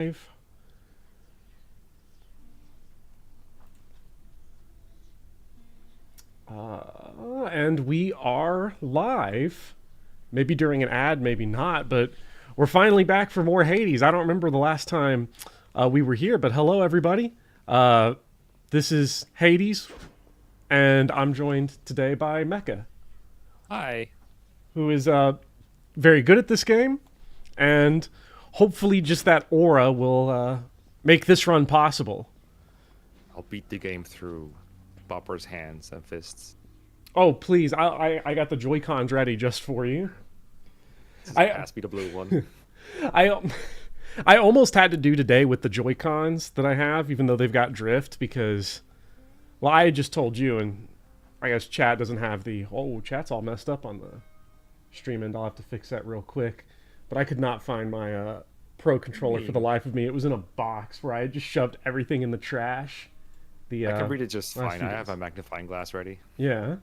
And we are live. Maybe during an ad, maybe not, but we're finally back for more Hades. I don't remember the last time we were here, but hello, everybody. This is Hades, and I'm joined today by Mekkah. Hi. Who is very good at this game, and hopefully just that aura will make this run possible. I'll beat the game through Bopper's hands and fists. Oh, please. I got the Joy-Cons ready just for you. Pass me the blue one. I almost had to do today with the Joy-Cons that I have, even though they've got drift, because, well, I had just told you, and I guess chat doesn't have the, chat's all messed up on the stream end. I'll have to fix that real quick. But I could not find my Pro controller for the life of me. It was in a box where I had just shoved everything in the trash. I can read it just fine. I have a magnifying glass ready. Yeah.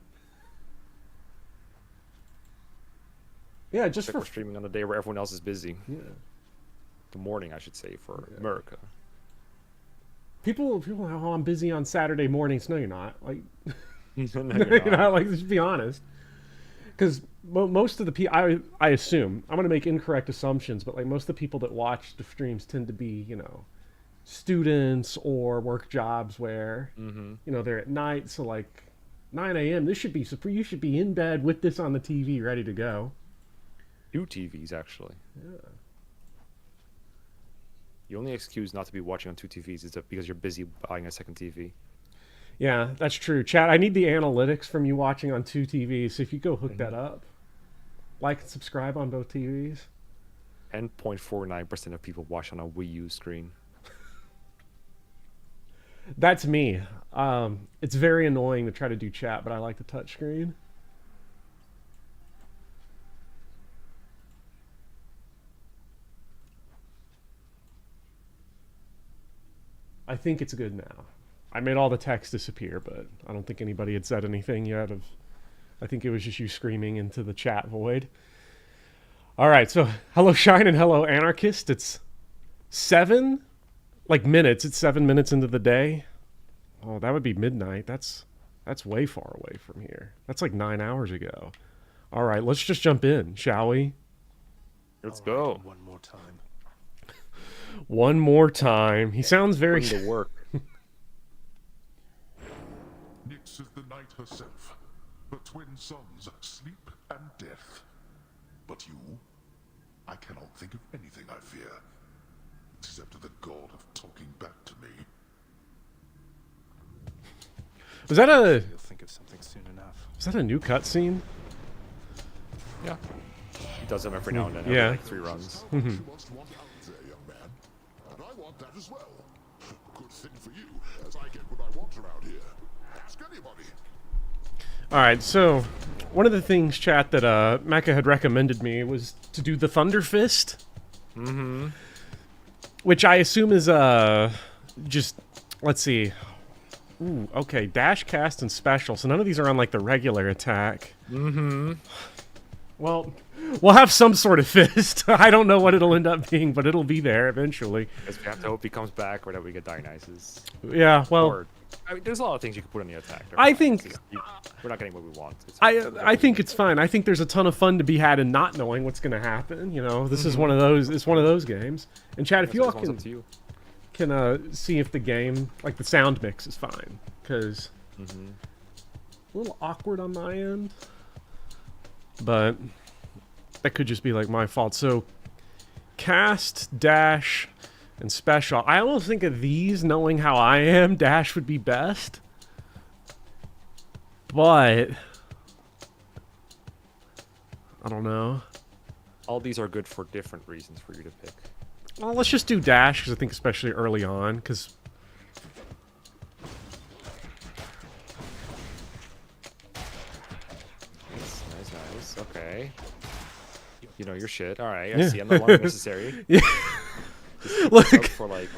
Yeah, just for streaming on the day where everyone else is busy. Yeah. The morning, I should say, for America. People know how I'm busy on Saturday mornings. No, you're not. Like, no, you're not. Like, just be honest. Because most of the people, I assume, I'm going to make incorrect assumptions, but like most of the people that watch the streams tend to be, you know, students or work jobs where, you know, they're at night. So like 9 a.m. You should be in bed with this on the TV, ready to go. 2 TVs, actually. Yeah. The only excuse not to be watching on 2 TVs is that because you're busy buying a second TV. Yeah, that's true. Chat, I need the analytics from you watching on 2 TVs. So if you go hook that up, like and subscribe on both TVs. 10.49% of people watch on a Wii U screen. That's me. It's very annoying to try to do chat, but I like the touch screen. I think it's good now. I made all the text disappear, but I don't think anybody had said anything yet. I think it was just you screaming into the chat void. All right, so hello Shine and hello Anarchist. It's 7 minutes. It's 7 minutes into the day. Oh, that would be midnight. That's way far away from here. That's like 9 hours ago. All right, let's just jump in, shall we? Let's go. One more time. One more time. He sounds very... to work. Nyx is the night herself. Her twin sons, sleep and death. But you, I cannot think of anything I fear, except the god of talking back to me. Was that a... You'll think of something soon enough. Was that a new cutscene? Yeah. He does them every now and then. Yeah. Every, like 3 runs. You must want out there, young man. And I want that as well. Good thing for you, as I get what I want around here. Ask anybody. Alright, so one of the things, chat, that Mekkah had recommended me was to do the Thunder Fist. Which I assume is, just, let's see. Ooh, okay, dash, cast, and special. So none of these are on, like, the regular attack. Well, we'll have some sort of fist. I don't know what it'll end up being, but it'll be there eventually. Because we have to hope he comes back or that we get Dionysus. Yeah, well... Or, I mean, there's a lot of things you can put on the attack. I think... We're not getting what we want. I think it's fine. I think there's a ton of fun to be had in not knowing what's going to happen. You know, this is one of those. It's one of those games. And Chad, if you all can see if the game, like the sound mix, is fine, because a little awkward on my end, but that could just be like my fault. So, cast, dash, and special. I almost think of these, knowing how I am, dash would be best. But I don't know. All these are good for different reasons for you to pick. Well, let's just do dash, because I think especially early on, because... Nice. Okay. You know your shit. Alright, I see. I'm not longer necessary. Yeah. Look. For like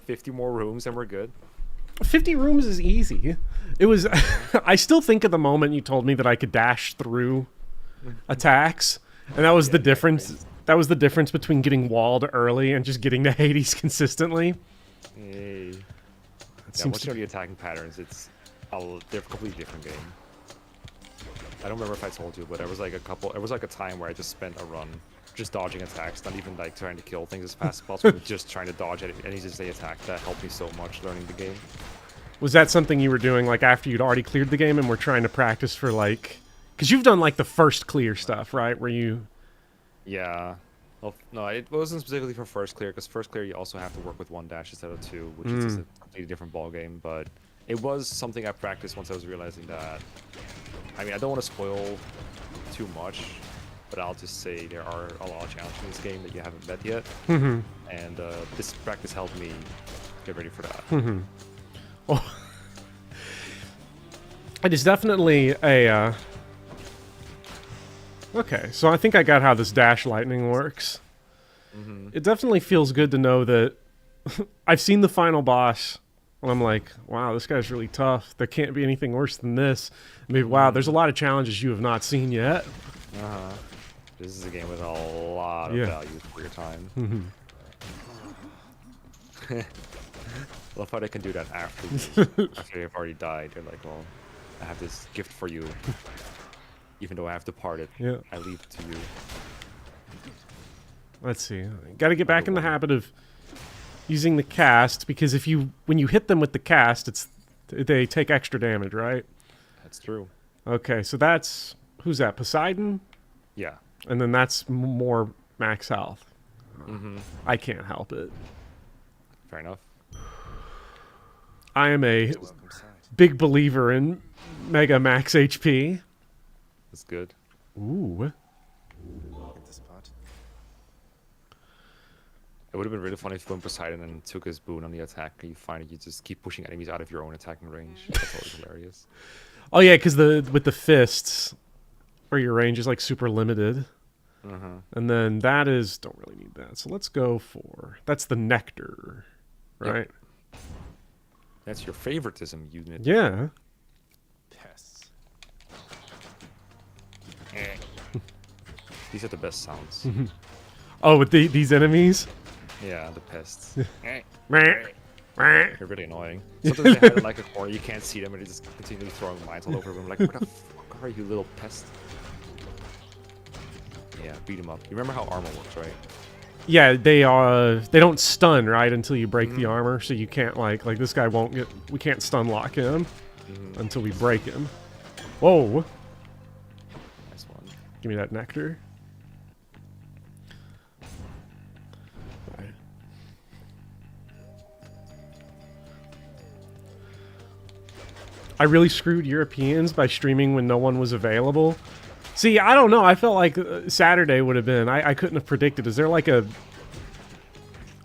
50 more rooms and we're good. 50 rooms is easy. It was... I still think of the moment you told me that I could dash through attacks, and that was the difference. That was the difference between getting walled early and just getting to Hades consistently. Hey. It Yeah, seems once to you know the attacking patterns, they're a completely different game. I don't remember if I told you, but there was like a time where I just spent a run just dodging attacks, not even like trying to kill things as fast as possible, but just trying to dodge any just the attack. That helped me so much learning the game. Was that something you were doing like after you'd already cleared the game and were trying to practice for like, because you've done like the first clear stuff, right? Where you... Yeah. Well, no, it wasn't specifically for first clear, because first clear you also have to work with 1 dash instead of 2, which is just a completely different ball game. But it was something I practiced once I was realizing that. I mean, I don't want to spoil too much, but I'll just say there are a lot of challenges in this game that you haven't met yet, and this practice helped me get ready for that. Well, it is definitely a... Okay, so I think I got how this dash lightning works. It definitely feels good to know that I've seen the final boss, and I'm like, wow, this guy's really tough. There can't be anything worse than this. Maybe, wow, there's a lot of challenges you have not seen yet. This is a game with a lot of value for your time. Love how they can do that after they've already died. They're like, well, I have this gift for you. Even though I have departed, I leave it to you. Let's see. Got to get back in the habit of using the cast, because when you hit them with the cast, they take extra damage, right? That's true. Okay, so that's... Who's that? Poseidon? Yeah. And then that's more max health. I can't help it. Fair enough. I am a big believer in mega max HP. That's good. Ooh. Get this spot. It would have been really funny if you went Poseidon and took his boon on the attack, and you find that you just keep pushing enemies out of your own attacking range. That's always hilarious. Oh yeah, because with the fists, where your range is like super limited. And then that is... Don't really need that. So let's go for... That's the nectar, right? Yep. That's your favoritism unit. Yeah. Pests. These are the best sounds. Oh, with these enemies? Yeah, the pests. They're They're really annoying. Sometimes they hide in like a corner, you can't see them, and they just continue throwing mines all over them. Like, where the fuck are you, little pest? Yeah, beat them up. You remember how armor works, right? Yeah, they don't stun, right, until you break the armor, so you can't like this guy won't get... We can't stun lock him until we break him. Whoa. Nice one. Give me that nectar. I really screwed Europeans by streaming when no one was available. See, I don't know. I felt like Saturday would have been. I couldn't have predicted. Is there like a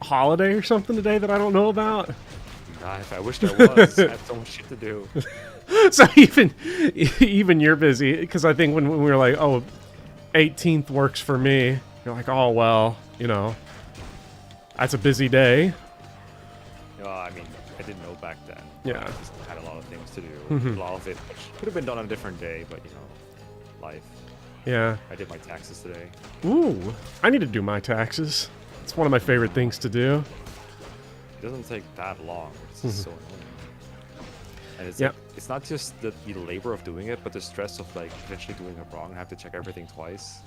holiday or something today that I don't know about? If I wish there was. I had so much shit to do. So even you're busy, because I think when we were like, oh, 18th works for me, you're like, oh, well, you know, that's a busy day. Well, I mean, I didn't know back then. Yeah. I just had a lot of things to do. A lot of it which could have been done on a different day, but, you know, life. Yeah. I did my taxes today. Ooh, I need to do my taxes. It's one of my favorite things to do. It doesn't take that long. It's just so annoying. And it's, Yep. like, it's not just the labor of doing it, but the stress of like eventually doing it wrong and have to check everything twice.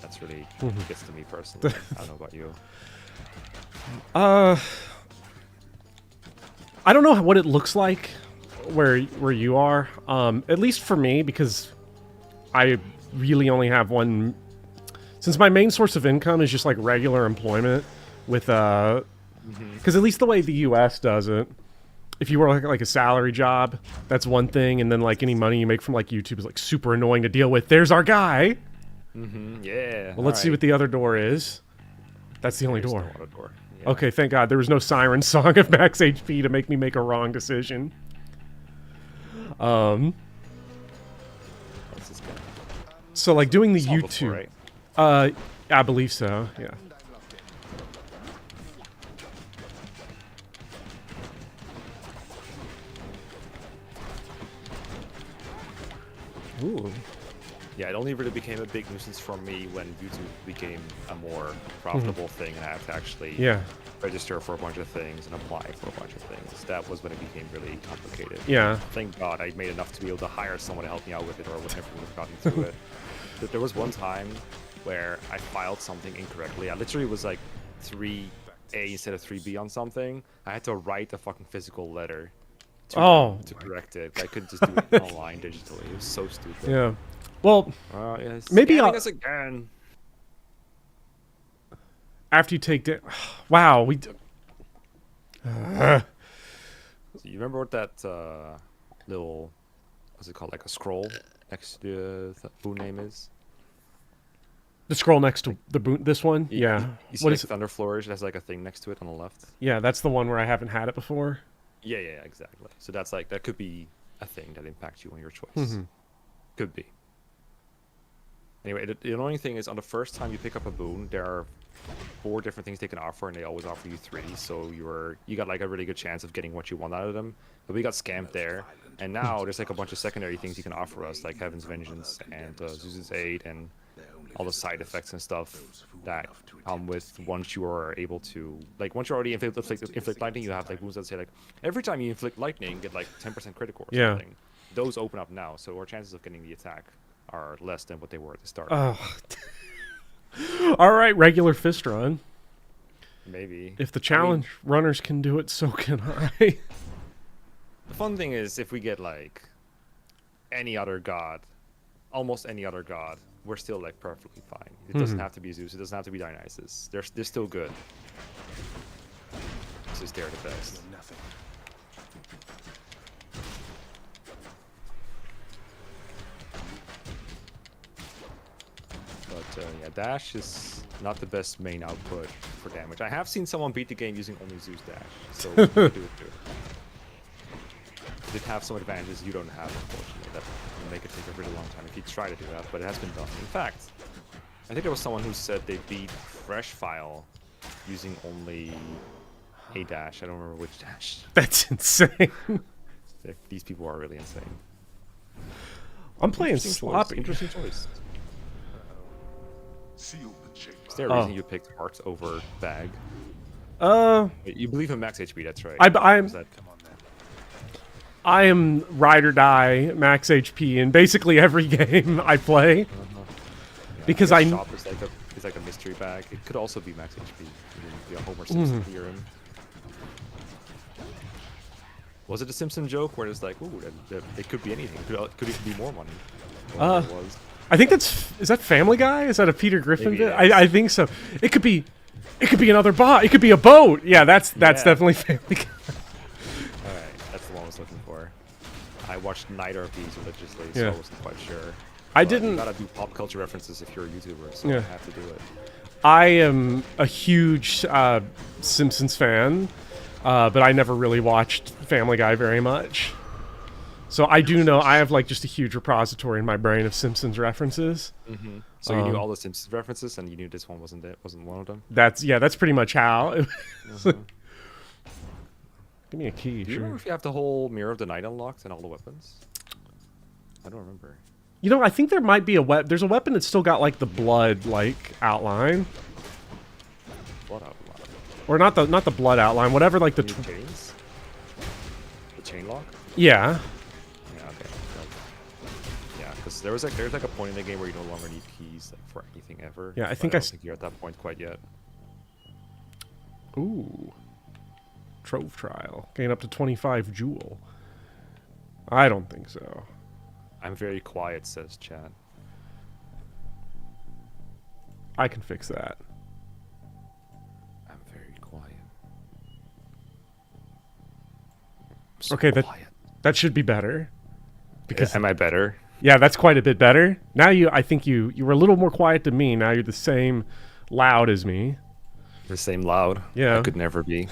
That's really gets to me personally. I don't know about you. I don't know what it looks like where you are. At least for me, because I really only have one. Since my main source of income is just like regular employment with because at least the way the U.S. does it, if you work like a salary job, that's one thing, and then like any money you make from like YouTube is like super annoying to deal with. There's our guy. Yeah. Well, let's see what the other door is. That's the only There's door. no other door. Yeah. Okay, thank God there was no siren song of max HP to make me make a wrong decision. What's this guy? So like doing the Solved YouTube. before, right? I believe so. Yeah. Ooh. Yeah, it only really became a big nuisance for me when YouTube became a more profitable thing, and I had to actually register for a bunch of things and apply for a bunch of things. That was when it became really complicated. Yeah. Thank God I made enough to be able to hire someone to help me out with it, or I would never have gotten through it. But there was one time where I filed something incorrectly. I literally was like 3A instead of 3B on something. I had to write a fucking physical letter to correct it. I couldn't just do it online digitally. It was so stupid. Yeah. Well, Yes. maybe us again. After you take wow, we. So you remember what that little, what's it called, like a scroll next to the boon name is? The scroll next to the boot. This one, yeah. You see What like is it? Thunder Flourish? It has like a thing next to it on the left. Yeah, that's the one where I haven't had it before. Yeah, exactly. So that's like, that could be a thing that impacts you on your choice. Could be. Anyway, the annoying thing is on the first time you pick up a boon, there are 4 different things they can offer, and they always offer you 3. So you got like a really good chance of getting what you want out of them. But we got scammed there, and now there's like a bunch of secondary things you can offer us, like Heaven's Vengeance and Zeus's Aid and all the side effects and stuff that come with once you are able to, like, once you already inflict lightning, you have like wounds that say like every time you inflict lightning, get like 10% critical or something. Those open up now, so our chances of getting the attack are less than what they were at the start. All right, regular fist run. Maybe. If the challenge runners can do it, so can I. The fun thing is, if we get like any other god, almost any other god, we're still like perfectly fine. It doesn't have to be Zeus. It doesn't have to be Dionysus. They're still good. It's just they're the best. Nothing. But yeah, dash is not the best main output for damage. I have seen someone beat the game using only Zeus dash, so we can do it too. Did have some advantages you don't have, unfortunately. That will make it take a really long time if you try to do that, but it has been done. In fact, I think there was someone who said they beat Fresh File using only a dash. I don't remember which dash. That's insane. These people are really insane. I'm playing sloppy. Interesting choice. Seal the chamber. Is there a reason you picked Hearts over Bag? You believe in max HP, that's right. I'm Come on, man. I am ride or die max HP in basically every game I play. Yeah, Because Shop is like a mystery bag. It could also be max HP. The Homer Simpson theorem. Was it a Simpson joke where it's like, ooh, it could be anything. It could even be more money. It was. I think is that Family Guy? Is that a Peter Griffin Maybe bit? it is. I think so. It could be another bot. It could be a boat. Yeah, that's definitely Family Guy. Alright, that's the one I was looking for. I watched neither of these religiously, so I wasn't quite sure. I But didn't. You gotta do pop culture references if you're a YouTuber, so Yeah. I have to do it. I am a huge Simpsons fan, but I never really watched Family Guy very much. So I do know I have like just a huge repository in my brain of Simpsons references. So you knew all the Simpsons references, and you knew this one wasn't one of them. That's pretty much how. Give me a key. Do you remember if you have the whole Mirror of the Night unlocked and all the weapons? I don't remember. You know, I think there might be there's a weapon that's still got like the blood like outline, Blood outline. or not the blood outline, whatever like the. New chains? The chain lock? Yeah. Yeah, okay. Yeah, because there's like a point in the game where you no longer need keys like, for anything ever. Yeah, I but think I don't think you're at that point quite yet. Ooh. Trove trial. Gain up to 25 jewel. I don't think so. I'm very quiet, says Chad. I can fix that. I'm very quiet. Okay, quiet. that should be better. Because Am I better? yeah, that's quite a bit better. Now I think you were a little more quiet than me. Now you're the same loud as me. The same loud? Yeah. I could never be.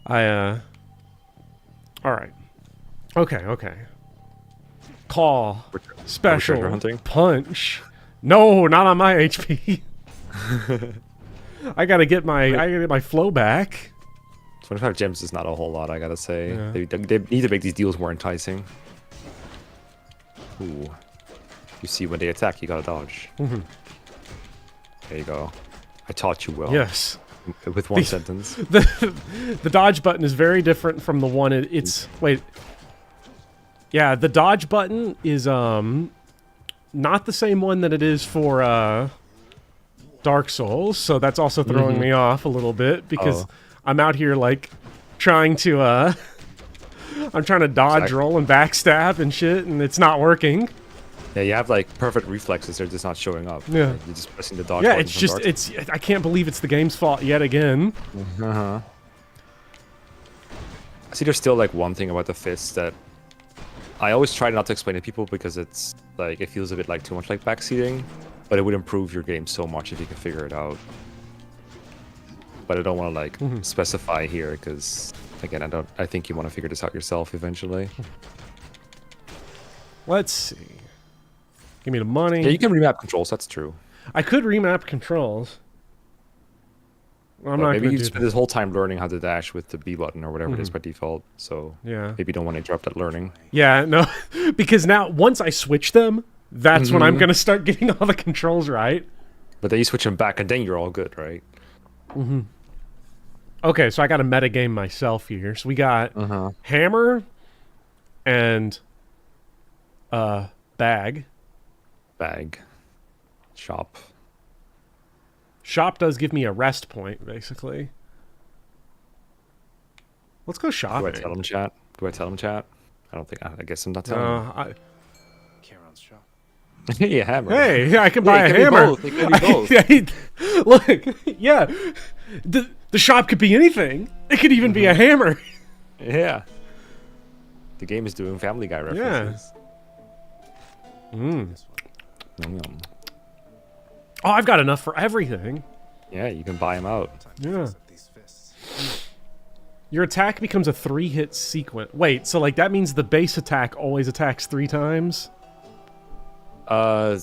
All right. Okay. Call. Special. treasure hunting? Punch. No, not on my HP. I gotta get my flow back. 25 gems is not a whole lot, I gotta say. Yeah. They need to make these deals more enticing. Ooh. You see when they attack, you gotta dodge. Mhm. There you go. I taught you well. Yes. With one sentence. The dodge button is very different from the one it's wait. Yeah, the dodge button is not the same one that it is for Dark Souls, so that's also throwing me off a little bit because I'm out here like trying to I'm trying to dodge, roll, and backstab and shit, and it's not working. Yeah, you have like perfect reflexes, they're just not showing up. Yeah. Like, you're just pressing the dodge Yeah, button it's from just Dark it's I can't believe it's the game's fault yet again. I see there's still like one thing about the fists that I always try not to explain to people because it's like it feels a bit like too much like backseating, but it would improve your game so much if you can figure it out. But I don't want to like specify here because again, I think you want to figure this out yourself eventually. Let's see. Give me the money. Yeah, you can remap controls, that's true. I could remap controls. Well, I'm But not maybe gonna you do spent that. this whole time learning how to dash with the B button or whatever it is by default, so Yeah. maybe you don't want to interrupt that learning. Yeah, no, because now once I switch them, that's when I'm gonna start getting all the controls right. But then you switch them back and then you're all good, right? Okay, so I got a metagame myself here. So we got hammer and bag. Bag. Shop. Shop does give me a rest point, basically. Let's go Do I shopping. tell them chat? I don't think. I guess I'm not telling them. Charon's shop. Yeah, hammer. Hey, I can buy it a can be hammer. both, it can be both. Yeah, look, yeah, the shop could be anything. It could even be a hammer. Yeah. The game is doing Family Guy references. Yum, yum. Oh, I've got enough for everything. Yeah, you can buy them out. Yeah. These fists. Your attack becomes a 3-hit sequence. Wait, so like that means the base attack always attacks 3 times? Or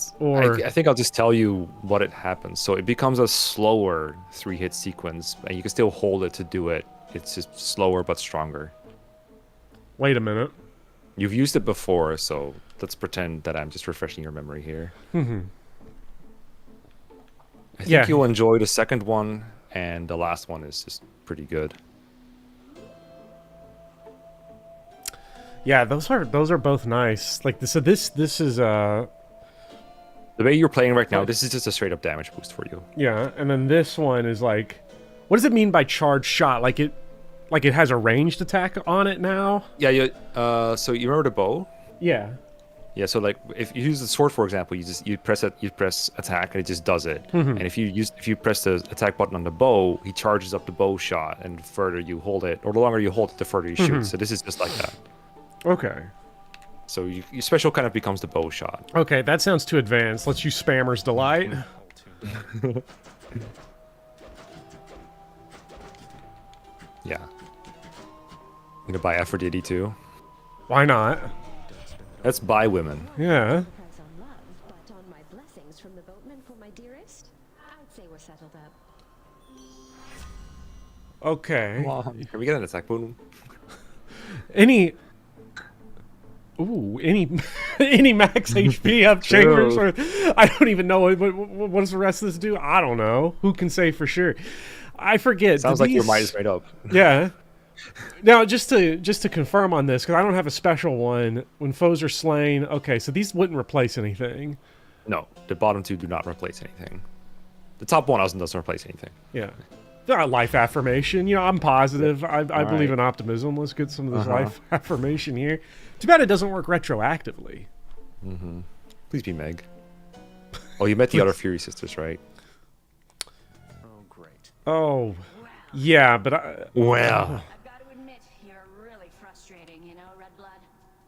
I think I'll just tell you what it happens. So it becomes a slower 3-hit sequence, and you can still hold it to do it. It's just slower but stronger. wait a minute. You've used it before, so let's pretend that I'm just refreshing your memory here. I think Yeah. you'll enjoy the second one, and the last one is just pretty good. Yeah, those are both nice. Like so this is The way you're playing right now, this is just a straight up damage boost for you. yeah, and then this one is like, what does it mean by charged shot? Like it has a ranged attack on it now? Yeah, so you remember the bow? Yeah. Yeah, so like if you use the sword, for example, you press attack and it just does it. And if you press the attack button on the bow, he charges up the bow shot, and the further you hold it, or the longer you hold it, the further you shoot. So this is just like that. Okay. So your special kind of becomes the bow shot. Okay, that sounds too advanced. Let's use Spammer's Delight. Yeah. I'm gonna buy Aphrodite too. Why not? Let's buy women. Yeah. Price on love, but on my blessings from the boatman for my dearest, I'd say we're settled up. Okay. Can we get an attack boon? Any any max HP up chambers, or I don't even know what does the rest of this do. I don't know. Who can say for sure? I forget. Sounds like your mind is made up. Yeah. Now, just to confirm on this, because I don't have a special one. When foes are slain, okay, so these wouldn't replace anything. No, the bottom two do not replace anything. The top one doesn't replace anything. Yeah. Life affirmation. You know, I'm positive. I believe in optimism. Let's get some of this life affirmation here. Too bad it doesn't work retroactively. Please be Meg. Oh, you met the other Fury sisters, right? Oh, great. Oh, yeah, but Well. I've got to admit, you're really frustrating, you know, Redblood.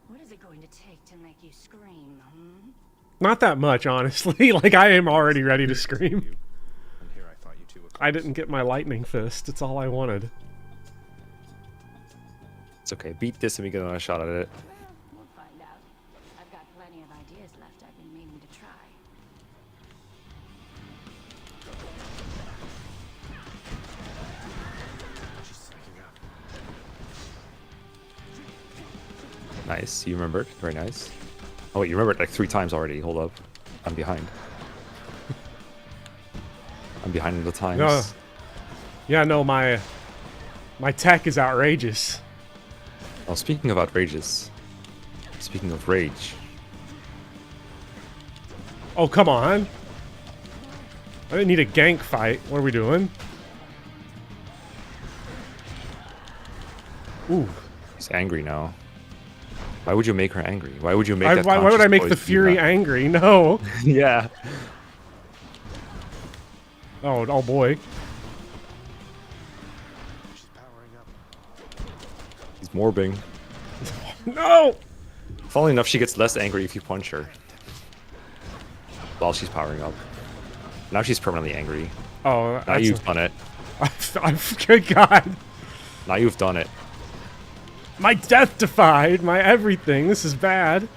What is it going to take to make you scream, not that much, honestly. Like, I am already ready to scream. And here I thought you two would I didn't get my lightning fist. It's all I wanted. It's okay. Beat this and we get another shot at it. We'll find out. I've got plenty of ideas left I've been meaning to try. She's psyching up. Nice. You remembered. Very nice. Oh, wait, you remember it like 3 times already. Hold up. I'm behind. I'm behind in the times. No. Yeah, no, my tech is outrageous. Well, speaking of outrageous. Speaking of rage. Oh, come on. I didn't need a gank fight. What are we doing? Ooh. He's angry now. Why would you make her angry? Why would you make that Why would I conscious make choice the to do Fury that? angry? No. Yeah. Oh boy. She's powering up. He's morbing. No! Funnily enough, she gets less angry if you punch her. While she's powering up. Now she's permanently angry. Oh, Now that's you've done it. good God. Now you've done it. My death defied, my everything. This is bad.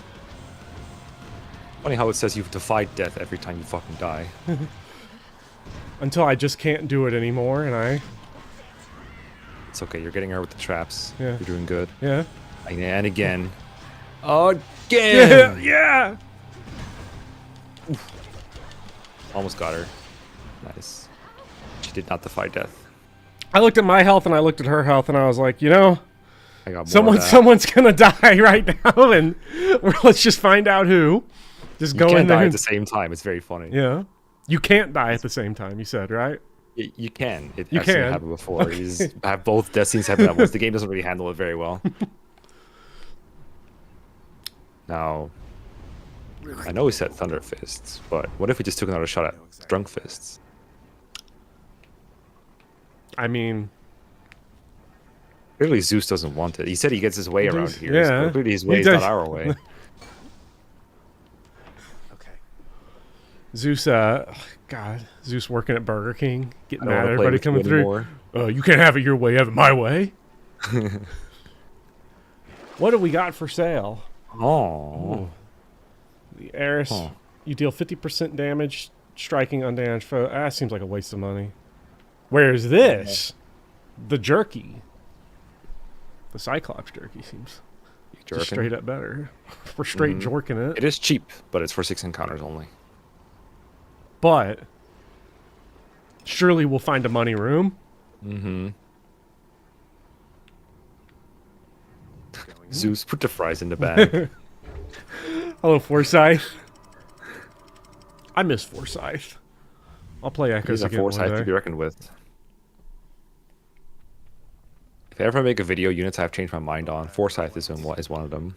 Funny how it says you've defied death every time you fucking die. Until I just can't do it anymore, and I... It's okay, you're getting her with the traps. Yeah. You're doing good. Yeah. And again. Yeah, Again! yeah! Almost got her. Nice. She did not defy death. I looked at my health and I looked at her health and I was like, you know, I got more of that. someone's gonna die right now, and let's just find out who. Just You go in can't there. die at and- the same time. It's very funny. Yeah. You can't die at the same time, you said, right? You can. It You I've seen it can. happen before. You just have both death scenes happen at once. The game doesn't really handle it very well. Now, I know we said Thunder Fists, but what if we just took another shot at Drunk Fists? I mean, Clearly Zeus doesn't want it. He said he gets his way around here. yeah. So clearly his He way is does. not our way. Okay. Zeus, God, Zeus working at Burger King, getting I don't mad at wanna play everybody with you coming through. anymore. You can't have it your way, have it my way. What do we got for sale? Oh. The Eris, Huh. you deal 50% damage, striking undamaged foe. That seems like a waste of money. Where's this? The jerky. The Cyclops jerky seems just Jerkin. straight up better. We're straight jorking It it. is cheap, but it's for 6 encounters only. But surely we'll find a money room. Mm-hmm. Zeus, put the fries in the bag. Hello, Forsyth. I miss Forsyth. I'll play Echoes He's a again one foresight to day. be reckoned with. If I ever make a video units I've changed my mind on, Forsyth is one of them.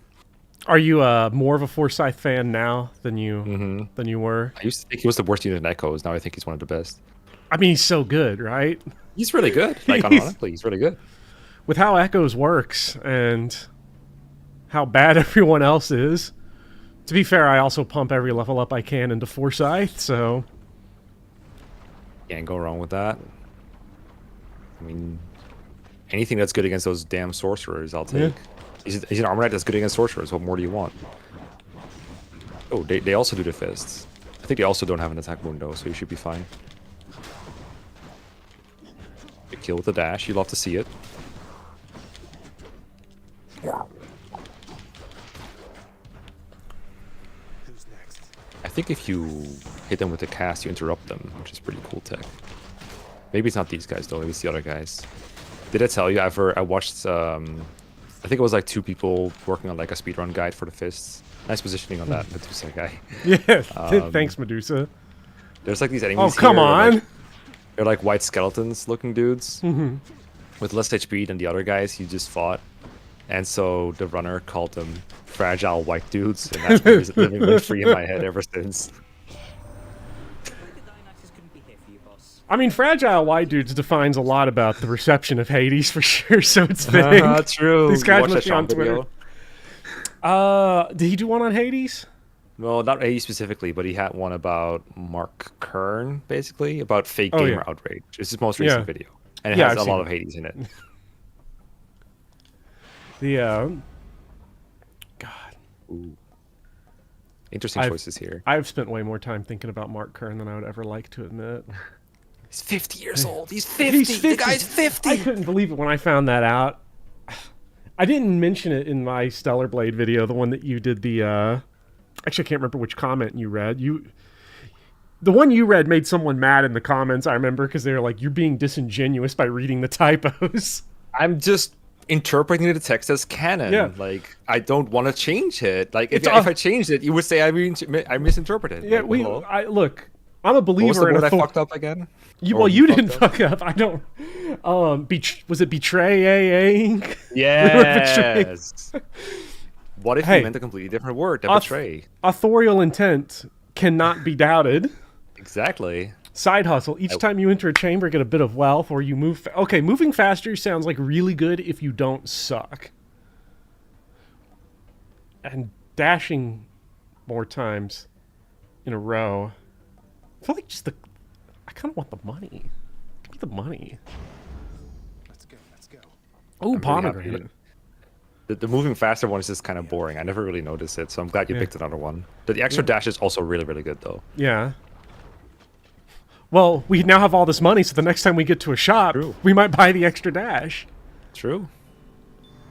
Are you more of a Forsyth fan now than you were? I used to think he was the worst unit in Echoes. Now I think he's one of the best. I mean, he's so good, right? He's really good. Like, He's- ironically, he's really good. With how Echoes works and how bad everyone else is. To be fair, I also pump every level up I can into Forsyth, so... Can't go wrong with that. I mean, anything that's good against those damn sorcerers, I'll take. He's an armor knight that's good against sorcerers. What more do you want? Oh, they also do the fists. I think they also don't have an attack wound though, so you should be fine. Good kill with the dash. You love to see it. Who's next? I think if you hit them with the cast, you interrupt them, which is pretty cool tech. Maybe it's not these guys though. Maybe it's the other guys. Did I tell you? I watched. I think it was like 2 people working on like a speedrun guide for the fists. Nice positioning on that Medusa guy. Yeah, thanks, Medusa. There's like these enemies. Oh, come here, on! They're like white skeletons looking dudes with less HP than the other guys he just fought. And so the runner called them fragile white dudes, and that's been living rent free in my head ever since. I mean, Fragile White Dudes defines a lot about the reception of Hades, for sure, so it's fitting. True. These guys Watch must that be on Sean Twitter. video. Did he do one on Hades? Well, not A specifically, but he had one about Mark Kern, basically, about fake Oh, gamer yeah. outrage. It's his most recent Yeah. video. And it Yeah, has I've a lot seen of Hades in it. The, God. Ooh. Interesting I've- choices here. I've spent way more time thinking about Mark Kern than I would ever like to admit. He's 50 years old. He's 50. He's 50. The guy's 50. I couldn't believe it when I found that out. I didn't mention it in my Stellar Blade video, the one that you did the Actually, I can't remember which comment you read. The one you read made someone mad in the comments, I remember, because they were like, you're being disingenuous by reading the typos. I'm just interpreting the text as canon. Yeah. Like, I don't want to change it. Like, if It's I changed it, you would say I misinterpreted. Yeah, like, hello? look, I'm a believer What was the in word I authority. fucked up again? Well, you didn't fuck up. I don't. Was it betraying? Yes. What if Hey, you meant a completely different word than betray? Authorial intent cannot be doubted. Exactly. Side hustle. Each time you enter a chamber, get a bit of wealth, or you move. Okay, moving faster sounds like really good if you don't suck. And dashing more times in a row. I feel like I kind of want the money. Give me the money. Let's go. Let's go. Oh, really pomegranate. happy. The moving faster one is just kind of boring. I never really noticed it, so I'm glad you picked another one. But the extra dash is also really, really good, though. Yeah. Well, we now have all this money, so the next time we get to a shop, True. we might buy the extra dash. True.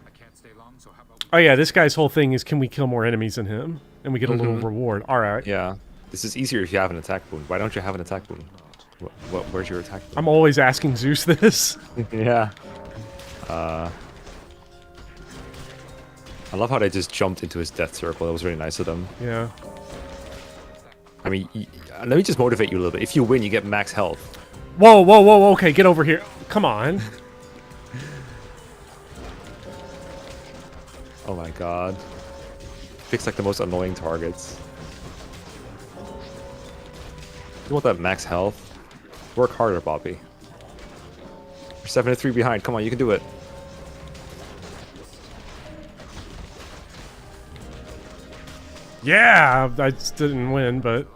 I can't stay long, so how about Oh yeah, this guy's whole thing is, can we kill more enemies than him? And we get a little reward. All right. Yeah. This is easier if you have an attack boon. Why don't you have an attack boon? Where's your attack boon? I'm always asking Zeus this. Yeah. I love how they just jumped into his death circle. That was really nice of them. Yeah. I mean, let me just motivate you a little bit. If you win, you get max health. Whoa, whoa, whoa, whoa, okay, get over here. Come on. Oh my god. Picks like the most annoying targets. You want that max health? Work harder, Bobby. You're 7-3 behind. Come on, you can do it. Yeah, I just didn't win, but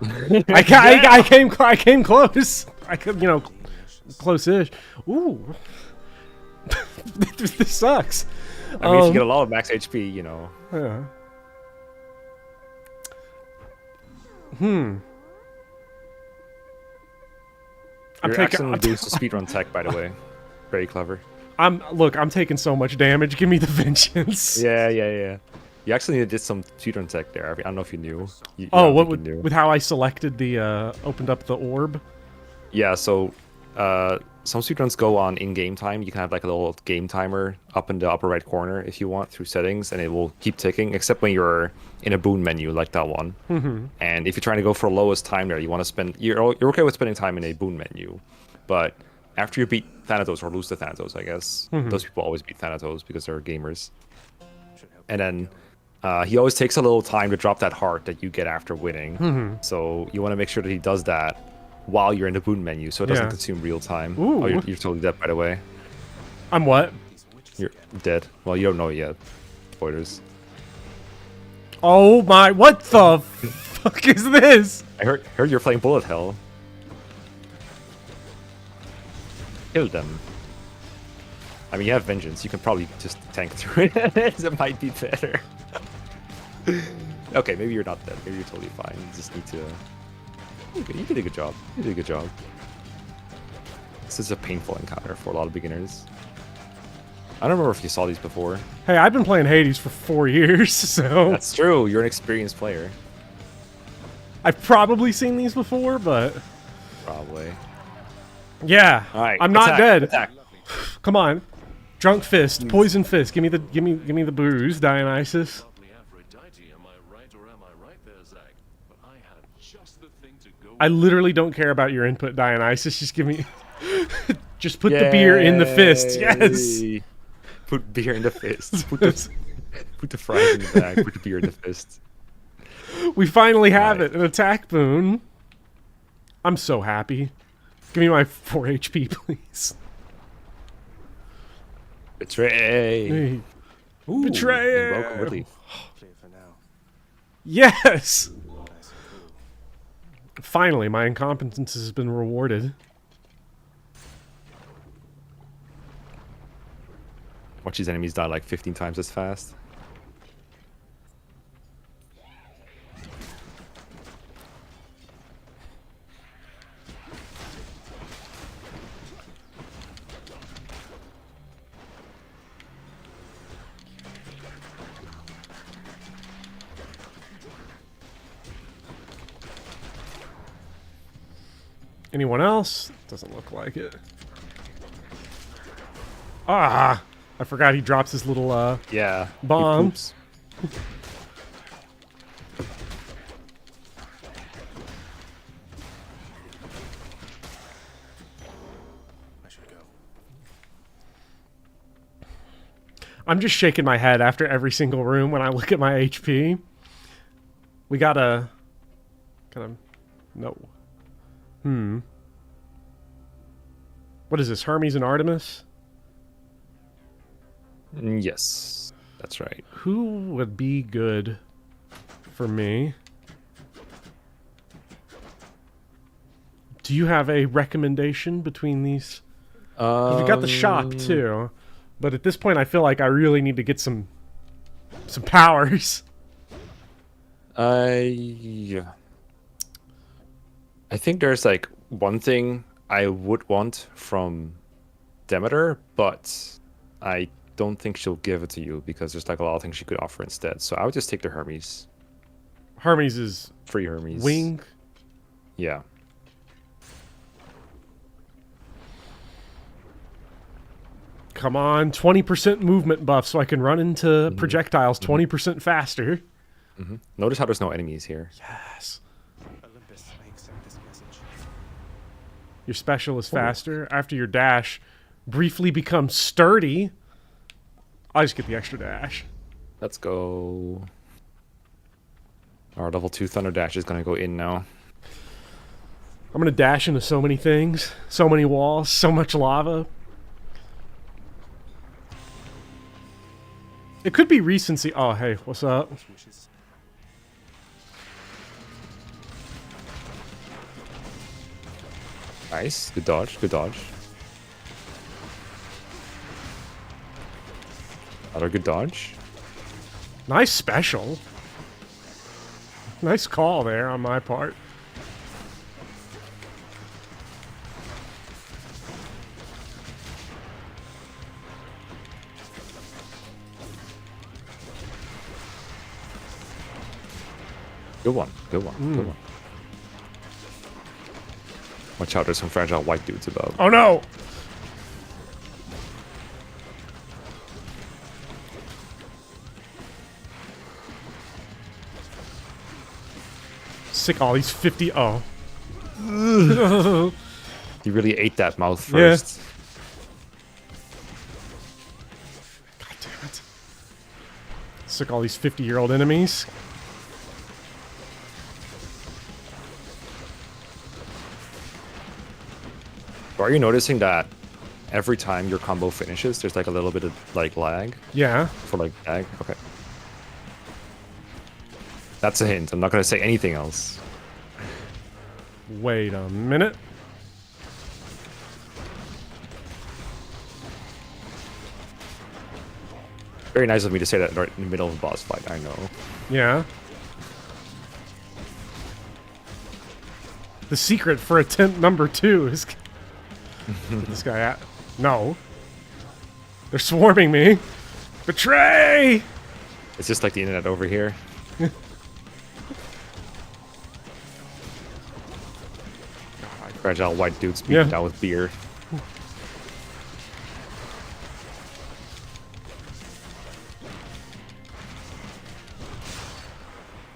I came close. I could, close-ish. Ooh. This sucks. I mean, if you get a lot of max HP, you know. Yeah. You're excellent boost to speedrun tech, by the way. Very clever. I'm taking so much damage. Give me the vengeance. Yeah. You actually did some speedrun tech there. I don't know if you knew. Oh, what with how I selected the opened up the orb? Yeah, so some speedruns go on in-game time. You can have like a little game timer up in the upper right corner if you want through settings, and it will keep ticking, except when you're in a boon menu like that one. And if you're trying to go for lowest time there, you want to spend. You're okay with spending time in a boon menu, but after you beat Thanatos or lose to Thanatos, I guess those people always beat Thanatos because they're gamers. And then he always takes a little time to drop that heart that you get after winning. So you want to make sure that he does that while you're in the boon menu, so it doesn't consume real time. Ooh. Oh, you're totally dead, by the way. I'm what? You're dead. Well, you don't know it yet. Spoilers. Oh my! What the fuck is this? I heard you're playing bullet hell. Kill them. I mean, you have vengeance. You can probably just tank through it. It might be better. Okay, maybe you're not dead. Maybe you're totally fine. You just need to. You did a good job. You did a good job. This is a painful encounter for a lot of beginners. I don't remember if you saw these before. Hey, I've been playing Hades for 4 years, so That's true. You're an experienced player. I've probably seen these before, but Probably. yeah, All right. I'm not attack, dead. Attack. Come on, drunk fist, poison fist. Give me the booze, Dionysus. Lovely Aphrodite, am I right or am I right there, Zach? But I have just the thing to go. I literally don't care about your input, Dionysus. Just give me, just put the beer in the fist. Yes. Yay. Put beer in the fist. Put the fries in the bag. Put the beer in the fist. We finally have Right. it, an attack boon. I'm so happy. Give me my 4 HP, please. Betray. Hey. Ooh, Betray. invoke relief. Clear for now. Yes! Nice and cool. Finally, my incompetence has been rewarded. Watch these enemies die like 15 times as fast. Anyone else? Doesn't look like it. Ah! I forgot he drops his little, Yeah. he bomb. poops. I should go. I'm just shaking my head after every single room when I look at my HP. We gotta... Kind of... No. What is this, Hermes and Artemis? Yes, that's right. Who would be good for me? Do you have a recommendation between these? 'Cause we got the shop too, but at this point I feel like I really need to get some powers. Yeah. I think there's like one thing I would want from Demeter, but I don't think she'll give it to you because there's like a lot of things she could offer instead. So I would just take the Hermes. Hermes is Free Hermes. wing. Yeah. Come on, 20% movement buff so I can run into projectiles 20% faster. Notice how there's no enemies here. Yes. Olympus, I accept this message. Your special is faster. After your dash briefly becomes sturdy. I'll just get the extra dash. Let's go. Our level 2 Thunder Dash is going to go in now. I'm going to dash into so many things. So many walls. So much lava. It could be recency. Oh, hey, what's up? Wishes. Nice. Good dodge. Good dodge. Another good dodge. Nice special. Nice call there on my part. Good one. Good one. Good one. Watch out, there's some fragile white dudes above. Oh no! Sick all these 50. Oh. He really ate that mouth Yeah. first. God damn it. Sick all these 50-year-old enemies. Are you noticing that every time your combo finishes, there's like a little bit of like lag Yeah. for like lag? Okay. That's a hint. I'm not going to say anything else. Wait a minute. Very nice of me to say that right in the middle of a boss fight, I know. Yeah. The secret for attempt number 2 is... Get this guy out. No. They're swarming me. Betray! It's just like the internet over here. Fragile white dudes beating Yeah. down with beer.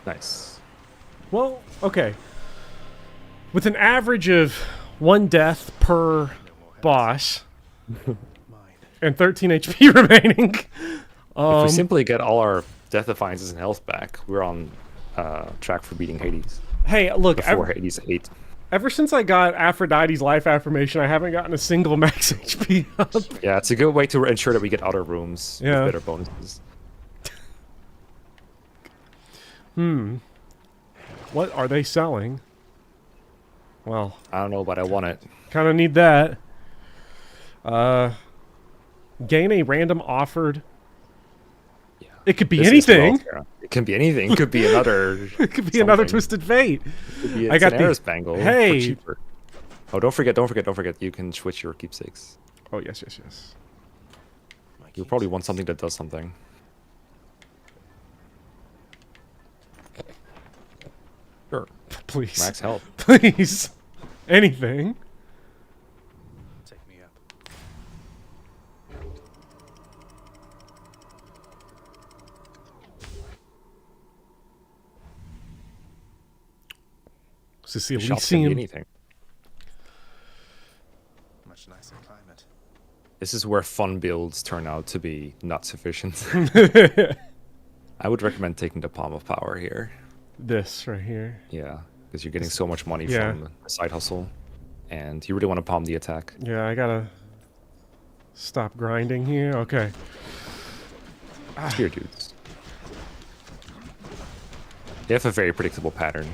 Nice. Well, okay. With an average of 1 death per boss Mine. and 13 HP remaining. If we simply get all our death defiances and health back, we're on track for beating Hades. Hey, look, Before Hades 8. ever since I got Aphrodite's life affirmation, I haven't gotten a single max HP up. Yeah, it's a good way to ensure that we get other rooms Yeah. with better bonuses. What are they selling? Well, I don't know, but I want it. kind of need that. Gain a random offered. Yeah. It could be This is anything. Altera. It can be anything. It could be another. It could be another something. Twisted Fate. It could be a I got the- Daenerys bangle. Hey! For cheaper. Oh, don't forget! You can switch your keepsakes. Oh, yes, yes, yes. My You'll keys. probably want something that does something. Sure. Please. Max health. Please. anything. Take me up. Is this the Shops can be Elysium? anything. Much nicer climate. This is where fun builds turn out to be not sufficient. I would recommend taking the Palm of Power here. This right here. Yeah, because you're getting so much money Yeah. from the side hustle, and you really want to palm the attack. Yeah, I gotta stop grinding here. Okay. Here, dudes. They have a very predictable pattern.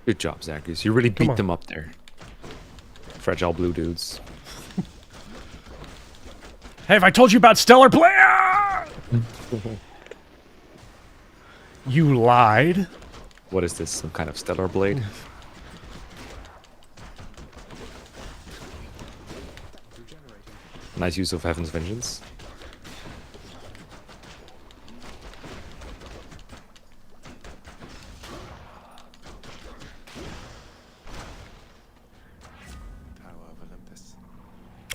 Good job, Zacchaeus. You really Come beat on. them up there. Fragile blue dudes. Hey, have I told you about Stellar Player? You lied. What is this? Some kind of stellar blade? Nice use of Heaven's Vengeance. Power of Olympus.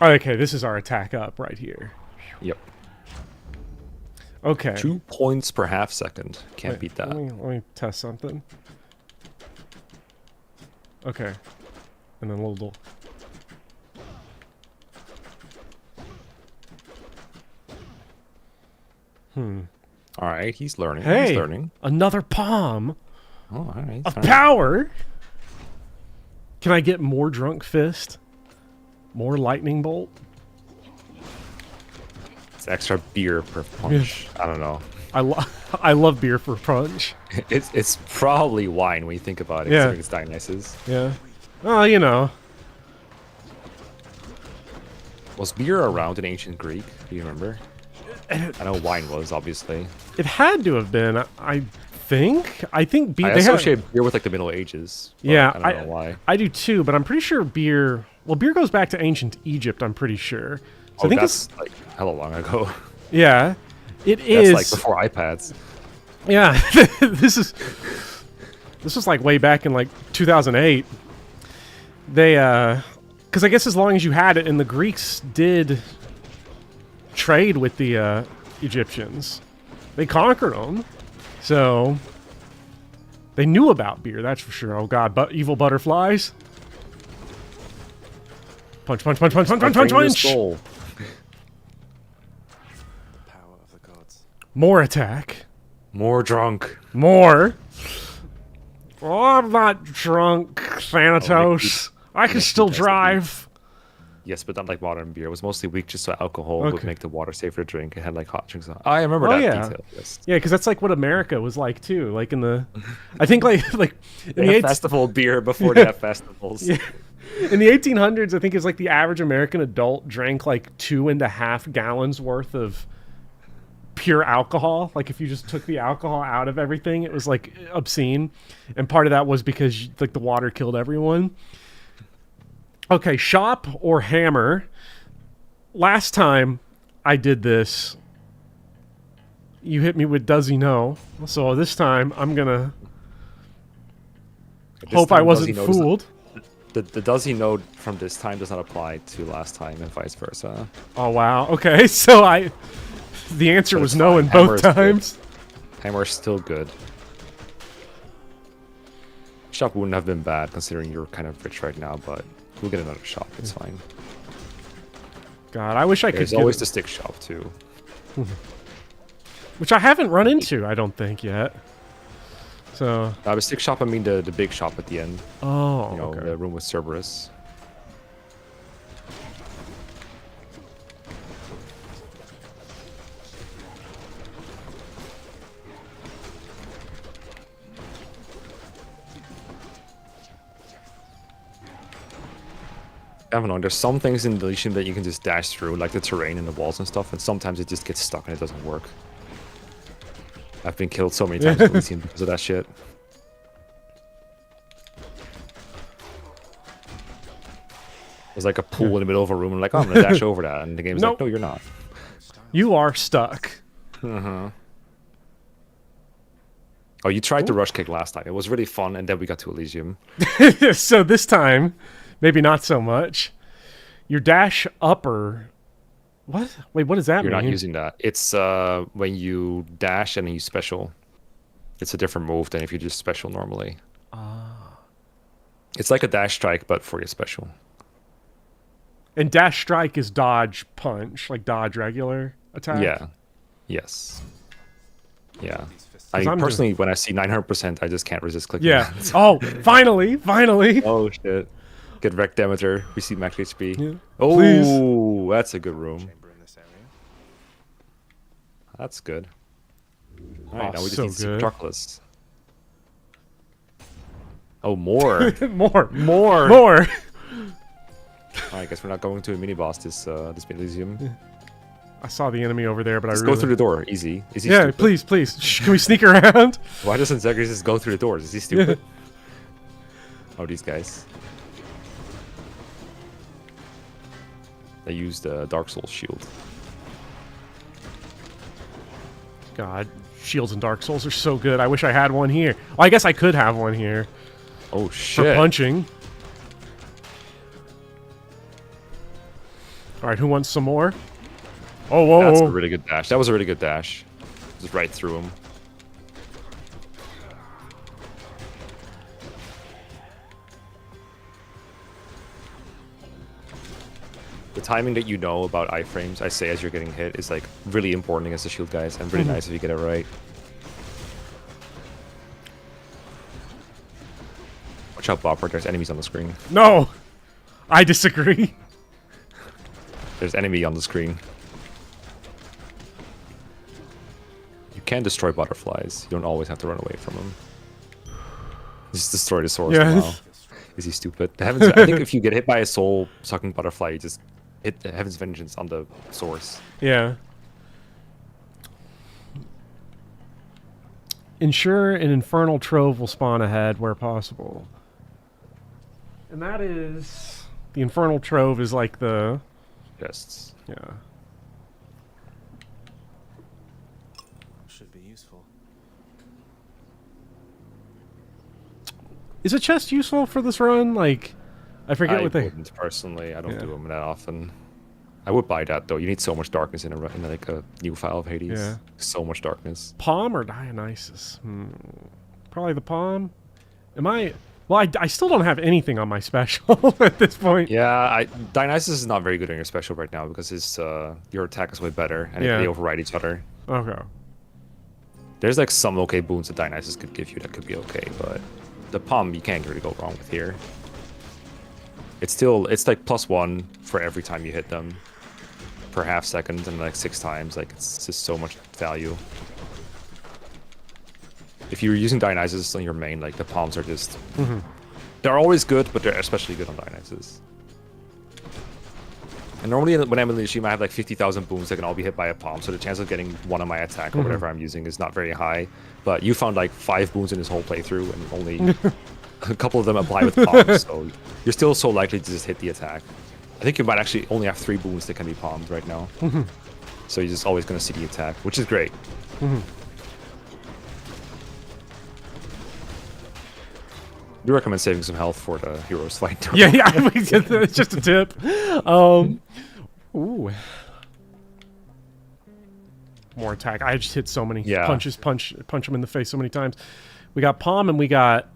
Okay, this is our attack up right here. Yep. Okay. 2 points per half second. Can't Wait, beat that. Let me test something. Okay. And then a little. All right, he's learning. Hey, He's learning. another palm Oh, all right. of fine. power. Can I get more drunk fist? More lightning bolt? It's extra beer per punch. I don't know. I love beer for punch. It's probably wine when you think about it. Yeah. It's Dionysus. Yeah. Oh, you know. Was beer around in ancient Greek? Do you remember? I know wine was, obviously. It had to have been. I think. I think beer. I They had, associate beer with like the Middle Ages. But yeah, I don't know why. I do too, but I'm pretty sure beer. Well, beer goes back to ancient Egypt. I'm pretty sure. So I think that's it's like hella long ago. yeah. It That's is. like before iPads. Yeah. This was like way back in like 2008. They because I guess as long as you had it, and the Greeks did trade with the Egyptians. They conquered them, so they knew about beer. That's for sure. Oh God, but evil butterflies! Punch! Punch! Punch! Punch! Punch! Punch! Punch! Bring your Punch! soul. The power of the gods. More attack. More drunk. More. Oh, I'm not drunk, Thanatos. I can Nick still beat us at drive. Yes, but not like modern beer. It was mostly weak just so alcohol would Okay. make the water safer to drink. It had like hot drinks on. I remember Oh, that yeah. detail. Yes. Yeah, because that's like what America was like too. Like in the, I think like in They the have eight, festival beer before they have festivals. Yeah. In the 1800s, I think it's like the average American adult drank like 2.5 gallons worth of pure alcohol. Like if you just took the alcohol out of everything, it was like obscene. And part of that was because like the water killed everyone. Okay, shop or hammer. Last time I did this, you hit me with does he know? So this time I'm gonna This hope I time, wasn't does he know does not- fooled. The does he know from this time does not apply to last time and vice versa. Oh wow. Okay, so the answer But was it's no fine. in Hammer both is good. times. Hammer is still good. Shop wouldn't have been bad considering you're kind of rich right now, but we'll get another shop. It's fine. God, I wish I could There's get always it, the stick shop too. which I haven't run into, I don't think yet. So, The stick shop, I mean the big shop at the end. oh, You know, okay. the room with Cerberus. I don't know, there's some things in Elysium that you can just dash through, like the terrain and the walls and stuff, and sometimes it just gets stuck and it doesn't work. I've been killed so many times in Elysium because of that shit. There's like a pool in the middle of a room, and like, oh, I'm gonna dash over that, and the game's Nope. like, no, you're not. You are stuck. Uh-huh. Oh, you tried the rush kick last time. It was really fun, and then we got to Elysium. So this time, maybe not so much. Your dash upper. What? Wait, what does that You're mean? not using that. It's when you dash and then you special. It's a different move than if you just special normally. It's like a dash strike, but for your special. And dash strike is dodge punch, like dodge regular attack. Yeah. Yes. Yeah. These fists. I mean, I'm personally, when I see 900%, I just can't resist clicking. Yeah. that. Oh, finally. Oh shit. Get wrecked Demeter. We see max HP. Yeah. Oh, Please. that's a good room. Chamber in this area. That's good. Alright, now we just so need some good. chocolates. Oh, more. More. More. More. I guess we're not going to a mini boss this Elysium. I saw the enemy over there, but Just I go really... through the door. Easy. Is he Yeah, stupid? please, please. Shh, can we sneak around? Why doesn't Zagreus just go through the doors? Is he stupid? Oh, these guys. They used the Dark Souls shield. God, shields and Dark Souls are so good. I wish I had one here. Well, I guess I could have one here Oh for shit! punching. All right, who wants some more? Oh, whoa, That's a whoa. really good dash. That was a really good dash. Just right through him. The timing that you know about iframes, I say as you're getting hit, is like really important against the shield guys, and really nice if you get it right. Watch out, Bopper. There's enemies on the screen. No, I disagree. There's enemy on the screen. You can destroy butterflies. You don't always have to run away from them. Just destroy the source. Yeah. Wow. Is he stupid? I think if you get hit by a soul-sucking butterfly, you just hit the Heaven's Vengeance on the source. Yeah. Ensure an infernal trove will spawn ahead where possible. And that is... The infernal trove is like the... Chests. Yeah. Should be useful. Is a chest useful for this run? Like, I forget I what they... wouldn't personally. I don't Yeah. do them that often. I would buy that though. You need so much darkness in like a new file of Hades. Yeah. So much darkness. Palm or Dionysus? Probably the palm. Am I... Well, I still don't have anything on my special at this point. Yeah, Dionysus is not very good on your special right now because his your attack is way better and Yeah. they override each other. Okay. There's like some okay boons that Dionysus could give you that could be okay, but the palm you can't really go wrong with here. It's like +1 for every time you hit them per half second and like 6 times. Like it's just so much value. If you're using Dionysus on your main, like the palms are just they're always good, but they're especially good on Dionysus. And normally when I'm in Elysium, I have like 50,000 boons that can all be hit by a palm, so the chance of getting one on my attack or whatever I'm using is not very high. But you found like 5 boons in this whole playthrough, and only a couple of them apply with palms, so you're still so likely to just hit the attack. I think you might actually only have 3 boons that can be palmed right now. So you're just always going to see the attack, which is great. Do recommend saving some health for the heroes fight. Yeah, yeah. It's just a tip. Ooh. More attack. I just hit so many punches. Punch him in the face so many times. We got Palm and we got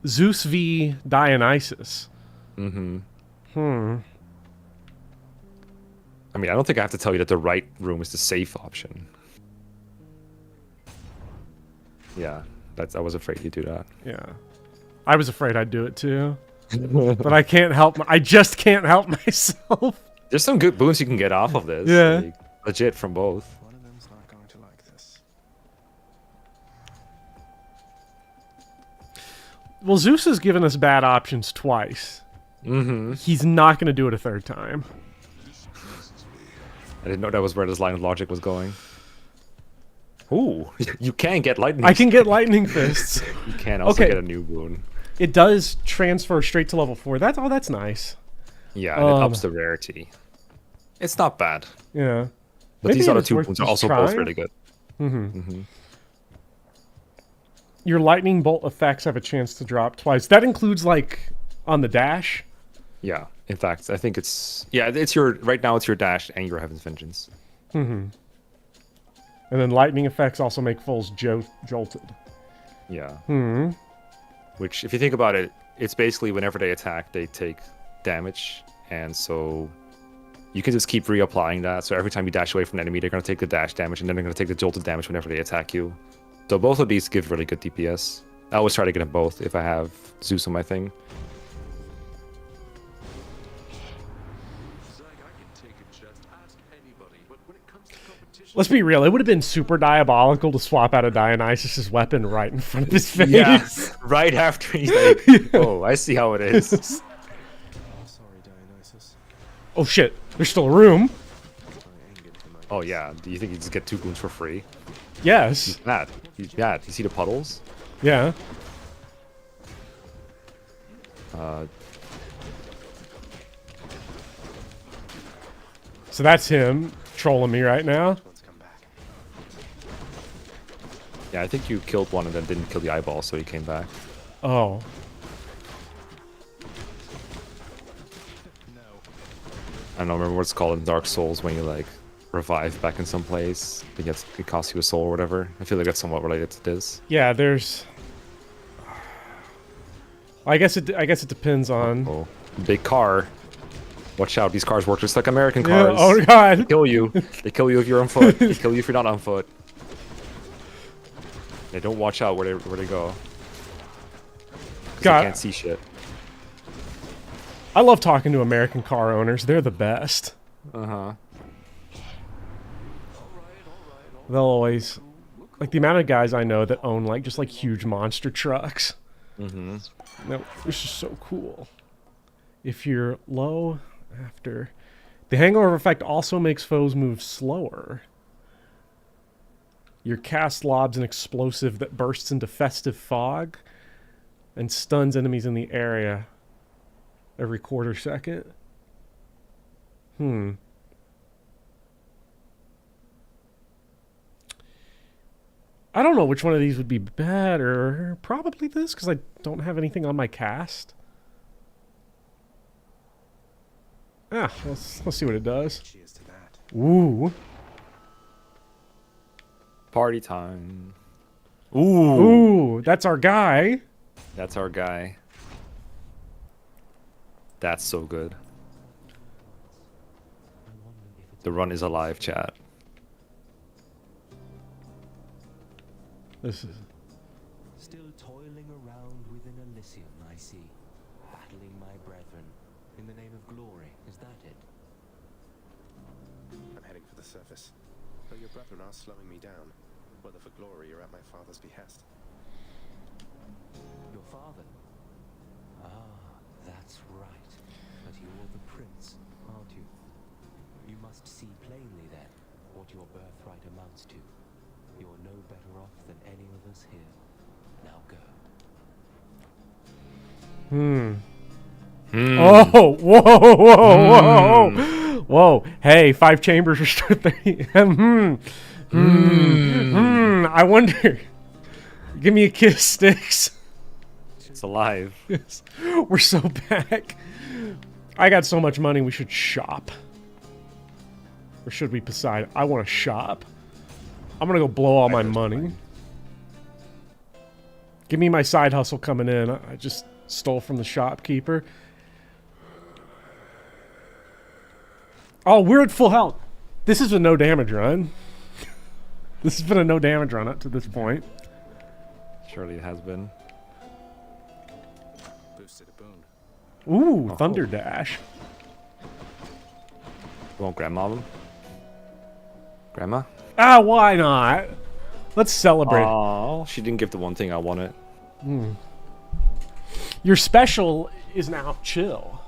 Zeus v Dionysus. I mean, I don't think I have to tell you that the right room is the safe option. Yeah, I was afraid you'd do that. Yeah. I was afraid I'd do it too. But I can't help I just can't help myself. There's some good boons you can get off of this. Yeah. Like, legit from both. One of them's not going to like this. Well, Zeus has given us bad options twice. He's not going to do it a third time. I didn't know that was where this line of logic was going. Ooh, you can get lightning. I can get lightning fists. You can also Okay. get a new boon. It does transfer straight to level 4. That's nice. Yeah, and it ups the rarity. It's not bad. Yeah. But Maybe these other it's 2 worth boons are just also both trying. really good. Your lightning bolt effects have a chance to drop twice. That includes, like, on the dash? Yeah. In fact, I think it's your right now it's your dash and your Heaven's Vengeance. Mm-hmm. And then lightning effects also make foes jolted. Yeah. Hmm. Which, if you think about it, it's basically whenever they attack, they take damage, and so you can just keep reapplying that. So every time you dash away from an enemy, they're going to take the dash damage, and then they're going to take the jolted damage whenever they attack you. So both of these give really good DPS. I always try to get them both if I have Zeus on my thing. Zach, I can take a chest, ask anybody, but when it comes to competition, Let's be real. It would have been super diabolical to swap out a Dionysus' weapon right in front of his face. Yeah, right after he's like, oh, I see how it is. Oh, sorry, Dionysus. Oh shit, there's still room. I angered him, Oh yeah, do you think you just get 2 boons for free? Yes. He's mad. He's mad. You see the puddles? Yeah. So that's him trolling me right now. Let's come back. Yeah, I think you killed one and then didn't kill the eyeball, so he came back. Oh. No. I don't remember what it's called in Dark Souls when you like revive back in some place. It costs you a soul or whatever. I feel like that's somewhat related to this. Yeah, there's... I guess it depends on... Oh, big car. Watch out, these cars work just like American Yeah, cars. oh god. They kill you. They kill you if you're on foot. They kill you if you're not on foot. They don't watch out where they go. 'Cause God. they can't see shit. I love talking to American car owners. They're the best. Uh-huh. They'll always... Like, the amount of guys I know that own, like, just, like, huge monster trucks. Mm-hmm. No, this is so cool. If you're low after... The hangover effect also makes foes move slower. Your cast lobs an explosive that bursts into festive fog and stuns enemies in the area every quarter second. I don't know which one of these would be better. Probably this, because I don't have anything on my cast. Ah, let's see what it does. Cheers to that. Ooh. Party time. Ooh, that's our guy. That's our guy. That's so good. The run is alive, chat. This is... Still toiling around within Elysium, I see. Battling my brethren. In the name of glory, is that it? I'm heading for the surface. Though your brethren are slowing me down. Whether for glory or at my father's behest. Your father? Ah, that's right. But you're the prince, aren't you? You must see plainly then what your birthright amounts to. You're no better off than any of us here. Now go. Oh, whoa, whoa, whoa. Whoa. Hey, 5 chambers restore 30. I wonder. Give me a kiss, Styx. It's alive. Yes. We're so back. I got so much money we should shop. Or should we decide? I want to shop. I'm gonna go blow all my money. Give me my side hustle coming in. I just stole from the shopkeeper. Oh, we're at full health. This is a no damage run. This has been a no damage run up to this point. Surely it has been. Boosted a boon. Ooh, Oh. Thunder Dash. Won't grandma them? Grandma? Ah, why not? Let's celebrate. Oh, she didn't give the one thing I wanted. Your special is now chill.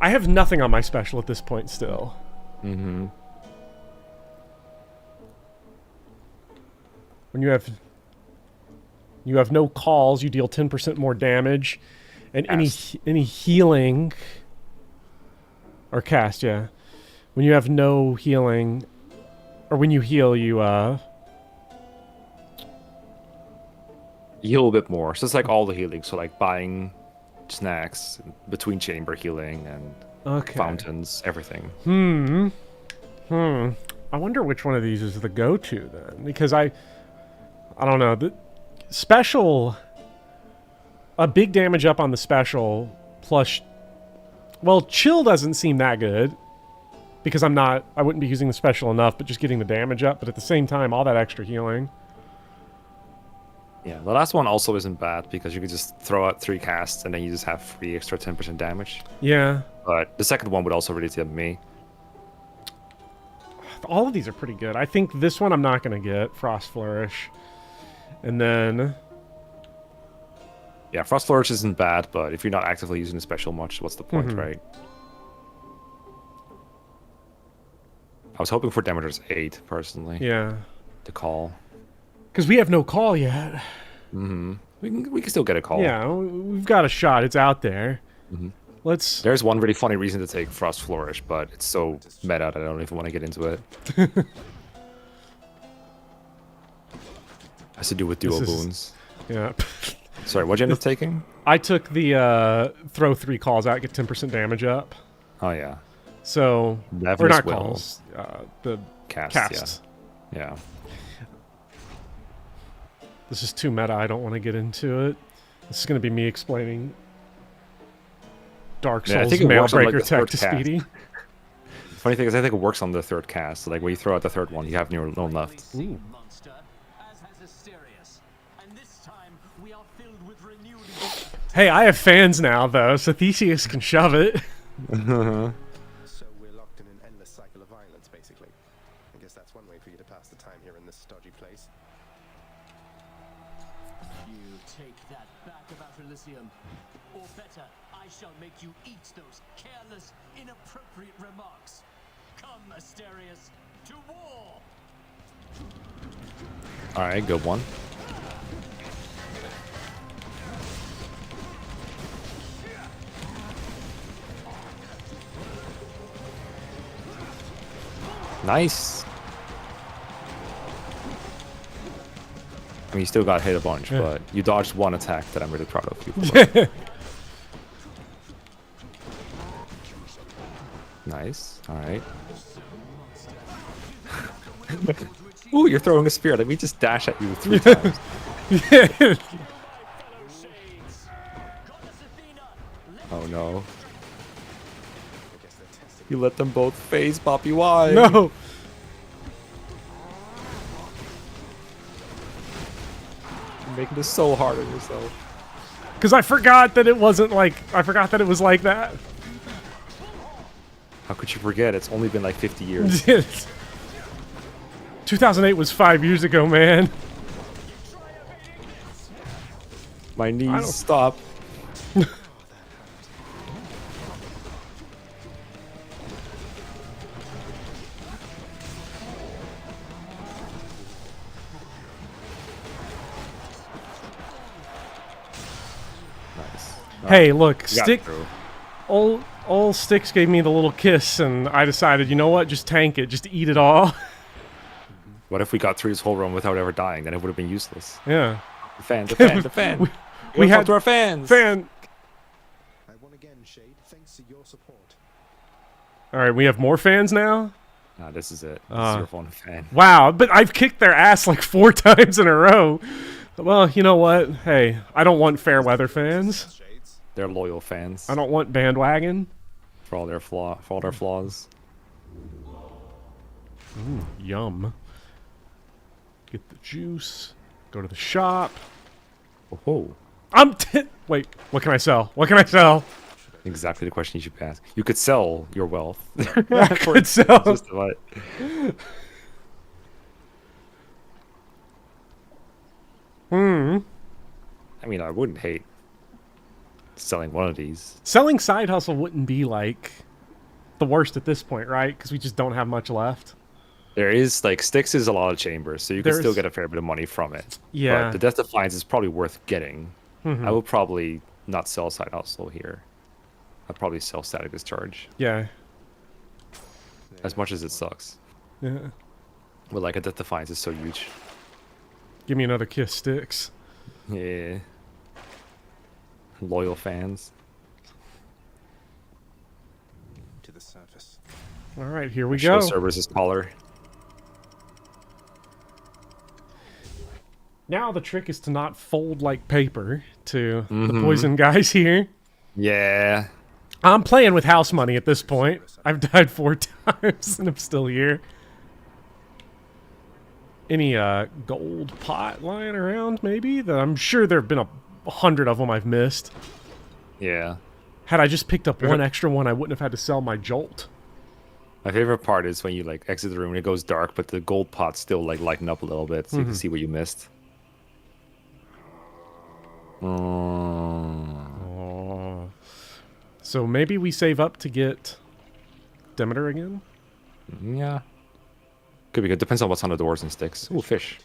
I have nothing on my special at this point still. Mm-hmm. When you have no calls, you deal 10% more damage, and Cast. any healing or cast, yeah. When you have no healing, or when you heal, you you heal a bit more. So it's like all the healing. So like buying snacks, between chamber healing, and Okay. fountains, everything. I wonder which one of these is the go-to then, because I don't know. The special, a big damage up on the special plus, well, chill doesn't seem that good because I wouldn't be using the special enough, but just getting the damage up. But at the same time, all that extra healing. Yeah, the last one also isn't bad because you could just throw out 3 casts and then you just have free extra 10% damage. Yeah. But the second one would also really tempt me. All of these are pretty good. I think this one I'm not going to get, Frost Flourish. And then... Yeah, Frost Flourish isn't bad, but if you're not actively using the special much, what's the point, right? I was hoping for Demeter's 8, personally. Yeah. To call. Because we have no call yet. We can still get a call. Yeah, we've got a shot. It's out there. Let's... There's one really funny reason to take Frost Flourish, but it's so meta that I don't even want to get into it. Has to do with duo boons. Yeah. Sorry, what'd you end up taking? I took the throw 3 calls out, get 10% damage up. Oh, yeah. So... Ravenous or not Will. calls. The Casts. Yeah. This is too meta. I don't want to get into it. This is going to be me explaining Dark Yeah, I Souls think it works on, like, Mailbreaker the tech third to cast. Speedy. Funny thing is, I think it works on the 3rd cast. So, like, when you throw out the 3rd one, you have no left. Ooh. Monster, as has Asterius. And this time we are filled with renewed Hey, I have fans now, though, so Theseus can shove it. So we're locked in an endless cycle of violence, basically. I guess that's one way for you to pass the time here in this stodgy place. You take that back about Elysium. Or better, I shall make you eat those careless, inappropriate remarks. Come, Asterius, to war! Alright, good one. Nice. I mean, you still got hit a bunch, but you dodged one attack that I'm really proud of you for. Nice. Alright. Ooh, you're throwing a spear. Let me just dash at you 3 times. Oh no. You let them both phase, Poppy. Why? No! You're making this so hard on yourself. Because I forgot that it wasn't like... I forgot that it was like that. How could you forget? It's only been like 50 years. 2008 was 5 years ago, man. My knees stop. Nice. Hey, look, You got Stick... through. Old Styx gave me the little kiss, and I decided, you know what? Just tank it. Just eat it all. What if we got through this whole run without ever dying? Then it would have been useless. Yeah. The fan, the fan, the fan. We had to our fans. fan. I won again, Shade, thanks to your support. All right, we have more fans now. Nah, this is it. This is your phone fan. Wow, but I've kicked their ass like 4 times in a row. Well, you know what? Hey, I don't want fair weather fans. Shades. They're loyal fans. I don't want bandwagon. For all their flaws. Yum. Get the juice. Go to the shop. Oh, Wait, what can I sell? What can I sell? exactly the question you should ask. You could sell your wealth. I could sell. Just about. I mean, I wouldn't hate selling one of these. Selling side hustle wouldn't be like the worst at this point, right? Because we just don't have much left. There is, like, Styx is a lot of chambers, so you can still There's- get a fair bit of money from it. Yeah. But the Death Defiance is probably worth getting. I would probably not sell side hustle here. I'd probably sell static discharge. Yeah. As much as it sucks. Yeah. But, like, a Death Defiance is so huge. Give me another kiss, Styx. Yeah. Loyal fans. To the surface. All right, here we Show go. Cerberus' collar. Now the trick is to not fold like paper to the poison guys here. Yeah. I'm playing with house money at this point. I've died 4 times and I'm still here. Any gold pot lying around, maybe? I'm sure there have been 100 of them I've missed. Yeah. Had I just picked up one extra one, I wouldn't have had to sell my jolt. My favorite part is when you like exit the room and it goes dark, but the gold pots still like lighten up a little bit so you can see what you missed. Oh. So maybe we save up to get Demeter again? Yeah. Could be good. Depends on what's on the doors and Styx. Ooh, fish.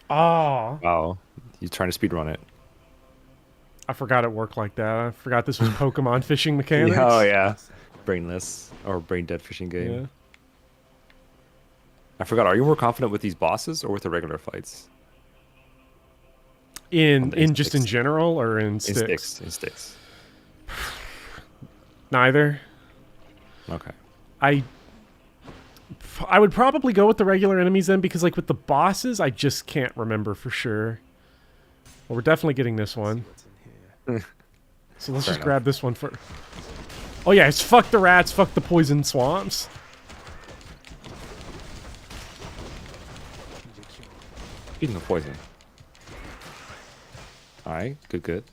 Oh. Wow. You're trying to speedrun it. I forgot it worked like that. I forgot this was Pokemon fishing mechanics. Oh, yeah. Brainless or brain dead fishing game. Yeah. I forgot. Are you more confident with these bosses or with the regular fights? In just Styx. in general or in Styx? In Styx. Neither. Okay. I would probably go with the regular enemies then, because like with the bosses, I just can't remember for sure. Well, we're definitely getting this one. So let's just grab this one for... Oh yeah, it's fuck the rats, fuck the poison swamps. Eating the poison. Alright, good.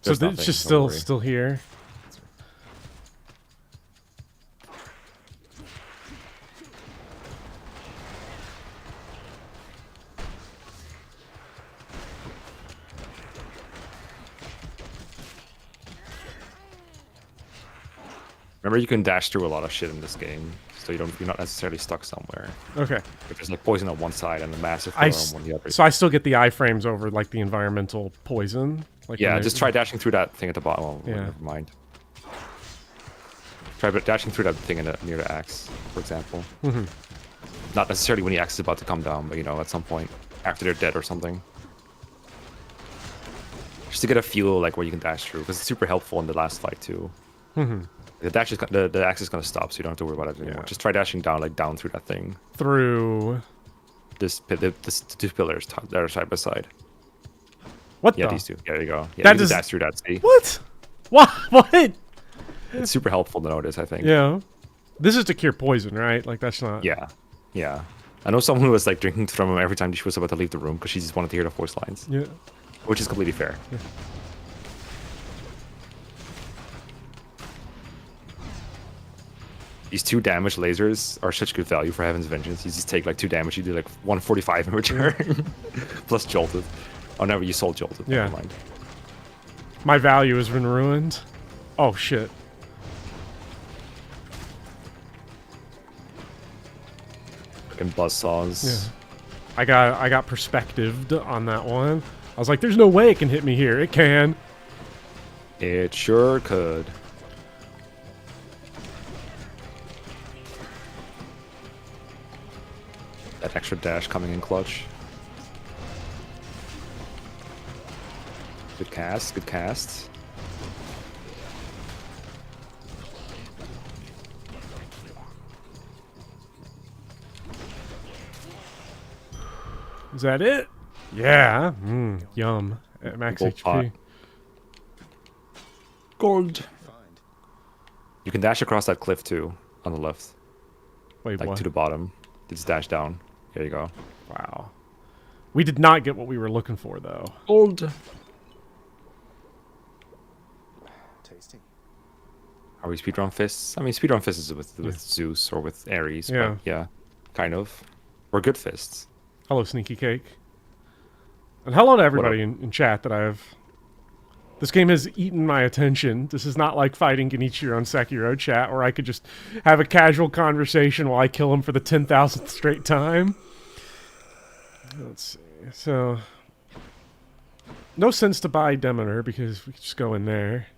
So There's it's just nothing, don't still worry. here. Remember, you can dash through a lot of shit in this game, so you're not necessarily stuck somewhere. Okay. If there's like poison on one side and a massive I killer on the other. So I still get the iframes over like the environmental poison. Like Yeah, when just try dashing through that thing at the bottom. Oh, Yeah. never mind. Try dashing through that thing near the axe, for example. Not necessarily when the axe is about to come down, but you know, at some point after they're dead or something. Just to get a feel like where you can dash through, because it's super helpful in the last fight too. The dash is the axe is gonna stop, so you don't have to worry about it anymore. Yeah. Just try dashing down, like down through that thing. through. This two pillars that are side by side. What Yeah, the? these two. Yeah, there you go. Yeah, That you can does- dash through that. See, What? What? it's super helpful to notice. I think. Yeah. This is to cure poison, right? Like that's not. Yeah. Yeah. I know someone who was like drinking from him every time she was about to leave the room because she just wanted to hear the voice lines, Yeah. which is completely fair. These 2 damage lasers are such good value for Heaven's Vengeance. You just take like 2 damage, you do like 145 in return, plus jolted. Oh, never, you sold jolted. Yeah. Never mind. My value has been ruined. Oh shit. And buzzsaws. Yeah. I got perspectived on that one. I was like, there's no way it can hit me here. It can. It sure could. That extra dash coming in clutch. Good cast, good cast. Is that it? Yeah. Yum. At max Gold HP. pot. Gold. You can dash across that cliff too, on the left. Wait, Like what? to the bottom. Just dash down. There you go. Wow. We did not get what we were looking for, though. Gold. Tasty. Are we speedrun fists? I mean, speedrun fists is with Zeus or with Ares. Yeah. But yeah, kind of. We're good fists. Hello, Sneaky Cake. And hello to everybody in chat that I've... This game has eaten my attention. This is not like fighting Genichiro on Sekiro chat, where I could just have a casual conversation while I kill him for the 10,000th straight time. Let's see. So... No sense to buy Demeter, because we could just go in there.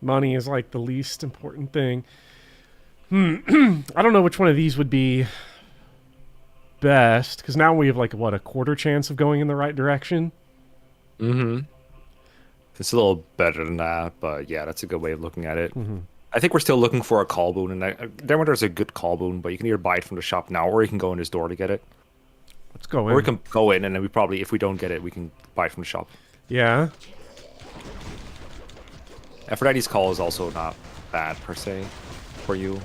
Money is like the least important thing. I don't know which one of these would be best, because now we have like, what, a quarter chance of going in the right direction? Mm-hmm. It's a little better than that, but yeah, that's a good way of looking at it. I think we're still looking for a call boon, and Demeter's a good call boon, but you can either buy it from the shop now, or you can go in his door to get it. Let's go in. Or we can go in, and then we probably, if we don't get it, we can buy it from the shop. Yeah. Aphrodite's call is also not bad, per se, for you.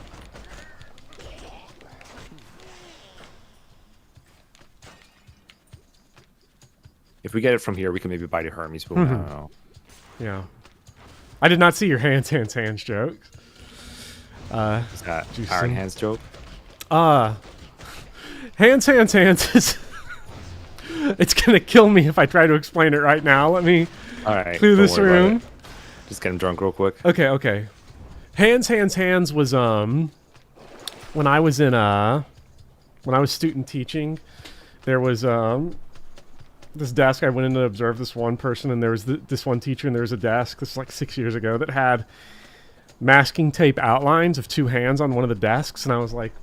If we get it from here, we can maybe buy the Hermes boon. I don't know. Yeah. I did not see your hands jokes. Is that Iron Hands joke? Hands is... It's gonna kill me if I try to explain it right now. Let me clear this room. Just get him drunk real quick. Okay. Hands was when I was in when I was student teaching, there was this desk. I went in to observe this one person, and there was this one teacher, and there was a desk. This was like 6 years ago, that had masking tape outlines of 2 hands on one of the desks, and I was like,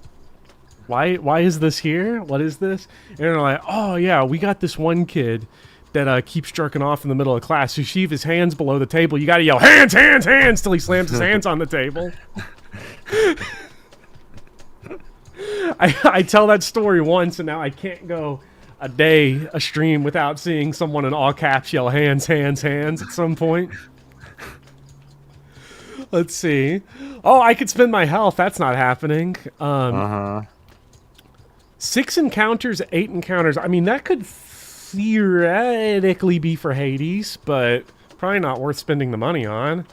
why is this here? What is this? And they're like, oh yeah, we got this one kid that keeps jerking off in the middle of class. So you have his hands below the table. You got to yell, hands, till he slams his hands on the table. I tell that story once, and now I can't go a stream without seeing someone in all caps yell hands at some point. Let's see. Oh, I could spend my health. That's not happening. 6 encounters, 8 encounters. I mean, that could theoretically be for Hades, but probably not worth spending the money on.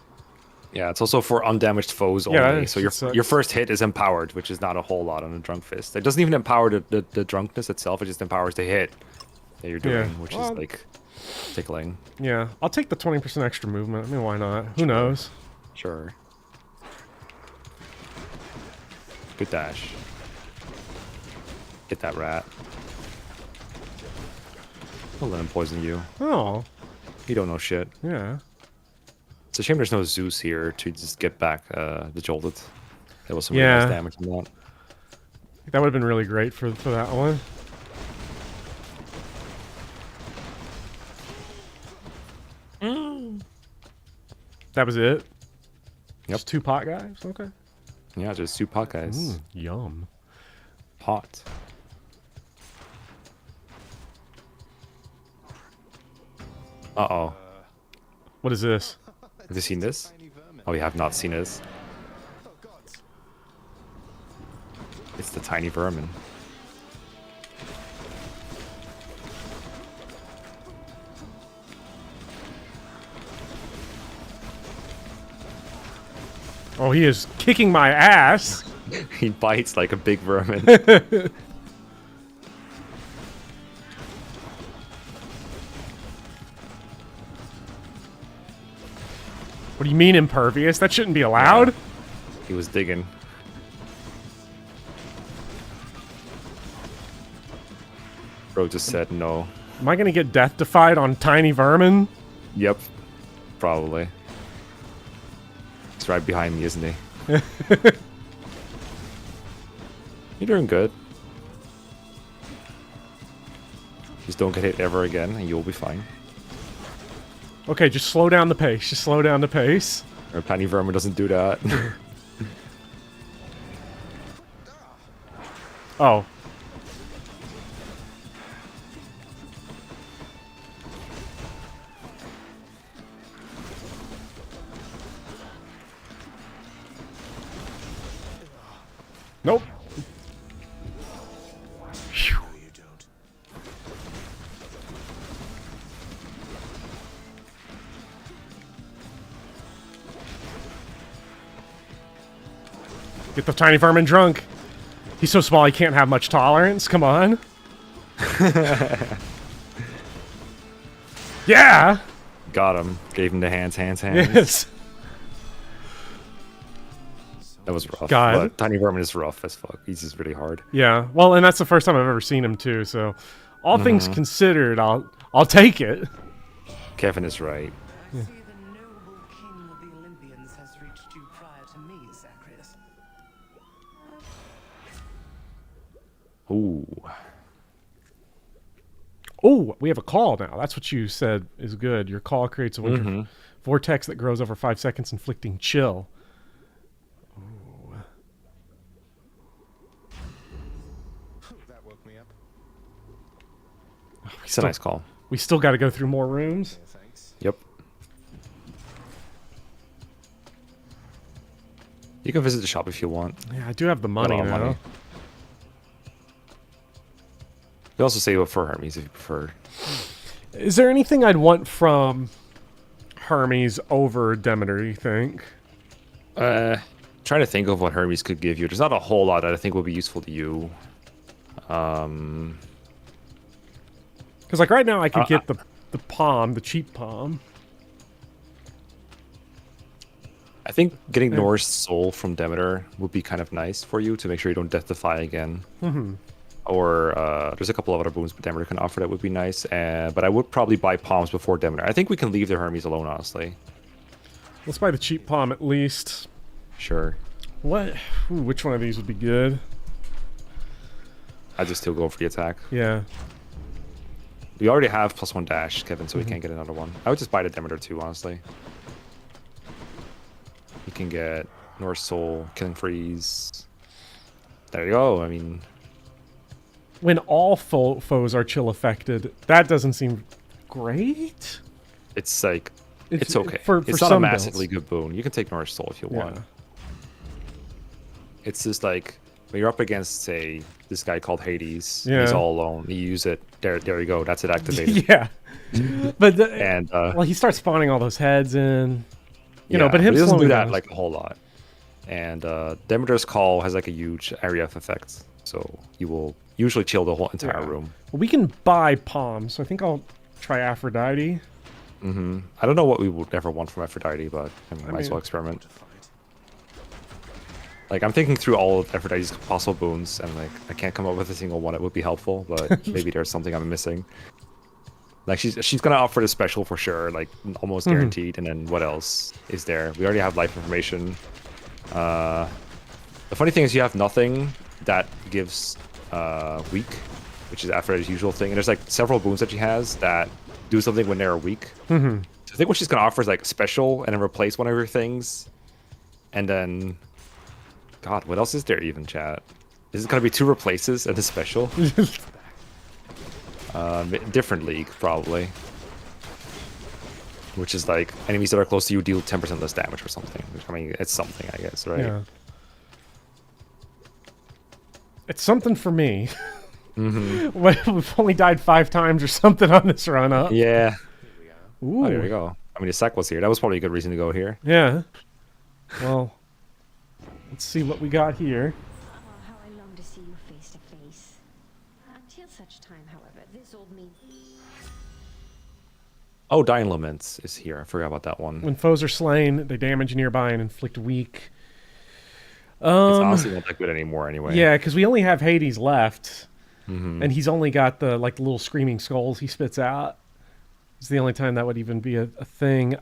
Yeah, it's also for undamaged foes only. So your first hit is empowered, which is not a whole lot on a drunk fist. It doesn't even empower the drunkenness itself. It just empowers the hit that you're doing, which is like tickling. Yeah, I'll take the 20% extra movement. I mean, why not? Who knows? Sure. Good dash. Get that rat. I'll let him poison you. Oh. You don't know shit. Yeah. It's a shame there's no Zeus here to just get back the Jolted. There was some really nice damage in that. That would have been really great for that one. That was it? Yep. Just 2 pot guys? Okay. Yeah, just 2 pot guys. Yum. Pot. Uh-oh. What is this? Have you seen this? Oh, you have not seen this. It's the tiny vermin. Oh, he is kicking my ass. He bites like a big vermin. What do you mean impervious? That shouldn't be allowed. Yeah. He was digging. Bro just said no. Am I gonna get death defied on tiny vermin? Yep. Probably. He's right behind me, isn't he? You're doing good. Just don't get hit ever again and you'll be fine. Okay, just slow down the pace. Just slow down the pace. Our tiny vermin doesn't do that. Oh. Nope. Get the tiny vermin drunk. He's so small he can't have much tolerance. Come on. Yeah. Got him. Gave him the hands. Yes. That was rough. God. But tiny vermin is rough as fuck. He's just really hard. Yeah. Well, and that's the first time I've ever seen him too. So, all things considered, I'll take it. Kevin is right. I see the noble king of the Olympians has Ooh. Oh, we have a call now. That's what you said is good. Your call creates a winter vortex that grows over 5 seconds, inflicting chill. Ooh. That woke me up. It's a nice call. We still got to go through more rooms. Yeah, thanks. Yep. You can visit the shop if you want. Yeah, I do have the money Got a lot of now. money. You can also save up for Hermes if you prefer. Is there anything I'd want from Hermes over Demeter, you think? Trying to think of what Hermes could give you. There's not a whole lot that I think will be useful to you. Because like right now I could get the palm, the cheap palm. I think getting Norse Soul from Demeter would be kind of nice for you to make sure you don't death-defy again. Or there's a couple of other boons Demeter can offer that would be nice. But I would probably buy palms before Demeter. I think we can leave the Hermes alone, honestly. Let's buy the cheap palm at least. Sure. What? Ooh, which one of these would be good? I just still go for the attack. Yeah. We already have +1 dash, Kevin, so we can't get another one. I would just buy the Demeter too, honestly. You can get Norse Soul, Killing Freeze. There you go. I mean, When all foes are chill affected, that doesn't seem great. it's like it's okay. For it's not a some massively builds. good boon. You can take Norse Soul if you want. Yeah. It's just like when you're up against, say, this guy called Hades. And Yeah. he's all alone. You use it. There you go. That's it activated. Yeah. But And well, he starts spawning all those heads in. You know, yeah, but him he doesn't do slowing that down- like a whole lot. And Demeter's Call has like a huge area of effect, so you will usually chill the whole entire room. Well, we can buy palms, so I think I'll try Aphrodite. I don't know what we would ever want from Aphrodite, but I might as mean- well experiment. Like, I'm thinking through all of Aphrodite's possible boons, and like I can't come up with a single one that would be helpful, but maybe there's something I'm missing. Like she's gonna offer the special for sure, like almost guaranteed. And then what else is there? We already have life information. The funny thing is you have nothing that gives weak, which is Aphrodite's usual thing. And there's like several boons that she has that do something when they're weak. So I think what she's gonna offer is like special, and then replace one of her things. And then, God, what else is there even, chat? Is it gonna be 2 replaces and a special? Different league, probably. Which is like, enemies that are close to you deal 10% less damage or something. Which, I mean, it's something, I guess, right? Yeah. It's something for me. We've only died 5 times or something on this run up. Yeah. Ooh. Oh, there we go. I mean, the sec was here. That was probably a good reason to go here. Yeah. Well, let's see what we got here. Oh, how I long to see you face to face. Until such time, however, this old me. Oh, Dying Laments is here. I forgot about that one. When foes are slain, they damage nearby and inflict weak. It's honestly not that good anymore anyway. Yeah, because we only have Hades left. And he's only got the like little screaming skulls he spits out. It's the only time that would even be a thing.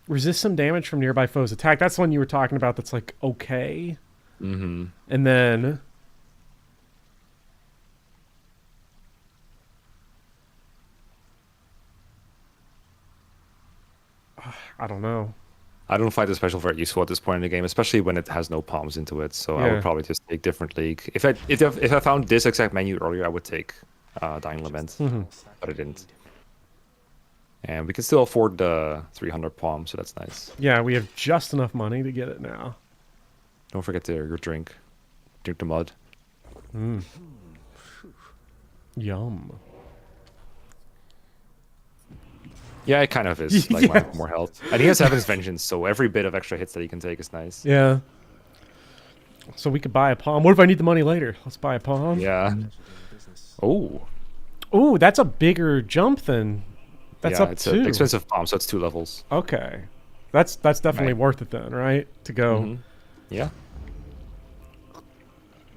Resist some damage from nearby foes' attack. That's the one you were talking about that's like okay. And then I don't know. I don't find the special very useful at this point in the game, especially when it has no palms into it. So I Yeah. would probably just take different league. If I found this exact menu earlier, I would take Dying Lament, but I didn't. And we can still afford the 300 palm, so that's nice. Yeah, we have just enough money to get it now. Don't forget your drink. Drink the mud. Yum. Yeah, it kind of is. Like, might have more health. And he has Heaven's Vengeance, so every bit of extra hits that he can take is nice. Yeah. So we could buy a palm. What if I need the money later? Let's buy a palm. Yeah. Oh. Ooh, that's a bigger jump than. That's yeah, up it's 2. an expensive palm, so it's 2 levels. Okay. That's definitely Right. worth it then, right? To go. Yeah.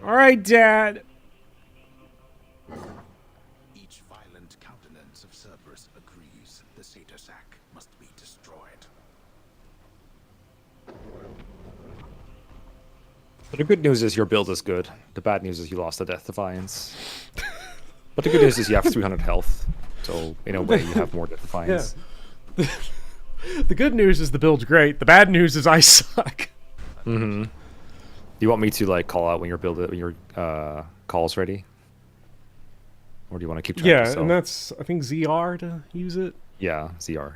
All right, Dad. Each violent countenance of Cerberus agrees the satyr sack must be destroyed. But the good news is your build is good. The bad news is you lost the Death Defiance. But the good news is you have 300 health. So, in a way, you have more Death Defiance. Yeah. The good news is the build's great. The bad news is I suck. Mm-hmm. Do you want me to, like, call out when your call's ready? Or do you want to keep track Yeah, yourself? and that's, I think, ZR to use it. Yeah, ZR.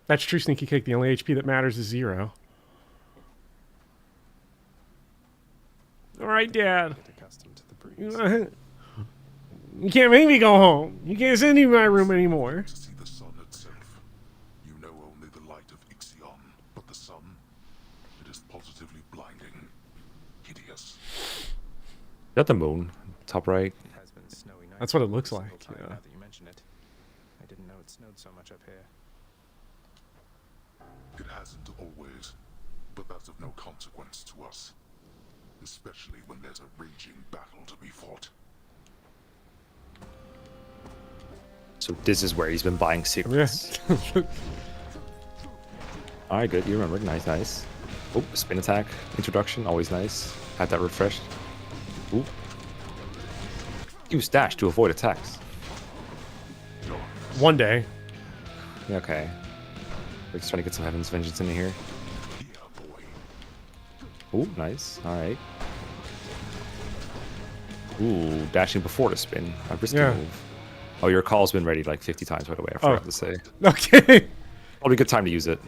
That's true, Sneaky Cake. The only HP that matters is 0. All right, Dad. Get accustomed to the breeze. You can't make me go home. You can't send me to my room anymore. To see the sun itself. You know only the light of Ixion, but the sun, it is positively blinding, hideous. Is that the moon? Top right? It has been snowy nights That's what it every looks single like, time yeah. Now that you mention it, I didn't know it snowed so much up here. It hasn't always, but that's of no consequence to us. Especially when there's a raging battle to be fought. So this is where he's been buying secrets. Yeah. Alright, good. You remembered. Nice, nice. Oh, spin attack. Introduction. Always nice. Had that refreshed. Ooh. Use dash to avoid attacks. One day. Yeah, okay. We're just trying to get some Heaven's Vengeance in here. Yeah, boy. Ooh, nice. Alright. Ooh, dashing before the spin. A risky Yeah. move. Oh, your call's been ready like 50 times, by the way. I forgot to say. Okay. Probably a good time to use it.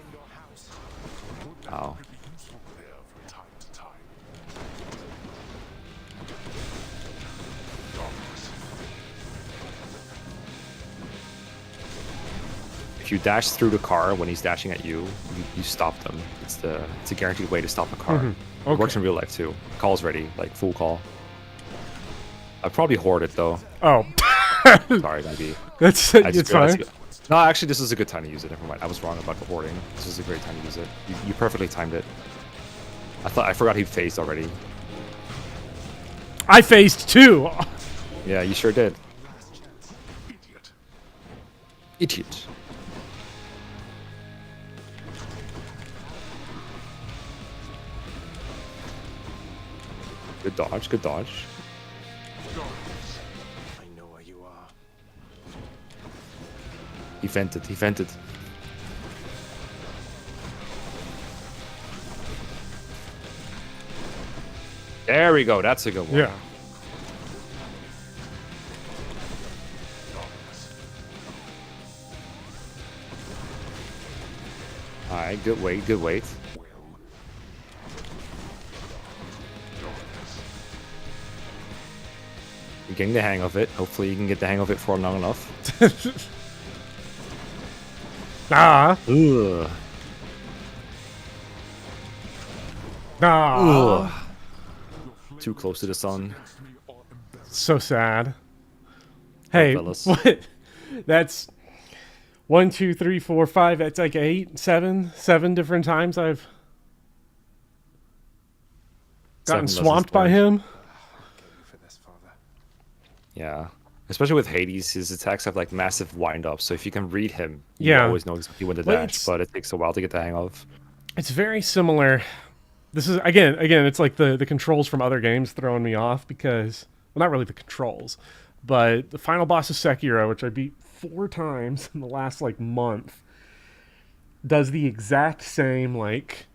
Oh. There from time to time. If you dash through the car when he's dashing at you, you stop them. It's a guaranteed way to stop a car. Okay. It works in real life too. Call's ready, like full call. I'd probably hoard it though. Oh. Sorry, maybe. That's I just it's fine. realized- No, actually, this is a good time to use it. Never mind. I was wrong about the hoarding. This is a great time to use it. You perfectly timed it. I forgot he phased already. I faced 2. Yeah, you sure did. Idiot. Idiot. Good dodge. Good dodge. I know where you are. He vented. He vented. There we go. That's a good one. Yeah. All right. Good weight. Good weight. You're getting the hang of it. Hopefully, you can get the hang of it for long enough. Nah. Ugh. Nah. Ugh. Too close to the sun. So sad. Hey, fellas. what? That's 1, 2, 3, 4, 5. That's like 8, 7 different times I've gotten 7 lessons swamped by learned. him. Get you for this, father. Yeah. Especially with Hades, his attacks have like massive wind-ups. So if you can read him, you Yeah. always know exactly when to Well, dash. it's- But it takes a while to get the hang of. It's very similar. This is again, it's like the controls from other games throwing me off because, well, not really the controls, but the final boss of Sekiro, which I beat 4 times in the last like month, does the exact same like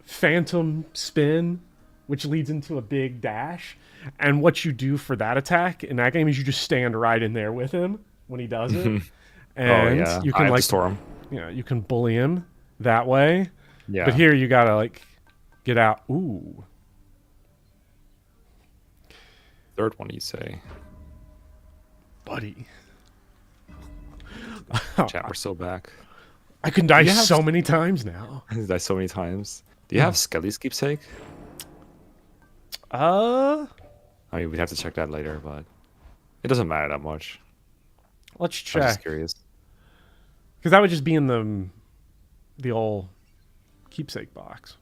phantom spin, which leads into a big dash. And what you do for that attack in that game is you just stand right in there with him when he does it, and yeah. you I can have to like, store him. you can bully him that way. Yeah. But here you gotta like get out. Ooh. Third one, you say. Buddy. Chat, we're still back. I can die You have- so many times now. I died so many times. Do you have Skelly's keepsake? Uh, I mean, we'd have to check that later, but it doesn't matter that much. let's I'm just check. curious. Because that would just be in the old keepsake box.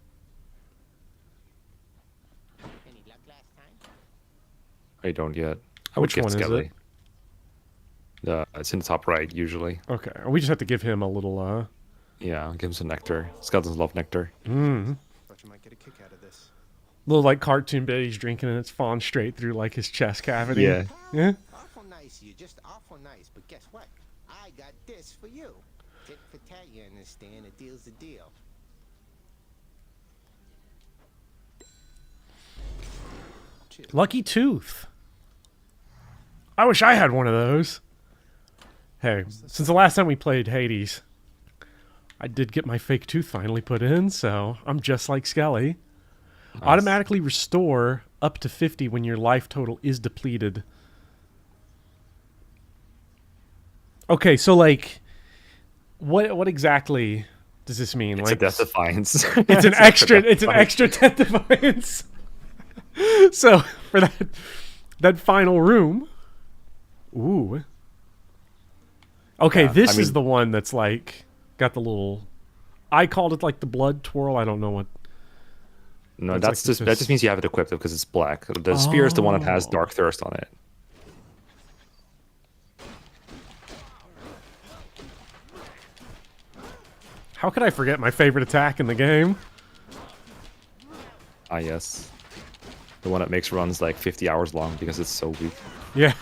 I don't yet. I would Which give one is Skelly. It's in the top right, usually. Okay. We just have to give him a little Yeah, give him some nectar. Skeletons love nectar. Thought you might get a kick out of this. Little like cartoon bit he's drinking and it's falling straight through like his chest cavity. Yeah. Yeah. Awful nice, you just awful nice. But guess what? I got this for you. Tit for tat, you understand? A deal's a deal. Lucky tooth. I wish I had one of those. Hey, since the last time we played Hades, I did get my fake tooth finally put in, so I'm just like Skelly. Nice. Automatically restore up to 50 when your life total is depleted. Okay, so like, what exactly does this mean? It's like a death defiance. It's an extra death defiance. So for that final room, ooh. Okay, yeah, this is the one that's like got the little. I called it like the blood twirl. I don't know what. No, that just means you have it equipped because it's black. The spear is the one that has Dark Thirst on it. How could I forget my favorite attack in the game? Ah, yes. The one that makes runs like 50 hours long because it's so weak. Yeah.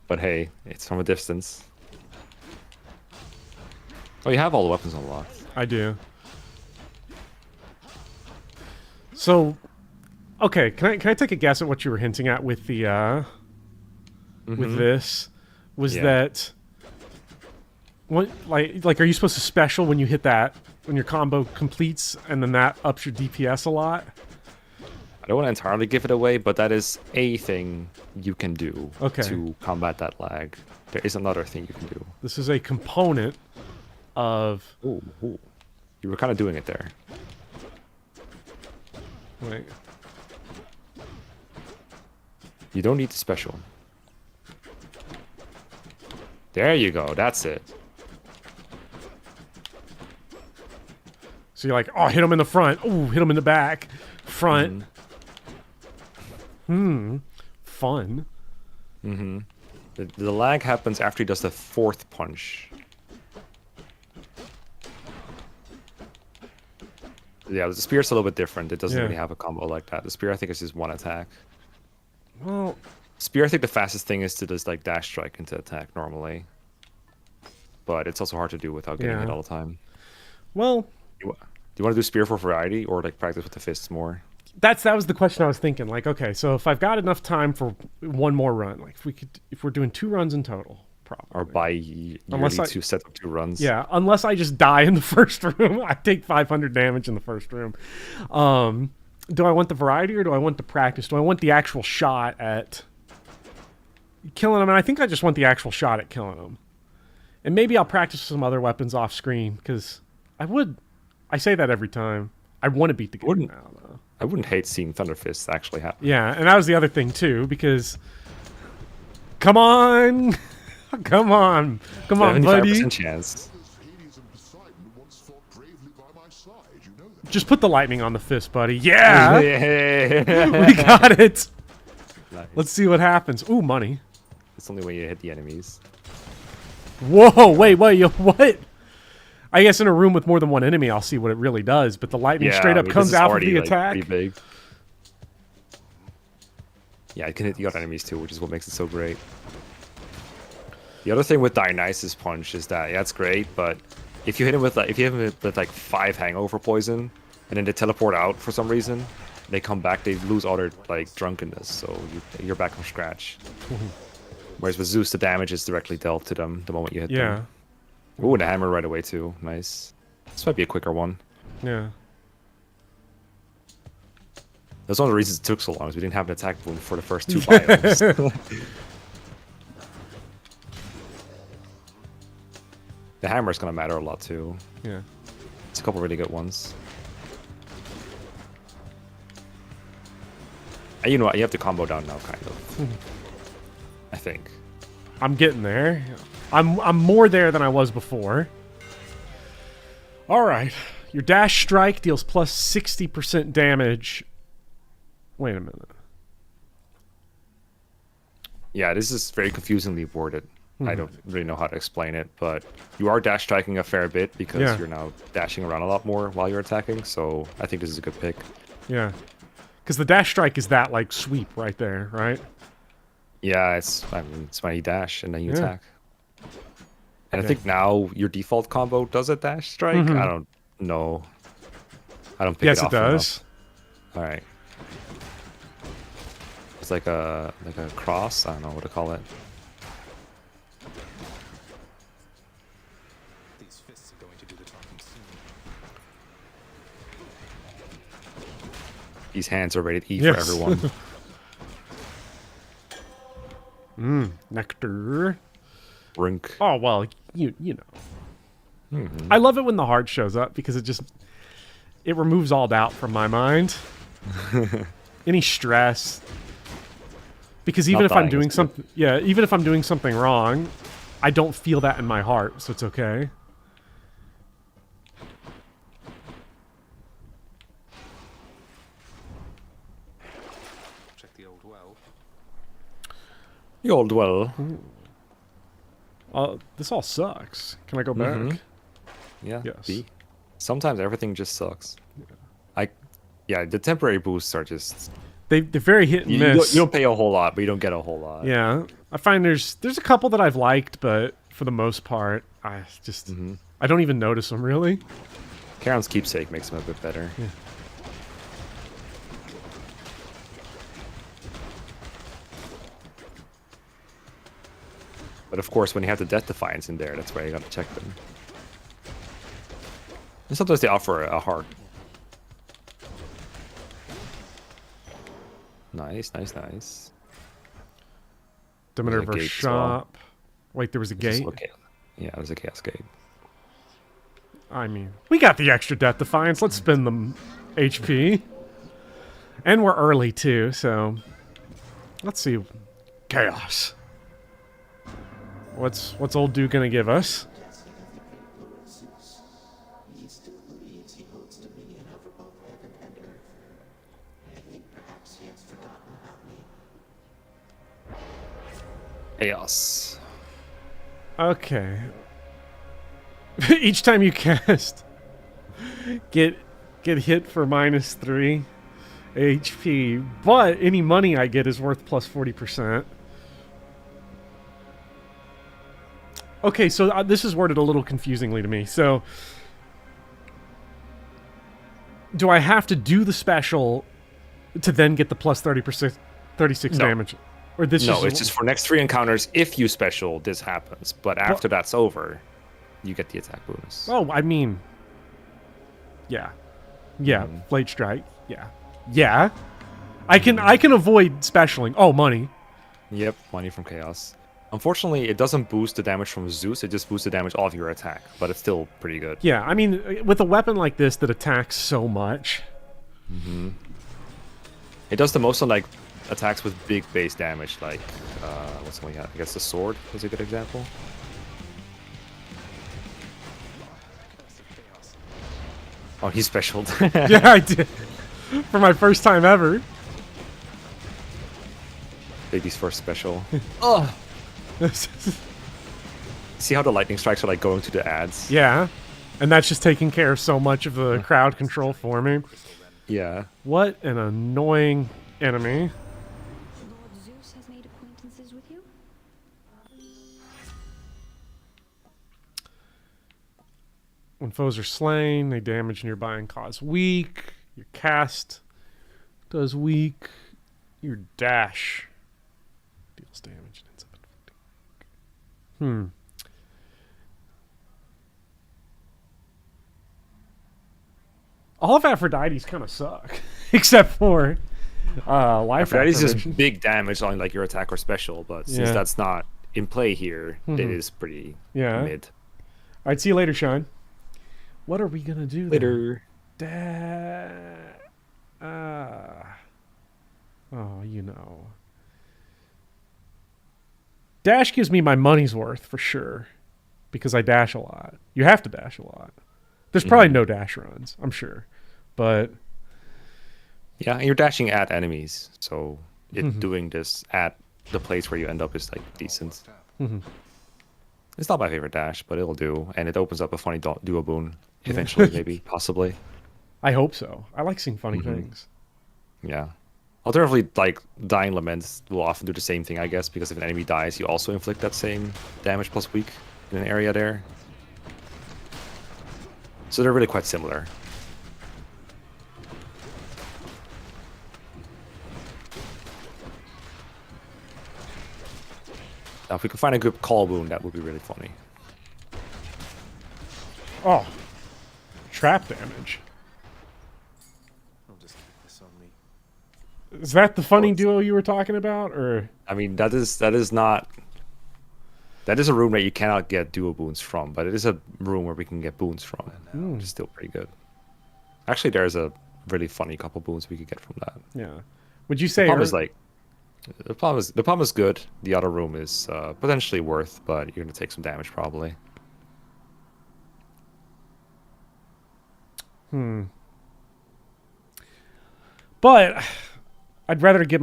But hey, it's from a distance. Oh, you have all the weapons unlocked. I do. So, okay, can I take a guess at what you were hinting at with the with this? Was that what like are you supposed to special when you hit that when your combo completes and then that ups your DPS a lot? I don't want to entirely give it away, but that is a thing you can do to combat that lag. There is another thing you can do. This is a component of... Ooh. You were kind of doing it there. Wait. You don't need to special. There you go. That's it. So you're like, oh, hit him in the front. Ooh, hit him in the back. Front. Fun. The lag happens after he does the fourth punch. Yeah, the spear's a little bit different. It doesn't really have a combo like that. The spear, I think, is just one attack. Well, spear, I think the fastest thing is to just like dash strike into attack normally. But it's also hard to do without getting hit all the time. Well, do you want to do spear for variety or like practice with the fists more? That was the question I was thinking. Like, okay, so if I've got enough time for one more run, like if we're doing 2 runs in total, probably. Or by yearly to set up 2 runs. Yeah, unless I just die in the first room. I take 500 damage in the first room. Do I want the variety or do I want the practice? Do I want the actual shot at killing them? And I think I just want the actual shot at killing them. And maybe I'll practice some other weapons off screen because I say that every time. I want to beat the game now, though. I wouldn't hate seeing Thunder Fists actually happen. Yeah, and that was the other thing, too, because... Come on! Come on, buddy! 75% chance. Just put the lightning on the fist, buddy. Yeah! Yeah. We got it! Nice. Let's see what happens. Ooh, money. It's only when you hit the enemies. Whoa, wait, what? I guess in a room with more than one enemy, I'll see what it really does, but the lightning straight up comes out of the attack. Pretty big. Yeah, it can hit the other enemies too, which is what makes it so great. The other thing with Dionysus Punch is that it's great, but if you hit him with like 5 hangover poison, and then they teleport out for some reason, they come back, they lose all their like drunkenness, so you're back from scratch. Whereas with Zeus, the damage is directly dealt to them the moment you hit them. Ooh, and a hammer right away too. Nice. This might be a quicker one. Yeah. That's one of the reasons it took so long, is we didn't have an attack boon for the first 2 biomes. The hammer's gonna matter a lot too. Yeah. It's a couple really good ones. And you know what? You have to combo down now, kind of. I think. I'm getting there. I'm more there than I was before. All right. Your dash strike deals plus 60% damage. Wait a minute. Yeah, this is very confusingly worded. I don't really know how to explain it, but you are dash striking a fair bit because you're now dashing around a lot more while you're attacking, so I think this is a good pick. Yeah. Because the dash strike is that like sweep right there, right? Yeah, I mean, it's when you dash and then you Yeah. attack. And I Okay. think now your default combo does a dash strike. I don't know. I don't pick Yes, it it off does. enough. All right. It's like a cross. I don't know what to call it. These fists are going to do the talking soon. These hands are ready to eat Yes. for everyone. Nectar. Rink. Oh well, you know. I love it when the heart shows up because it removes all doubt from my mind. Any stress. Because even Not if I'm dying doing is good. something, yeah, even if I'm doing something wrong, I don't feel that in my heart, so it's okay. Check the old well. The old well. This all sucks. Can I go back? Yeah. Yes. B. Sometimes everything just sucks. Yeah, the temporary boosts are just They're very hit and you miss. don't pay a whole lot, but you don't get a whole lot. Yeah, I find there's a couple that I've liked, but for the most part, I just I don't even notice them really. Karen's keepsake makes them a bit better. Yeah. But of course, when you have the Death Defiance in there, that's where you gotta check them. And sometimes they offer a heart. Nice, nice, nice. Demeter There's a versus gate as well. shop. Wait, there was a Just gate? look at- Yeah, there's a chaos gate. I mean, we got the extra Death Defiance. Let's spend them HP. And we're early too, so let's see. Chaos. What's old dude gonna give us? Chaos. Okay. Each time you cast, get hit for -3 HP, but any money I get is worth plus 40%. Okay, so this is worded a little confusingly to me. So, do I have to do the special to then get the plus 30%, 36 No. damage? Or this No, it's just for next 3 encounters. If you special, this happens. But after that's over, you get the attack bonus. Oh, I mean, yeah, Blade Strike, yeah. I can avoid specialing. Oh, money. Yep, money from Chaos. Unfortunately, it doesn't boost the damage from Zeus. It just boosts the damage off your attack, but it's still pretty good. Yeah, I mean, with a weapon like this that attacks so much. It does the most on like attacks with big base damage, like what's something? I guess the sword is a good example. Oh, he specialed. Yeah, I did. For my first time ever. Baby's first special. Oh, see how the lightning strikes are like going to the ads? Yeah, and that's just taking care of so much of the crowd control for me. Yeah. What an annoying enemy. Lord Zeus has made acquaintances with you? When foes are slain, they damage nearby and cause weak. Your cast does weak. Your dash deals damage and ends up inflicting. All of Aphrodite's kind of suck, except for life. That is affirmation. just big damage on like your attack or special, but since Yeah. that's not in play here, it is pretty Yeah. mid. All right, see you later, Sean. What are we gonna do Later. Oh, you know. Dash gives me my money's worth for sure, because I dash a lot. You have to dash a lot. There's probably no dash runs, I'm sure, but Yeah, and you're dashing at enemies, so it doing this at the place where you end up is like decent. It's not my favorite dash, but it'll do, and it opens up a funny duo boon eventually, maybe, possibly. I hope so. I like seeing funny things. Yeah. Alternatively, like, Dying Laments will often do the same thing, I guess, because if an enemy dies, you also inflict that same damage plus weak in an area there. So they're really quite similar. Now, if we could find a good call boon, that would be really funny. Oh. Trap damage. I'll just keep this on me. Is that the funny duo you were talking about, or? I mean, that is not... That is a room that you cannot get duo boons from, but it is a room where we can get boons from, which is still pretty good. Actually, there's a really funny couple boons we could get from that. Yeah. Would you say? The problem is like, the problem is good. The other room is potentially worth, but you're gonna take some damage probably. But I'd rather get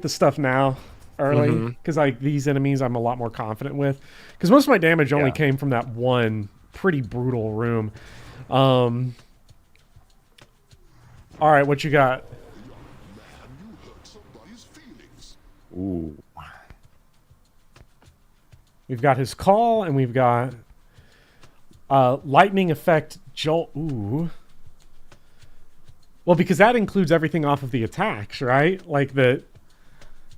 the stuff now early because like these enemies I'm a lot more confident with because most of my damage only came from that one pretty brutal room. All right, what you got? Ooh. We've got his call and we've got lightning effect jolt. Ooh. Well, because that includes everything off of the attacks, right? Like the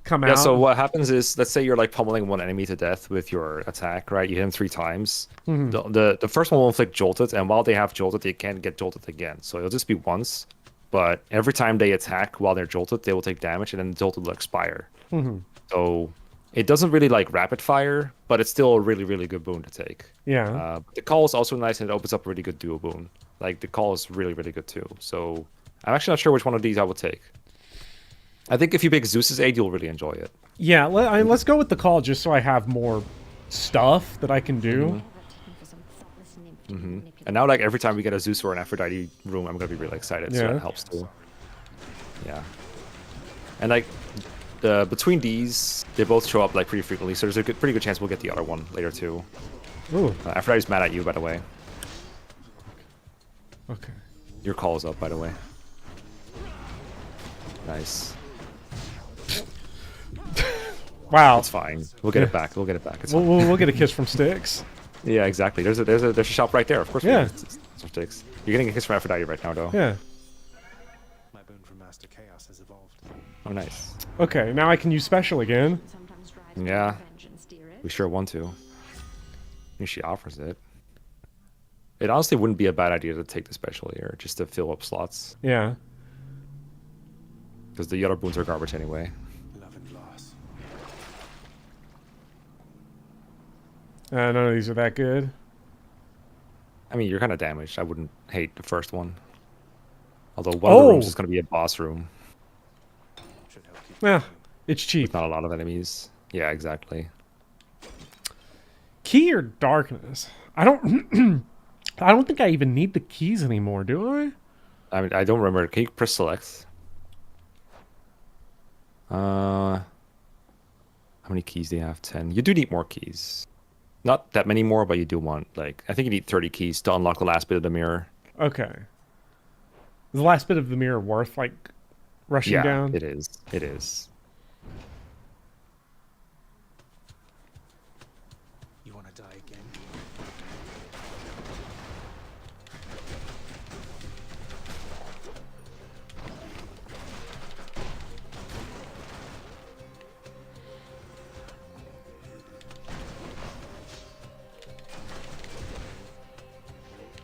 come out. Yeah, so what happens is, let's say you're like pummeling one enemy to death with your attack, right? You hit him 3 times. The first one will inflict jolted, and while they have jolted, they can't get jolted again. So it'll just be once, but every time they attack while they're jolted, they will take damage, and then the jolted will expire. So it doesn't really like rapid fire, but it's still a really, really good boon to take. Yeah. The call is also nice, and it opens up a really good duo boon. Like, the call is really, really good too. So I'm actually not sure which one of these I would take. I think if you pick Zeus's aid, you'll really enjoy it. Yeah, let's go with the call just so I have more stuff that I can do. And now, like, every time we get a Zeus or an Aphrodite room, I'm gonna be really excited. So that helps too. Yeah. And like, between these, they both show up like pretty frequently, so there's a pretty good chance we'll get the other one later too. Ooh. Aphrodite's mad at you, by the way. Okay. Your call is up, by the way. Nice. Wow. It's fine. We'll get it back. We'll get it back. It's We'll get a kiss from Styx. Yeah, exactly. There's a shop right there. Of course. Yeah. Styx. You're getting a kiss from Aphrodite right now, though. Yeah. My boon from Master Chaos has evolved. Oh, nice. Okay, now I can use special again. Yeah. We sure want to. I mean, she offers it. It honestly wouldn't be a bad idea to take the special here, just to fill up slots. Yeah. Because the other boons are garbage anyway. Love and loss. None of these are that good. I mean, you're kind of damaged. I wouldn't hate the first one. Although one of the rooms is going to be a boss room. Yeah, it's cheap. With not a lot of enemies. Yeah, exactly. Key or darkness? I don't I don't think I even need the keys anymore, do I? I mean, I don't remember. Can you press select? How many keys do you have? 10. You do need more keys. Not that many more, but you do want, like, I think you need 30 keys to unlock the last bit of the mirror. Okay. Is the last bit of the mirror worth, like, rushing down? Yeah, it is. It is. You want to die again?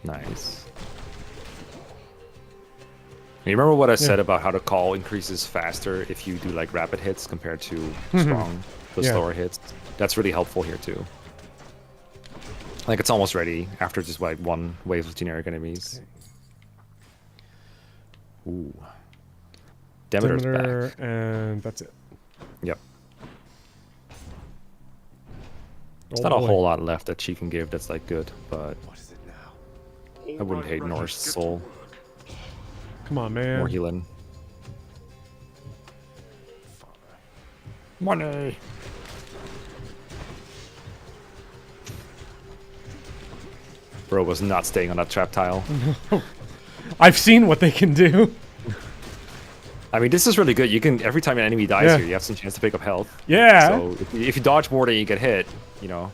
Nice. You remember what I said about how the call increases faster if you do like rapid hits compared to strong, the slower hits? That's really helpful here too. Like, it's almost ready after just like one wave of generic enemies. Ooh. Demeter's back. And that's it. Yep. There's Oh, not a boy. whole lot left that she can give that's like good, but What is it now? I wouldn't hate Norse Soul. Come on, man. More healing. Money. Bro was not staying on that trap tile. I've seen what they can do. I mean, this is really good. You can every time an enemy dies here, you have some chance to pick up health. Yeah. So if you dodge more than you get hit, you know,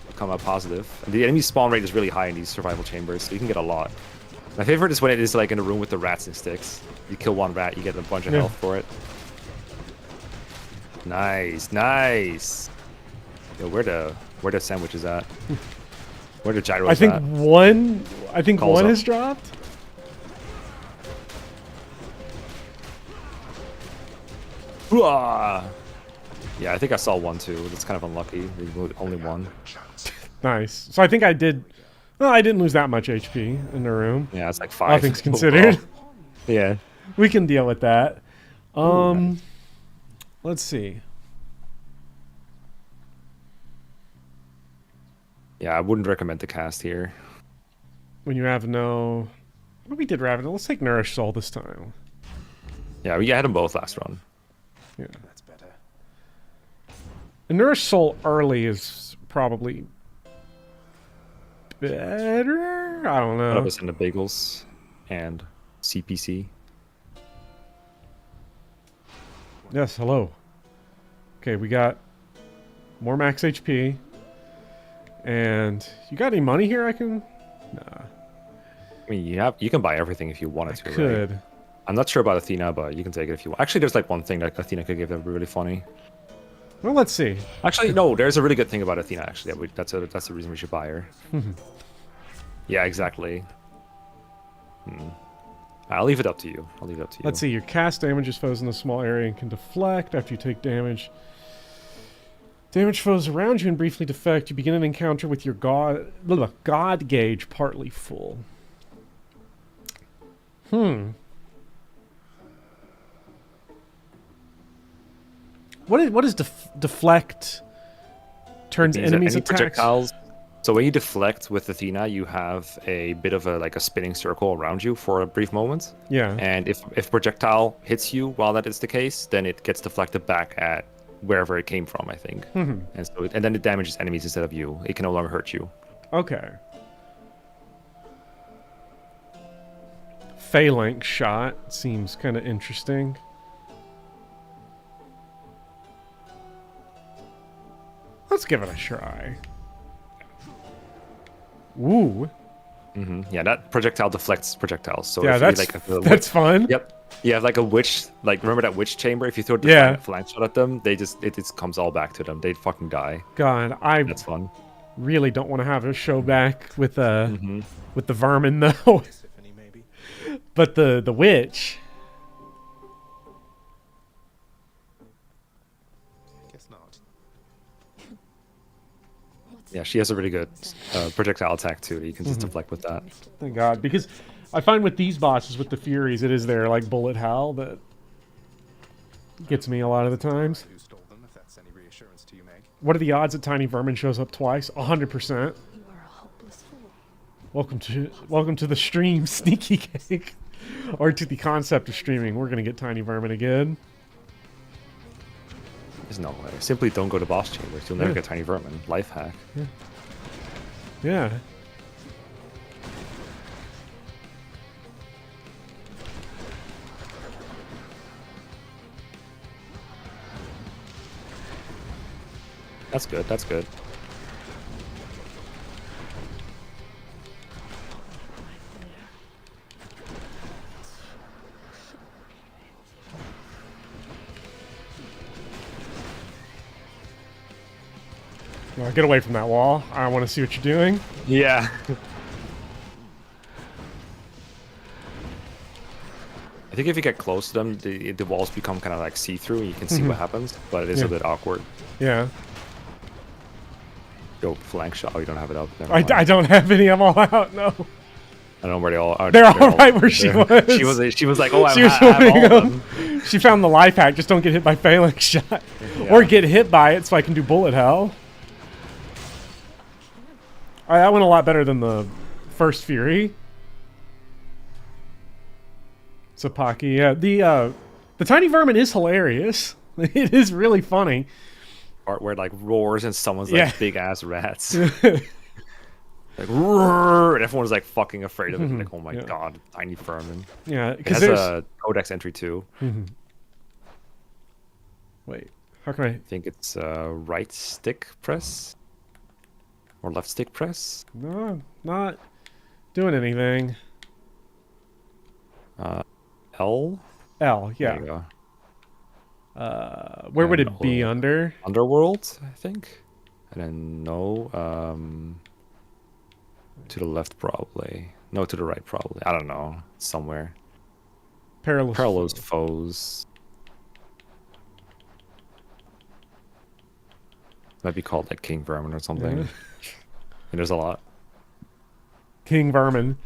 you'll come out positive. And the enemy spawn rate is really high in these survival chambers, so you can get a lot. My favorite is when it is like in a room with the rats and sticks. You kill one rat, you get a bunch of health for it. Nice, nice. Yo, where the sandwiches at? Where the gyros I think at? one Calls up. has dropped. Hooah! Yeah, I think I saw one too. That's kind of unlucky. Only one. Nice. So I think I did. Well, I didn't lose that much HP in the room. Yeah, it's like All 5. things considered. Yeah. We can deal with that. Let's see. Yeah, I wouldn't recommend the cast here. When you have no... What we did Ravenel. Let's take Nourish Soul this time. Yeah, we had them both last run. Yeah. That's better. And Nourish Soul early is probably better? I don't know. One of us in the bagels and CPC. Yes, hello. Okay, we got more max HP. And you got any money here I can... Nah. I mean, you can buy everything if you wanted to. Could. Right? I'm not sure about Athena, but you can take it if you want. Actually, there's like one thing that Athena could give that would be really funny. Well, let's see. Actually, no, there's a really good thing about Athena, actually. That's the reason we should buy her. Yeah, exactly. I'll leave it up to you. Let's see. Your cast damages foes in a small area and can deflect after you take damage. Damage foes around you and briefly deflect. You begin an encounter with your god gauge partly full. What is deflect? Turns enemies attacks. Projectiles. So when you deflect with Athena, you have a bit of a spinning circle around you for a brief moment. Yeah. And if projectile hits you while that is the case, then it gets deflected back at wherever it came from, I think. And then it damages enemies instead of you. It can no longer hurt you. Okay. Phalanx shot seems kind of interesting. Let's give it a try. Ooh. Yeah, that projectile deflects projectiles. So yeah, if that's fun. Yep. You have like a witch, like remember that witch chamber? If you throw a flank shot at them, it just comes all back to them. They'd fucking die. God, that's fun. Really don't want to have a show back with the vermin though. But the witch. Guess not. Yeah, she has a really good projectile attack too. You can just deflect with that. Thank God, because I find with these bosses, with the Furies, it is their like bullet hell that gets me a lot of the times. Who stole them, if that's any reassurance to you, Meg? What are the odds that Tiny Vermin shows up twice? 100%. You are a hopeless fool. Welcome to the stream, Sneaky Cake, or to the concept of streaming. We're gonna get Tiny Vermin again. There's no way. Simply don't go to boss chambers. You'll never get tiny vermin. Life hack. Yeah. That's good. That's good. Get away from that wall. I want to see what you're doing. Yeah. I think if you get close to them, the walls become kind of like see-through, and you can see what happens, but it is a bit awkward. Yeah. Yo, flank shot. Oh, you don't have it up. I don't have any. I'm all out. No. I don't know where they all are. They're all right where she was. She was like, oh, I she was have all of them. She found the life hack. Just don't get hit by phalanx shot, or get hit by it, so I can do bullet hell. All right, that went a lot better than the first Fury. Sapaki, yeah. The tiny vermin is hilarious. It is really funny. Part where it like roars and someone's like big ass rats. like roar, and everyone's like fucking afraid of it. Like, oh my Yeah. god, tiny vermin. Yeah, It because has there's. a codex entry too. Wait, how can I? I think it's right stick press or left stick press. No, not doing anything. L. L, yeah. There you go. Where would And it be or- under? Underworld, I think. And then no, to the left probably. No, to the right probably. I don't know. Somewhere. Perilous. Perilous Foe. foes. Might be called like King Vermin or something. Yeah. And there's a lot. King Vermin.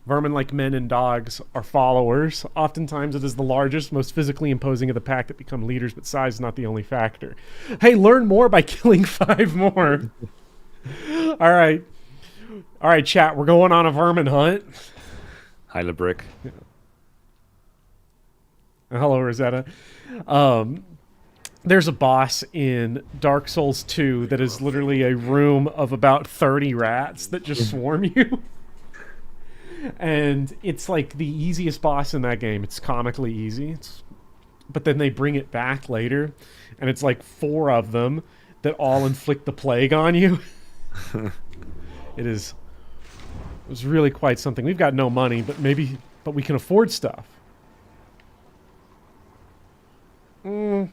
Vermin, like men and dogs, are followers. Oftentimes, it is the largest, most physically imposing of the pack that become leaders, but size is not the only factor. Hey, learn more by killing 5 more. All right. All right, chat. We're going on a vermin hunt. Hyla Brick. Hello, Rosetta. There's a boss in Dark Souls 2 that is literally a room of about 30 rats that just swarm you. And it's like the easiest boss in that game. It's comically easy. But then they bring it back later, and it's like 4 of them that all inflict the plague on you. It was really quite something. We've got no money, but we can afford stuff. Gain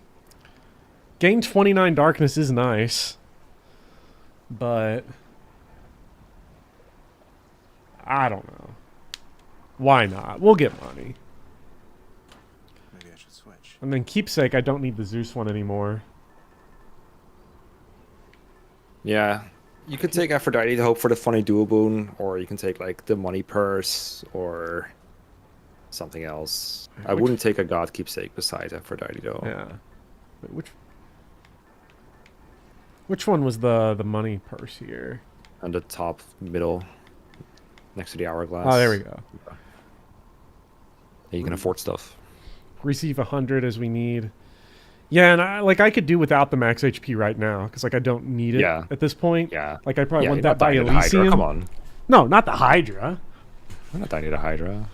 29 darkness is nice, but I don't know. Why not? We'll get money. Maybe I should switch. And then keepsake, I don't need the Zeus one anymore. Yeah. You could take Aphrodite to hope for the funny dual boon, or you can take like the money purse or something else. I wouldn't take a god keepsake besides Aphrodite though. Yeah. Wait, which one was the money purse here? On the top middle, next to the hourglass. Oh, there we go. Yeah, you can afford stuff. Receive 100 as we need. Yeah, and I could do without the max HP right now because like I don't need it at this point. Yeah. Like I probably Yeah, want you're that not by dying to the Hydra, Elysium. come on. No, not the Hydra. I'm not dying to the Hydra.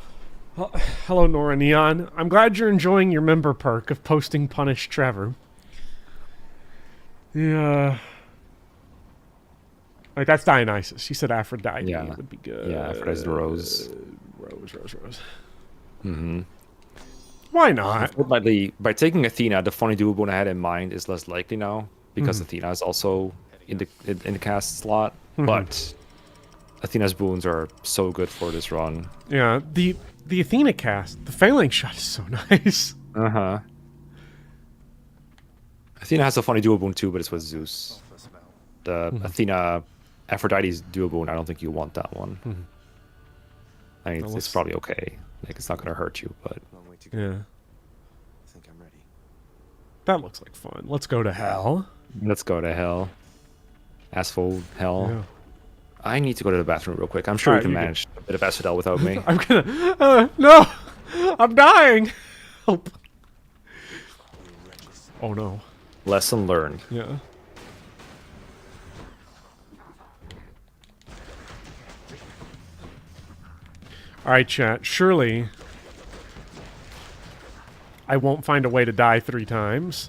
Hello, Nora Neon. I'm glad you're enjoying your member perk of posting Punish Trevor. Yeah. Like, that's Dionysus. She said Aphrodite would be good. Yeah, Aphrodite's the rose. Rose. Mm-hmm. Why not? Unfortunately, by taking Athena, the funny dual boon I had in mind is less likely now because Athena is also in the cast slot. But Athena's boons are so good for this run. Yeah, the Athena cast, the Phalanx shot is so nice. Uh-huh. Athena has a funny dual boon too, but it's with Zeus. The Athena Aphrodite's dual boon, I don't think you want that one. I mean, it's probably okay. Like, it's not going to hurt you, but... Yeah. I think I'm ready. That looks like fun. Let's go to hell. Let's go to hell. Asphodel hell. Yeah. I need to go to the bathroom real quick. I'm sure you can you manage a bit of Asphodel without me. I'm gonna... no! I'm dying! Help. Oh, no. Lesson learned. Yeah. Alright, chat. Surely... I won't find a way to die 3 times.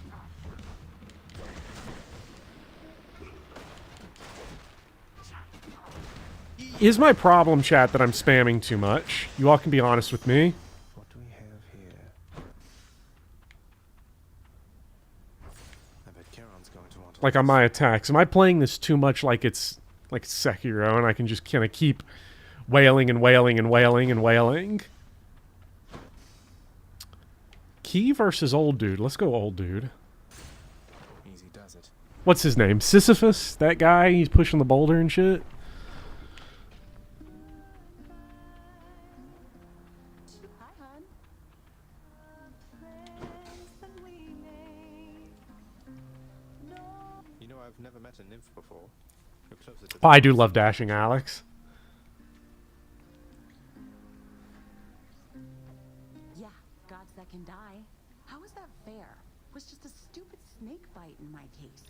Is my problem, chat, that I'm spamming too much? You all can be honest with me. What do we have here? I bet Charon's going to want to Like on my attacks. Am I playing this too much like it's like Sekiro and I can just kind of keep wailing and wailing and wailing and wailing? Key versus old dude. Let's go old dude. Easy does it. What's his name? Sisyphus? That guy? He's pushing the boulder and shit? Hi, hon. You know, I've never met a nymph before. You're closer to Oh, I do love dashing Alex. Yeah, gods that can die. How is that fair? It was just a stupid snake bite in my case.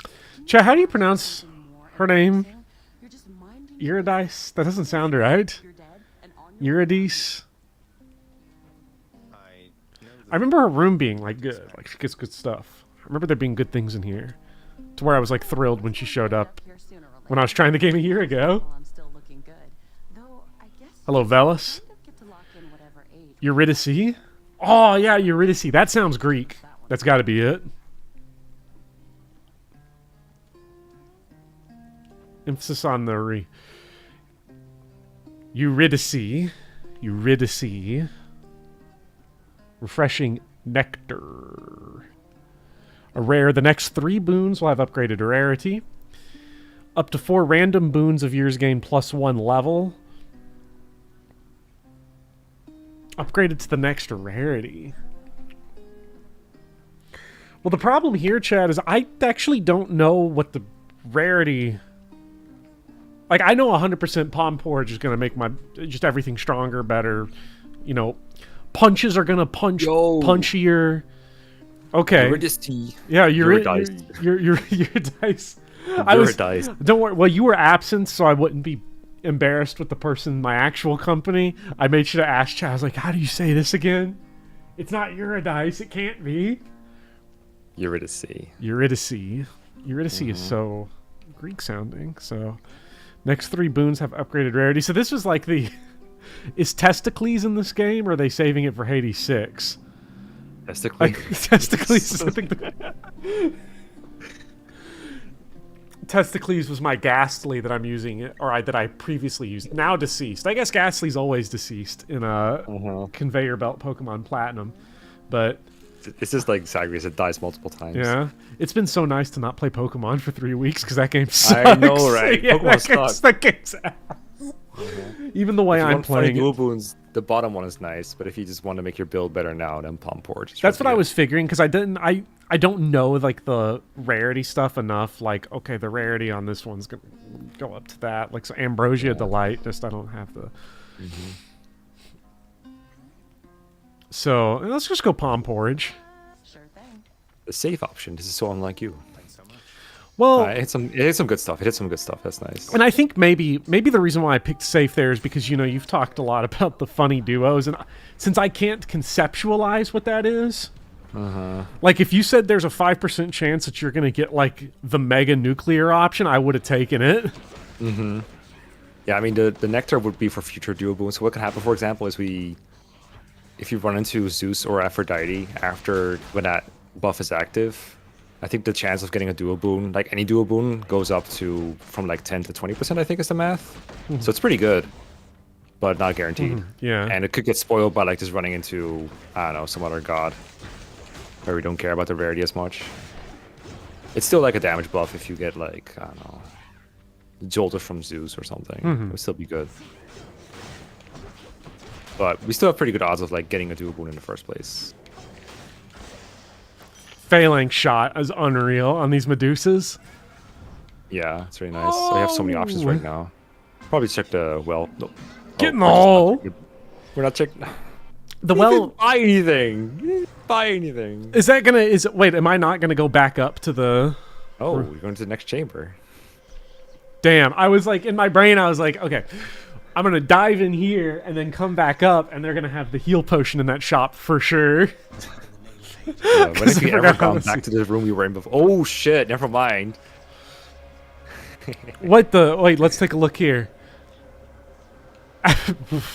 Chat, how do you pronounce her name? just minding Eurydice? That doesn't sound right. you're dead and on your Eurydice? I know I remember her room being like good. Like she gets good stuff. I remember there being good things in here. To where I was like thrilled when she showed up here sooner or when I was trying the game a year ago. while I'm still looking good. Though I guess Hello, Velis. you get to lock in whatever age. Eurydice? Oh, yeah, Eurydice. That sounds Greek. That's got to be it. Emphasis on the re. Eurydice. Eurydice. Refreshing nectar. A rare. The next 3 boons will have upgraded rarity. Up to 4 random boons of yours gain +1 level. Upgraded to the next rarity. Well, the problem here, Chad, is I actually don't know what the rarity... Like, I know 100% Palm Porridge is going to make my... just everything stronger, better. You know, punches are going to punch punchier. Okay. Eurydice. Yeah, Eurydice. Eurydice. Eurydice. Don't worry. Well, you were absent, so I wouldn't be embarrassed with the person in my actual company. I made sure to ask Chad. I was like, how do you say this again? It's not Eurydice. It can't be. Eurydice. Eurydice. Eurydice is so Greek sounding. So, next 3 boons have upgraded rarity. So this was like the... Is Testicles in this game, or are they saving it for Hades 6? Testicles. Like, Testicles. I think Testicles was my Ghastly that I'm using, or that I previously used. Now deceased. I guess Ghastly's always deceased in a conveyor belt Pokemon Platinum, but it's just like Zagreus. It dies multiple times. yeah, it's been so nice to not play Pokemon for 3 weeks because that game sucks. I know, right? Yeah, Pokemon sucks. that game's ass. Even the way I'm playing dual it. boons, the bottom one is nice, but if you just want to make your build better now, then Palm Porridge. That's what I was figuring, because I don't know like the rarity stuff enough. Like, okay, the rarity on this one's gonna go up to that. Like, so Ambrosia Delight, just I don't have the. So let's just go Palm Porridge. Sure thing. The safe option. This is so unlike you. Well, it hit some good stuff. It hit some good stuff. That's nice. and I think maybe the reason why I picked safe there is because, you know, you've talked a lot about the funny duos, and since I can't conceptualize what that is, like if you said there's a 5% chance that you're gonna get like the mega nuclear option, I would have taken it. Yeah, I mean the nectar would be for future duo boons. So what could happen, for example, is if you run into Zeus or Aphrodite when that buff is active, I think the chance of getting a duo boon, like any duo boon, goes up to from like 10 to 20%, I think is the math. So it's pretty good, but not guaranteed. Yeah. And it could get spoiled by like just running into, I don't know, some other god where we don't care about the rarity as much. It's still like a damage buff if you get like, I don't know, jolted from Zeus or something. It would still be good. But we still have pretty good odds of like getting a duo boon in the first place. Phalanx shot is unreal on these Medusas. Yeah, it's really nice. We have so many options right now. Probably check the well. No. Get in the hole. We're not checking. The well. Buy anything. You didn't buy anything. Is that gonna? Wait? Am I not gonna go back up to the? Oh, we're going to the next chamber. Damn! I was like in my brain. I was like, okay, I'm gonna dive in here and then come back up, and they're gonna have the heal potion in that shop for sure. When have you ever gone back to the room we were in before? Oh shit! Never mind. What the? Wait, let's take a look here.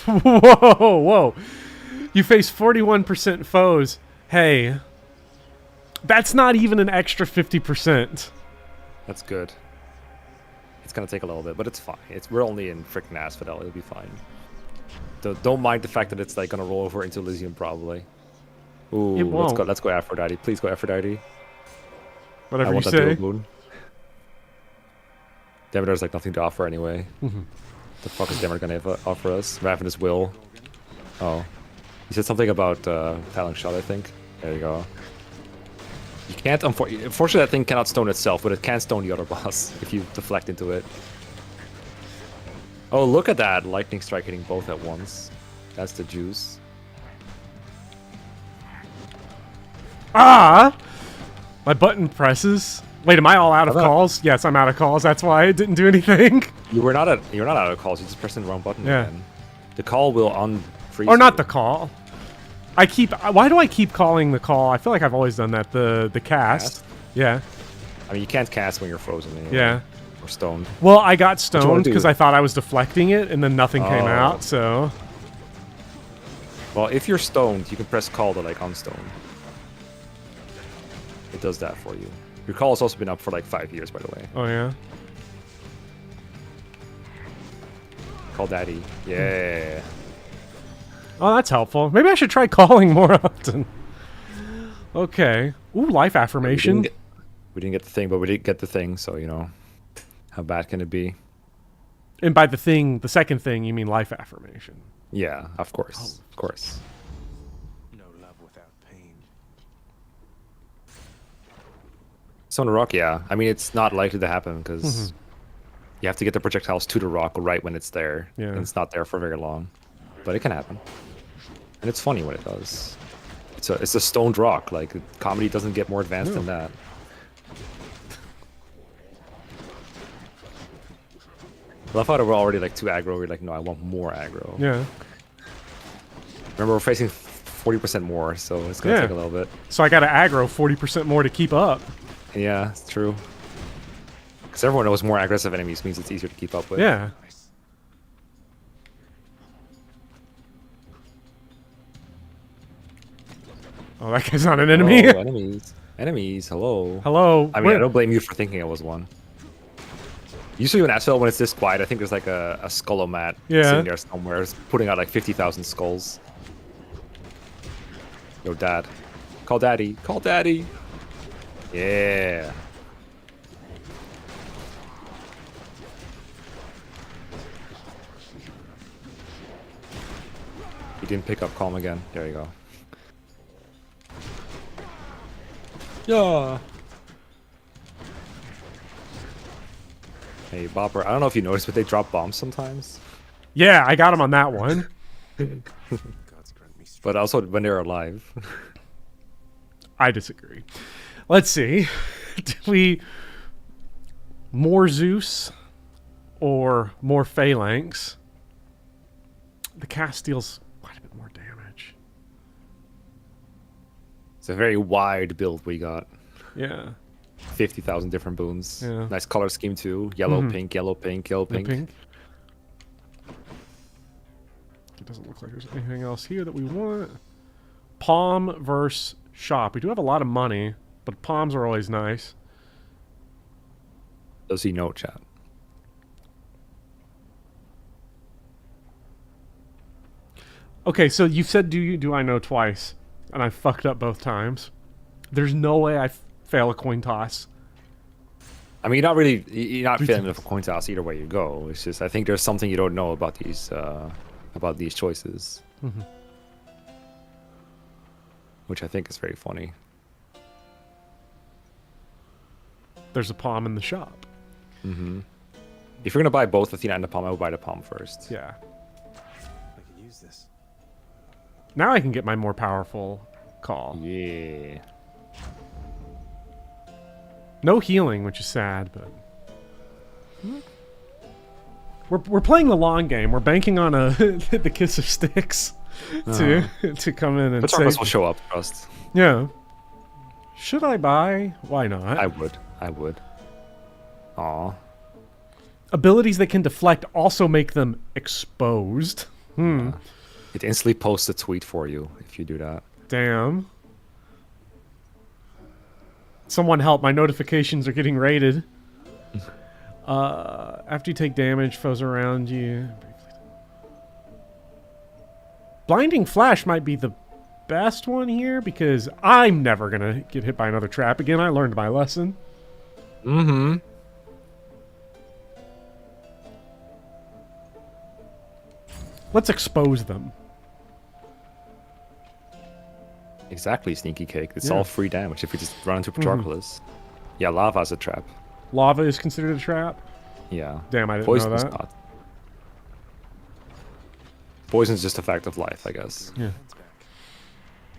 Whoa! You face 41% foes. Hey, that's not even an extra 50%. That's good. It's gonna take a little bit, but it's fine. We're only in freaking Asphodel. It'll be fine. Don't mind the fact that it's like gonna roll over into Elysium probably. Ooh, let's go Aphrodite. Please go Aphrodite. Whatever you say. Demeter's like nothing to offer anyway. The fuck is Demeter gonna offer us? Ravenous Will. Oh. You said something about Phalanx Shot, I think. There you go. You can't, unfortunately that thing cannot stone itself, but it can stone the other boss if you deflect into it. Oh, look at that! Lightning Strike hitting both at once. That's the juice. Ah! My button presses. Wait, am I all out of I'm not- calls? Yes, I'm out of calls. That's why it didn't do anything. You're not out of calls. You just pressed the wrong button Yeah. again. The call will unfreeze. Or not you. the call. Why do I keep calling the call? I feel like I've always done that. The cast. Cast? Yeah. I mean, you can't cast when you're frozen. Anyway, Yeah. Or stoned. Well, I got you wanna stoned do? because I thought I was deflecting it, and then nothing came Oh. out. So Well, if you're stoned, you can press call to like unstone. It does that for you. Your call has also been up for like 5 years, by the way. oh yeah. Call daddy. Yeah. Oh, that's helpful. Maybe I should try calling more often. Okay. Ooh, life affirmation. We didn't get the thing, but we did get the thing, so you know. How bad can it be? And by the second thing, you mean life affirmation. Yeah, of course. Of course. No love without pain. Stone rock, yeah. I mean, it's not likely to happen because you have to get the projectiles to the rock right when it's there. Yeah. And it's not there for very long. But it can happen. And it's funny when it does. It's a stoned rock. Like, comedy doesn't get more advanced than that. I love how we're already like too aggro. We're like, no, I want more aggro. Yeah. Remember, we're facing 40% more, so it's gonna Yeah. take a little bit. So I got to aggro 40% more to keep up. Yeah, it's true. Because everyone knows more aggressive enemies means it's easier to keep up with. Yeah. Oh, that guy's not an enemy. Hello, enemies. Enemies, hello. Hello. I mean, Where- I don't blame you for thinking it was one. Usually when Asphodel, when it's this quiet, I think there's like a skullomat Yeah. sitting there somewhere. It's putting out like 50,000 skulls. Yo, dad. Call daddy. Call daddy. Yeah. He didn't pick up calm again. There you go. Yeah. Hey, Bopper. I don't know if you noticed, but they drop bombs sometimes. Yeah, I got him on that one. Gods grant me strength. But also when they're alive. I disagree. Let's see. Do we more Zeus or more Phalanx? The cast deals quite a bit more damage. It's a very wide build we got. Yeah. 50,000 different boons. Yeah. Nice color scheme too. Yellow, pink, yellow, pink, yellow, The pink. pink. It doesn't look like there's anything else here that we want. Palm versus shop. We do have a lot of money, but palms are always nice. Does he know, chat? Okay, so you said do I know twice, and I fucked up both times. There's no way I fail a coin toss. I mean, you're not feeling with a coin toss either way you go. It's just, I think there's something you don't know about these choices. Which I think is very funny. There's a palm in the shop. If you're gonna buy both Athena and the palm, I would buy the palm first. Yeah. I can use this. Now I can get my more powerful call. Yeah. No healing, which is sad, but we're playing the long game. We're banking on the kiss of Styx to come in and But save. Tarkus will show up, trust. Yeah. Should I buy? Why not? I would. I would. Aw. Abilities that can deflect also make them exposed. It instantly posts a tweet for you if you do that. Damn. Someone help, my notifications are getting raided. After you take damage, foes around you. Blinding Flash might be the best one here because I'm never going to get hit by another trap again. I learned my lesson. Let's expose them. Exactly, Sneaky Cake. It's Yeah. all free damage if you just run into Patroclus. Yeah, lava's a trap. Lava is considered a trap? Yeah. Damn, I didn't Poison's know that. not. Poison's just a fact of life, I guess. Yeah.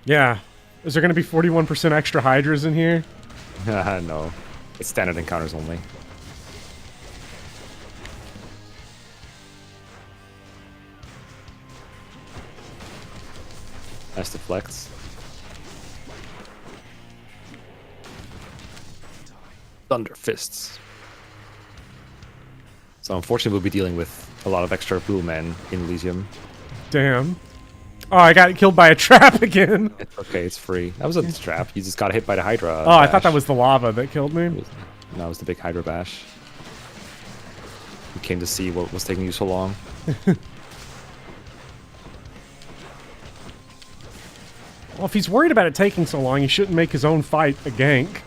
Yeah. Is there going to be 41% extra Hydras in here? No. It's standard encounters only. Nice deflects. Thunder fists. So unfortunately, we'll be dealing with a lot of extra blue men in Elysium. Damn. Oh, I got killed by a trap again. It's okay, it's free. That was a trap. You just got hit by the Hydra. Oh, I thought that was the lava that killed me. No, it was the big Hydra bash. You came to see what was taking you so long. Well, if he's worried about it taking so long, he shouldn't make his own fight a gank.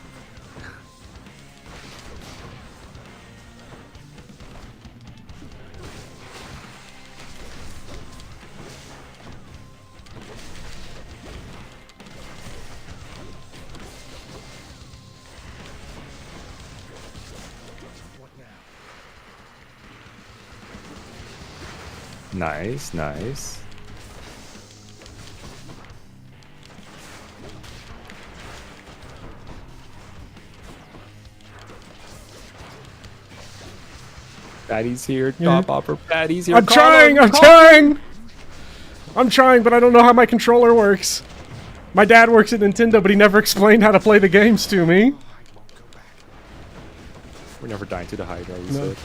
Nice, nice. Patty's here, top upper. Patty's here. I'm trying, I'm trying! I'm trying, but I don't know how my controller works. My dad works at Nintendo, but he never explained how to play the games to me. We're never dying to the Hydra, you No. said.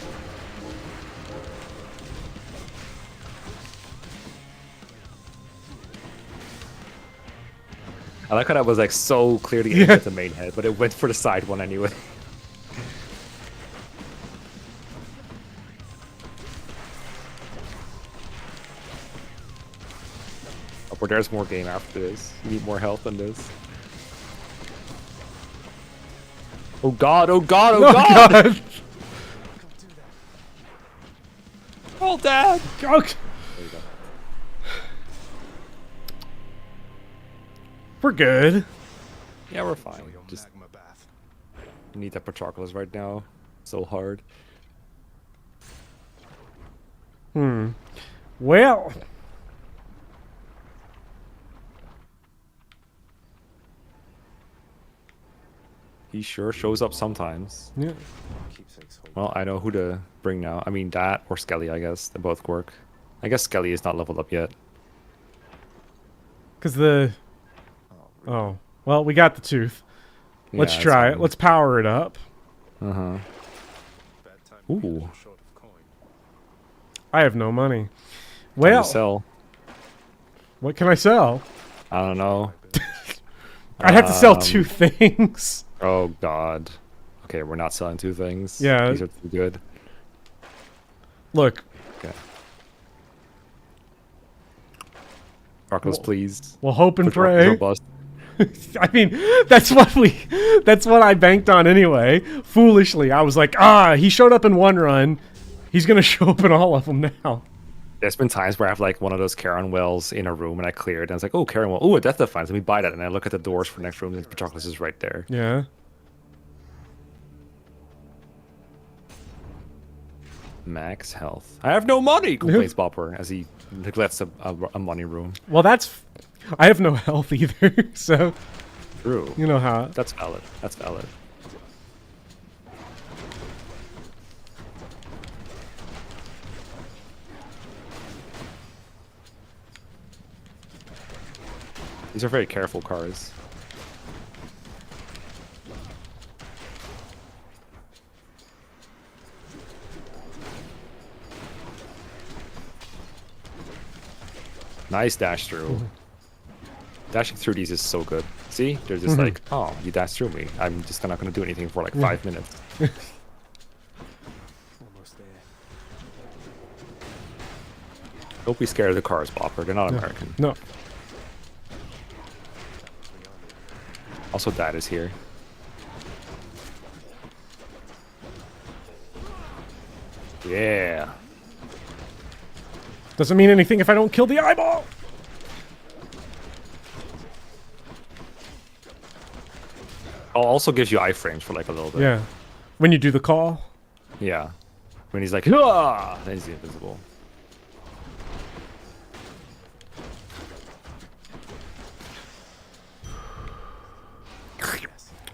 I like how that was like so clear to get Yeah. at the main head, but it went for the side one anyway. Oh, but there's more game after this. You need more health than this. Oh god, oh god, oh, Oh, god! God. Oh, Dad! Okay. There you go. We're good. Yeah, we're fine. Your Just magma bath. need that Patroclus right now. So hard. Well, He sure shows up sometimes. yeah. Keepsakes hold. Well, I know who to bring now. I mean, that or Skelly, I guess. They both work. I guess Skelly is not leveled up yet. Because the... Oh. Well, we got the tooth. Let's Yeah, try it's it. Let's power it up. Uh-huh. Bad time to be a Ooh. little short of coin. I have no money. Time Well, to sell. what can I sell? I don't know. I'd have to sell 2 things. Oh, God. Okay, we're not selling 2 things. Yeah. These are too good. Look, Okay. Patroclus, please. we'll hope and Patroclus pray. or bust. I mean, that's what I banked on anyway. Foolishly, I was like, he showed up in one run. He's gonna show up in all of them now. There's been times where I have like one of those Charon wells in a room and I clear it and I was like, oh, Charon well, oh, a Death Defiance, let me buy that. And I look at the doors for next room and Patroclus is right there. Yeah. Max health. I have no money, complains Bopper as he neglects a money room. Well, I have no health either, so True. you know how. That's valid. That's valid. These are very careful cars. Nice dash through. Dashing through these is so good. See? They're just like, oh, you dashed through me. I'm just not going to do anything for like 5 minutes. Almost there. Don't be scared of the cars, Bopper. They're not American. No. Also, Dad is here. Yeah. Doesn't mean anything if I don't kill the eyeball. Also gives you iframes for like a little bit. Yeah. When you do the call. Yeah. When he's like, ah, then he's invisible.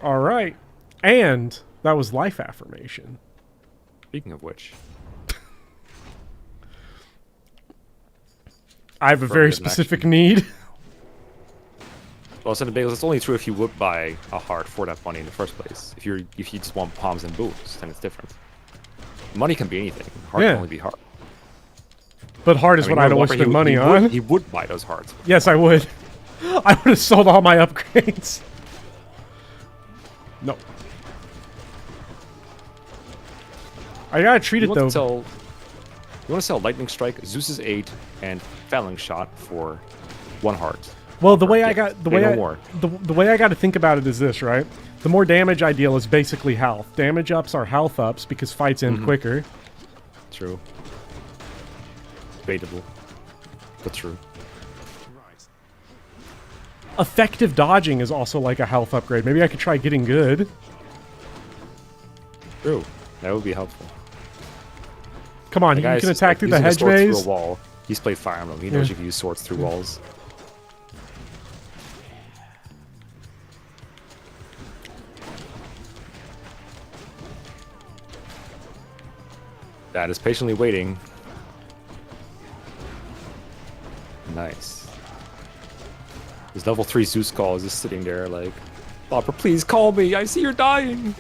All right. And That was life affirmation. Speaking of which, I have a very specific need. Well, Senator Bagels, it's only true if you would buy a heart for that money in the first place. If you just want palms and boons, then it's different. Money can be anything. Heart can only be heart. But heart is what I'd always spend money on. He would buy those hearts. Yes, I would. I would have sold all my upgrades. No. I gotta treat it though. You want to sell Lightning Strike, Zeus's 8, and Phalanx Shot for 1 heart. Well, the way I got the way I got to think about it is this, right? The more damage I deal is basically health. Damage ups are health ups because fights end quicker. True. Debatable, but true. Effective dodging is also like a health upgrade. Maybe I could try getting good. True. That would be helpful. Come on, you can attack through the hedge maze. Through a wall. He's played Fire Emblem. He knows you can use swords through walls. Dad is patiently waiting. Nice. His level 3 Zeus call is just sitting there like, Bopper, please call me. I see you're dying.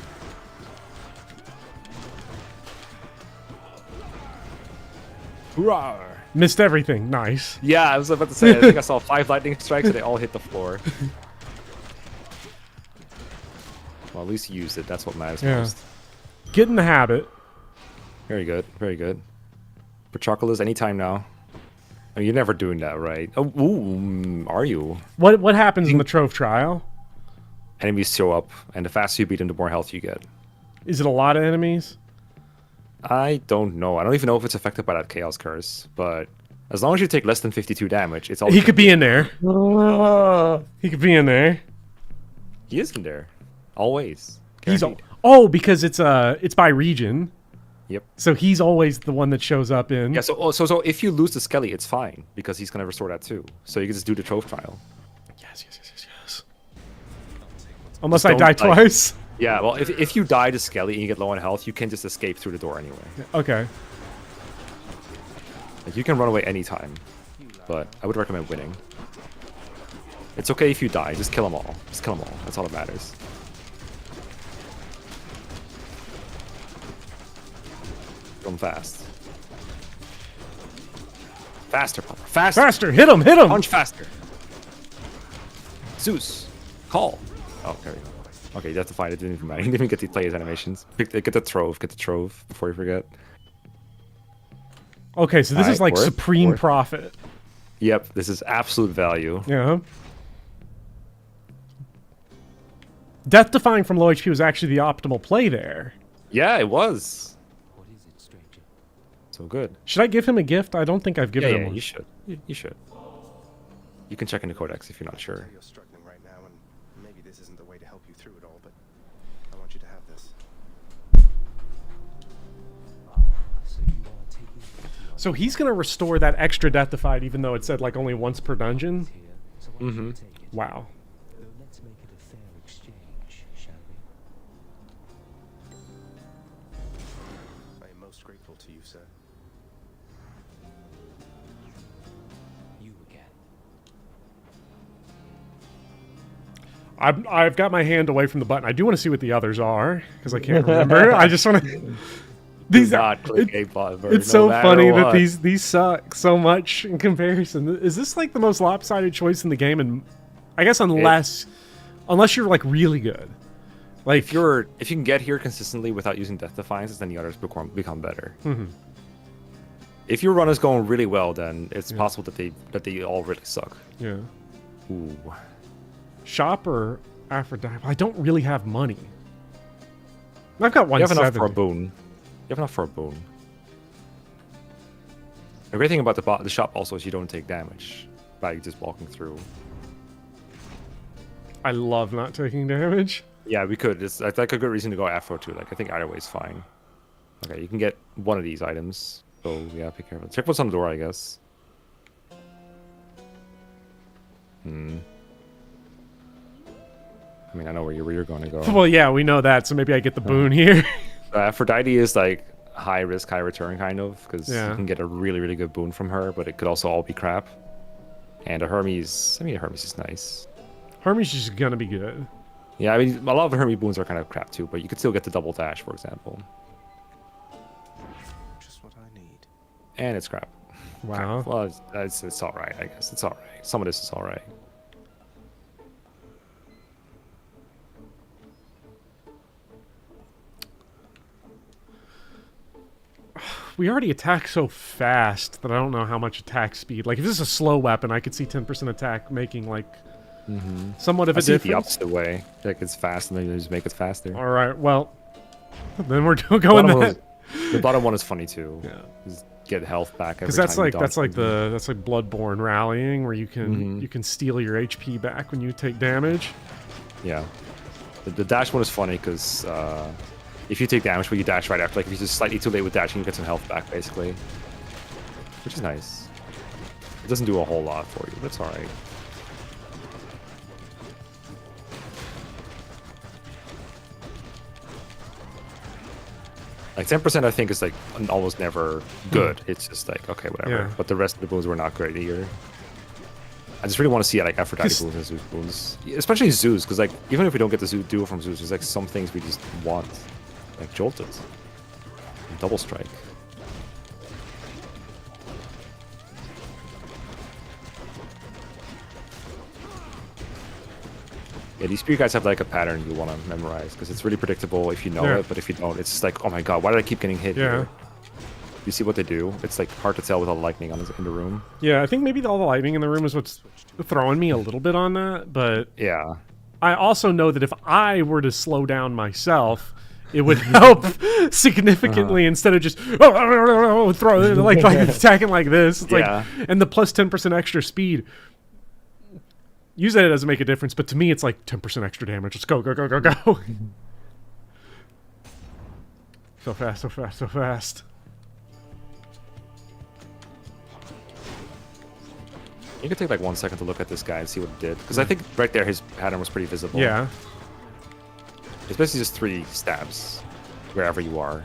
Hurrah. Missed everything. Nice. Yeah, I was about to say, I think I saw 5 lightning strikes and they all hit the floor. Well, at least he used it. That's what matters most. Get in the habit. Very good. Very good. Patroclus, anytime now. I mean, you're never doing that, right? Oh, ooh, are you? What happens in the Trove Trial? Enemies show up, and the faster you beat them, the more health you get. Is it a lot of enemies? I don't know. I don't even know if it's affected by that Chaos Curse, but as long as you take less than 52 damage, it's all. He could be in there. He could be in there. He is in there. Always. He's because it's by region. Yep. So he's always the one that shows up in. Yeah. So if you lose the Skelly, it's fine because he's gonna restore that too. So you can just do the Trove Trial. Yes. Unless I die twice. Yeah. Well, if you die to Skelly and you get low on health, you can just escape through the door anyway. Okay. Like, you can run away anytime, but I would recommend winning. It's okay if you die. Just kill them all. Just kill them all. That's all that matters. Kill them fast. Faster, Papa. Faster. Faster. Hit him. Hit him. Punch faster. Zeus. Call. Oh, there we go. Okay, you have to find it. Didn't even matter. He didn't even get to play his animations. Get the Trove. Get the Trove before you forget. Okay, so this is like supreme profit. Yep, this is absolute value. Yeah. Death Defying from low HP was actually the optimal play there. Yeah, it was. What is it, stranger? So good. Should I give him a gift? I don't think I've given him one. You should. You should. You can check in the codex if you're not sure. You're struggling right now, and maybe this isn't the way to help you through it all, but I want you to have this. So you are taking pity on So he's gonna restore that extra Death Defied, even though it said like only once per dungeon. here, so why don't you take it? Wow. Though let's make it a fair exchange, shall we? I am most grateful to you, sir. You again. I've got my hand away from the button. I do want to see what the others are because I can't remember. I just want to. These are. It's so funny that these suck so much in comparison. Is this like the most lopsided choice in the game? And I guess unless you're like really good, like if you can get here consistently without using Death Defiances, then the others become better. If your run is going really well, then it's possible that they all really suck. Yeah. Ooh. Shop or Aphrodite? I don't really have money. I've got 170. You have enough for a boon. You have enough for a boon. The great thing about the shop also is you don't take damage by just walking through. I love not taking damage. Yeah, we could. It's like a good reason to go Afro too. Like I think either way is fine. Okay, you can get one of these items. So yeah, be careful. Check what's on the door, I guess. I mean, I know where you're going to go. Well, yeah, we know that, so maybe I get the boon here. Aphrodite is like high risk, high return kind of, because Yeah. you can get a really, really good boon from her, but it could also all be crap. And a Hermes, I mean, a Hermes is nice. Hermes is gonna be good. Yeah, I mean, a lot of the Hermes boons are kind of crap too, but you could still get the double dash, for example. Just what I need. And it's crap. Wow. Well, it's all right, I guess. It's all right. Some of this is all right. We already attack so fast that I don't know how much attack speed. Like, if this is a slow weapon, I could see 10% attack making, like, somewhat of a I see it difference. the opposite way. Like, it's fast, and then you just make it faster. All right, well, then we're going that. The bottom one is funny too. Yeah. Just get health back every Because time that's you like dodge that's like something. that's like Bloodborne rallying, where you can steal your HP back when you take damage. Yeah. The dash one is funny because if you take damage, but you dash right after, like if you're just slightly too late with dashing, you get some health back basically, which is nice. It doesn't do a whole lot for you, but it's all right. Like 10%, I think is like almost never good. It's just like okay, whatever. Yeah. But the rest of the boons were not great either. I just really want to see like Aphrodite 'Cause- boons and Zeus boons, especially Zeus, because like even if we don't get the Zeus duo from Zeus, there's like some things we just want, like Jolted, and Double Strike. Yeah, these spear guys have like a pattern you want to memorize because it's really predictable if you know Yeah. it, but if you don't, it's just like, oh my god, why did I keep getting hit Yeah. here? You see what they do? It's like hard to tell with all the lightning on in the room. Yeah, I think maybe all the lightning in the room is what's throwing me a little bit on that, but Yeah. I also know that if I were to slow down myself, it would help significantly instead of just throw like attacking like this. It's Yeah. like, and the plus 10% extra speed. Usually it doesn't make a difference, but to me it's like 10% extra damage. Let's go, go, go, go, go. So fast, so fast, so fast. You can take like 1 second to look at this guy and see what it did. Because I think right there his pattern was pretty visible. Yeah. It's basically just 3 stabs wherever you are.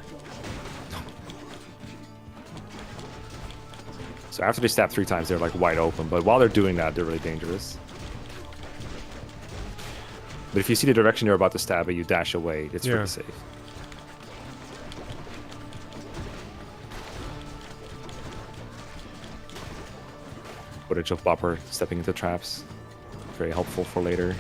So after they stab 3 times, they're like wide open. But while they're doing that, they're really dangerous. But if you see the direction you're about to stab and you dash away, it's Yeah. pretty safe. Footage of Bopper stepping into traps. Very helpful for later.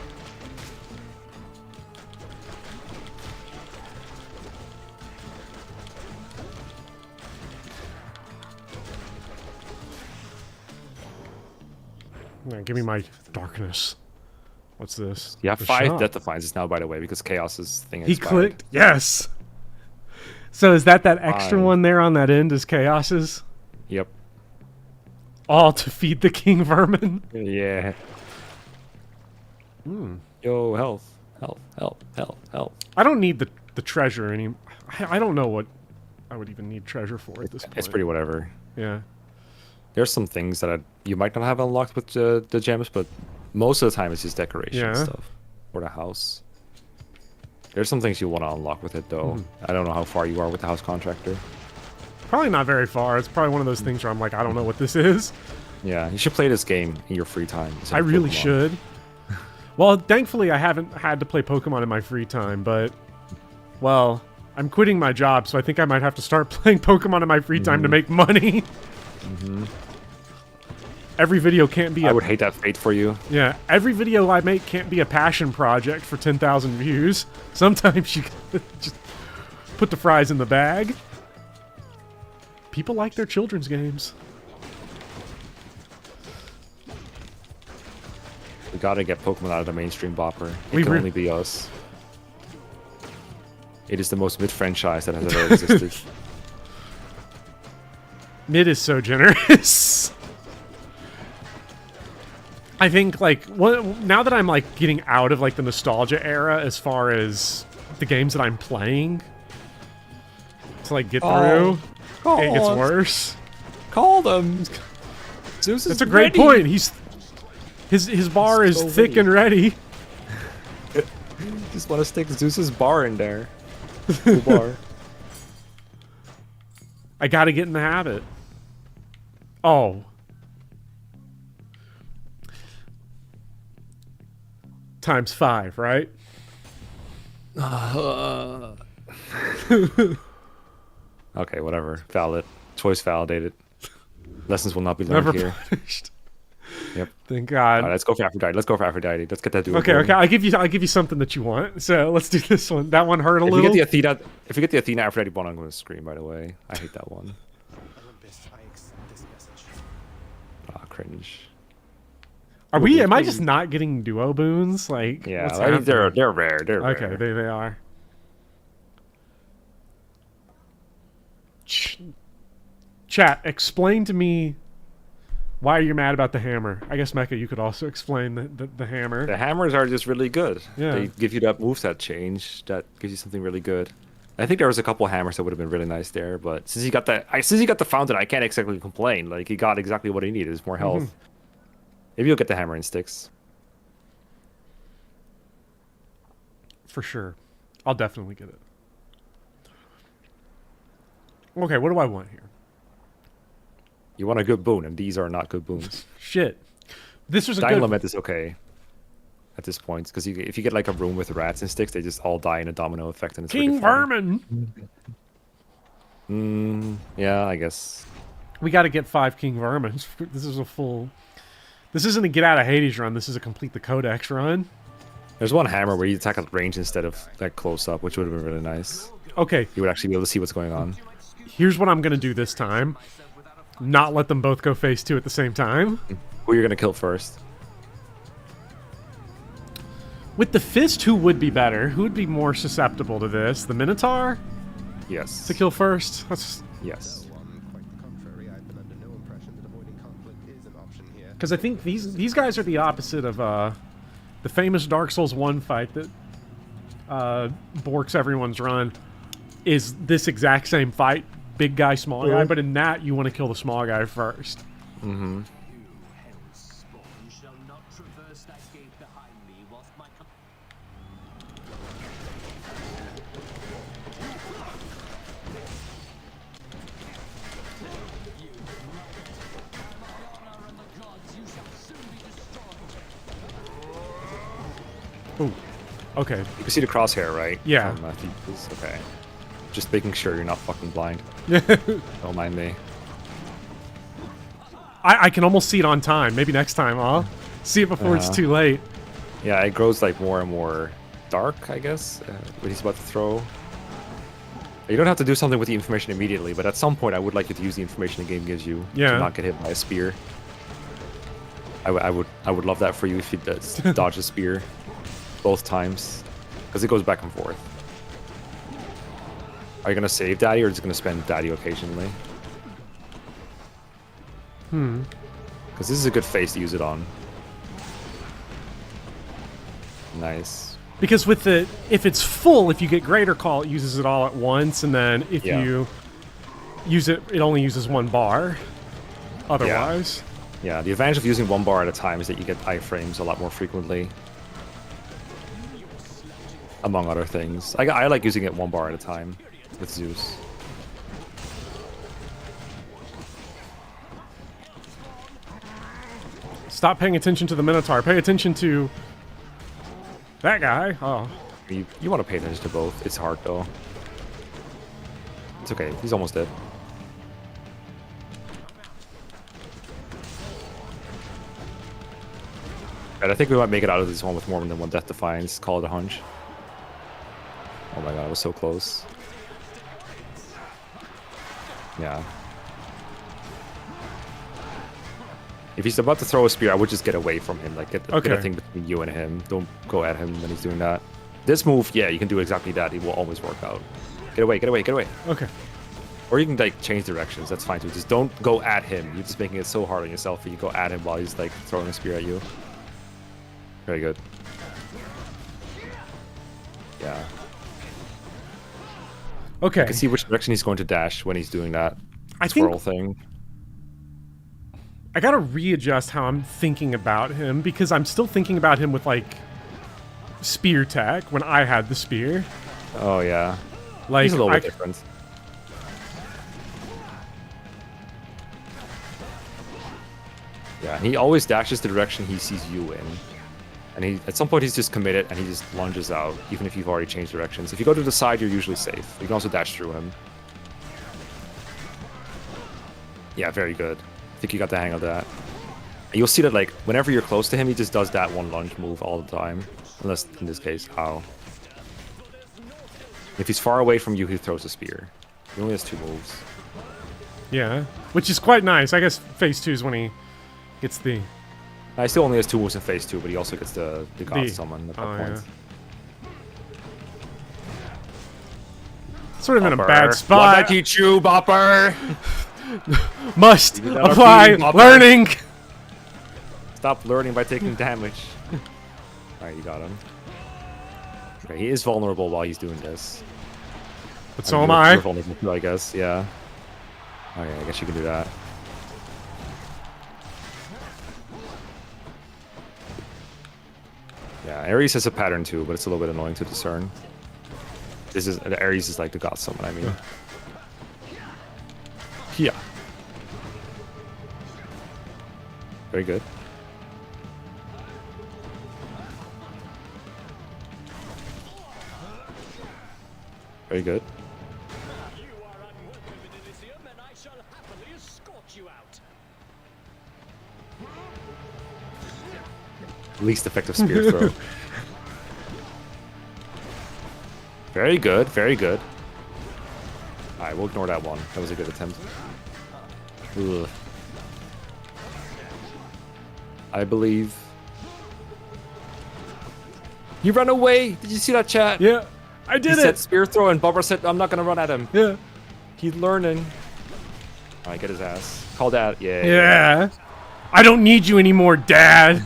Yeah, give me my darkness. What's this? You have The 5 shop. Death Defiances now, by the way, because Chaos's thing He expired. clicked. Yes. So is that extra Fine. one there on that end is Chaos's? Yep. All to feed the king vermin? Yeah. Yo, health. Health. I don't need the treasure any. I don't know what I would even need treasure for at this point. It's pretty whatever. Yeah. There's some things that you might not have unlocked with the gems, but most of the time it's just decoration Yeah. stuff. Or the house. There's some things you want to unlock with it, though. I don't know how far you are with the house contractor. Probably not very far. It's probably one of those things where I'm like, I don't know what this is. Yeah, you should play this game in your free time. instead I of really Pokemon. should. Well, thankfully, I haven't had to play Pokemon in my free time, but, well, I'm quitting my job, so I think I might have to start playing Pokemon in my free time to make money. Every video can't be I a... would hate that fate for you. Yeah, every video I make can't be a passion project for 10,000 views. Sometimes you gotta just put the fries in the bag. People like their children's games. We gotta get Pokemon out of the mainstream bopper. It We can re- only be us. It is the most mid-franchise that has ever existed. Mid is so generous. I think, like, now that I'm, like, getting out of, like, the nostalgia era as far as the games that I'm playing to, like, get through, it gets worse. Call them. Zeus is That's a great ready. point. His bar is so thick ready. and ready. just want to stick Zeus's bar in there. Cool bar. I gotta get in the habit. Oh. Times 5, right? Okay, whatever. Valid. Choice validated. Lessons will not be learned Never here. punished. Yep. Thank God. All right, let's go for Aphrodite. Let's go for Aphrodite. Let's get that dude. Okay, okay. I'll give you something that you want. So let's do this one. That one hurt a If little. you get the Athena Aphrodite one, I'm going to scream. By the way, I hate that one. Olympus, I accept this message. Ah, cringe. Are we? Am I just not getting duo boons? Like, Yeah, what's I mean, they're happening? rare. They're Okay, rare. they are. Chat, explain to me why you're mad about the hammer. I guess Mekkah, you could also explain the hammer. The hammers are just really good. Yeah. They give you that moveset change that gives you something really good. I think there was a couple hammers that would have been really nice there, but since he got the fountain, I can't exactly complain. Like, he got exactly what he needed, is more health. Maybe you'll get the hammer in Styx. For sure. I'll definitely get it. Okay, what do I want here? You want a good boon, and these are not good boons. Shit. This was a Dying good... Lament is okay at this point, because if you get like a room with rats and sticks, they just all die in a domino effect, and it's King really fun. Vermin! Yeah, I guess. We got to get 5 King Vermin. This is a full... This isn't a get out of Hades run. This is a complete the Codex run. There's one hammer where you attack at range instead of like close up, which would have been really nice. Okay. You would actually be able to see what's going on. Here's what I'm going to do this time. Not let them both go phase 2 at the same time. Who you're going to kill first? With the fist, who would be better? Who would be more susceptible to this? The Minotaur? Yes. To kill first? Yes. Quite the contrary, I've been under no impression that avoiding conflict is an option here. Because I think these guys are the opposite of the famous Dark Souls 1 fight that borks everyone's run. Is this exact same fight, big guy, small guy, but in that you want to kill the small guy first. Mm-hmm. Ooh. Okay. You can see the crosshair, right? Yeah. From, okay. Just making sure you're not fucking blind. Don't mind me. I can almost see it on time. Maybe next time I'll see it before it's too late. Yeah, it grows like more and more dark, I guess, when he's about to throw. You don't have to do something with the information immediately, but at some point I would like you to use the information the game gives you to not get hit by a spear. I would love that for you if you dodge a spear both times, because it goes back and forth. Are you gonna save Daddy, or just gonna spend Daddy occasionally? Because this is a good face to use it on. Nice. Because with the if it's full, if you get Greater Call, it uses it all at once, and then if you use it, it only uses 1 bar. Otherwise. Yeah, the advantage of using 1 bar at a time is that you get iframes a lot more frequently. Among other things. I like using it 1 bar at a time with Zeus. Stop paying attention to the Minotaur. Pay attention to that guy. Oh. You want to pay attention to both. It's hard, though. It's okay. He's almost dead. Right, I think we might make it out of this one with more than 1 Death Defiance. Call it a hunch. Oh my god, I was so close. Yeah. If he's about to throw a spear, I would just get away from him. Like, get a thing between you and him. Don't go at him when he's doing that. This move, yeah, you can do exactly that. It will always work out. Get away, get away, get away. Okay. Or you can, like, change directions. That's fine, too. Just don't go at him. You're just making it so hard on yourself if you go at him while he's, like, throwing a spear at you. Very good. Yeah. Okay. You can see which direction he's going to dash when he's doing that swirl thing. I gotta readjust how I'm thinking about him, because I'm still thinking about him with, like, spear tech when I had the spear. Oh yeah. Like, He's a little bit different. Yeah, he always dashes the direction he sees you in. And he, at some point he's just committed and he just lunges out, even if you've already changed directions. If you go to the side, you're usually safe. You can also dash through him. Yeah, very good. I think you got the hang of that. And you'll see that, like, whenever you're close to him, he just does that one lunge move all the time. Unless, in this case, ow. If he's far away from you, he throws a spear. He only has 2 moves. Yeah, which is quite nice. I guess phase 2 is when he gets the... He still only has 2 moves in phase 2, but he also gets the God Summon at that point. Yeah. Sort of in a Bopper. bad spot. What I teach you, Bopper? Must You apply repeat, Bopper. learning. Stop learning by taking damage. Alright, you got him. Okay, he is vulnerable while he's doing this. But so am I. You're vulnerable too, I guess, yeah. Okay, I guess you can do that. Yeah, Ares has a pattern too, but it's a little bit annoying to discern. This is Ares is like the God Summon, I mean. Yeah. Very good. Very good. You are unwelcome in Elysium, and I shall happily escort you out. Least effective spear throw. Very good, very good. Alright, we'll ignore that one. That was a good attempt. Ugh. I believe. He ran away! Did you see that, chat? Yeah, I did He it. said spear throw, and Bubba said, I'm not gonna run at him. Yeah. He's learning. Alright, get his ass. Call that. Yeah. Yeah. I don't need you anymore, Dad.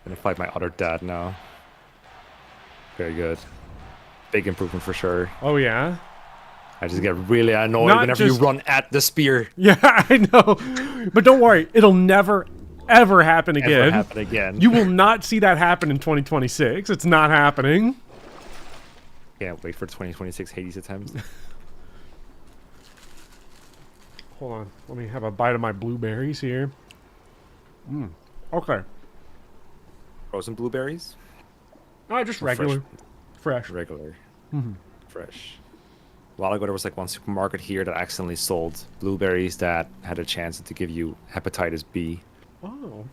Gonna fight my other dad now. Very good. Big improvement for sure. Oh, yeah? I just get really annoyed Not whenever just- you run at the spear. Yeah, I know. But don't worry. It'll never, ever happen again. Never happen again. You will not see that happen in 2026. It's not happening. Can't wait for 2026 Hades attempt. Hold on. Let me have a bite of my blueberries here. Okay. Frozen blueberries? Oh, just Or regular. Fresh. Regular. Fresh. A while ago, there was like one supermarket here that accidentally sold blueberries that had a chance to give you hepatitis B. Oh.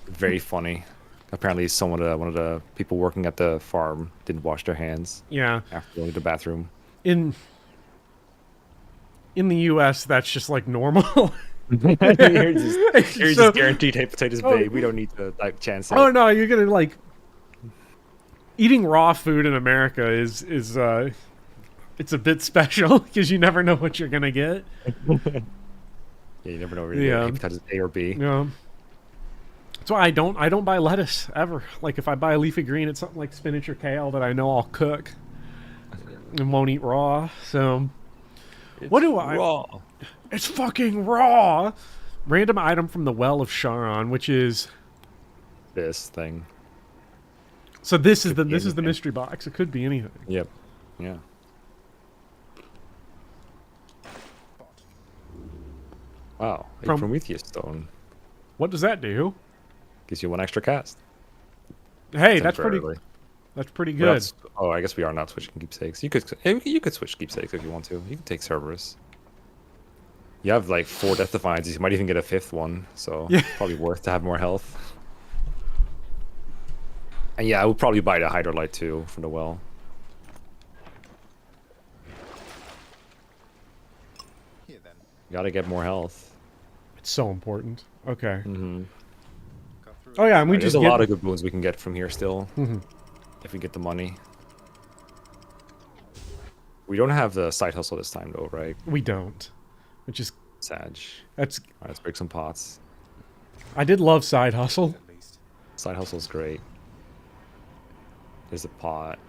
Very funny. Apparently, one of the people working at the farm didn't wash their hands Yeah. after going to the bathroom. In the U.S., that's just like normal. You're So- just guaranteed hepatitis Oh. B. We don't need to like chance it. Oh no, you're gonna like eating raw food in America is it's a bit special because you never know what you're gonna get. Yeah, you never know whether you Yeah. get hepatitis A or B. Yeah. That's why I don't buy lettuce ever. Like if I buy a leafy green, it's something like spinach or kale that I know I'll cook and won't eat raw. So what do I? Raw. It's fucking raw. Random item from the Well of Charon, which is This thing. so this is the anything. mystery box. It could be anything. Yep. Yeah. Wow. A From- Prometheus stone What does that do? gives you 1 extra cast. Hey, that's pretty. temporarily. That's pretty We're not good. s- Oh, I guess we are not switching keepsakes. You could switch keepsakes if you want to. You can take Cerberus. You have like 4 Death Defiances. You might even get a 5th one, so Yeah. probably worth to have more health. And yeah, I would probably buy the Hydrolite too from the well. Here then. You gotta get more health. It's so important. Okay. Mm-hmm. Got through Oh yeah, and we There's just a lot get. of good boons we can get from here still, if we get the money. We don't have the side hustle this time though, right? We don't. Which is Sag. that's. Alright, let's break some pots. I did love side hustle. at least. Side hustle's great. There's a pot.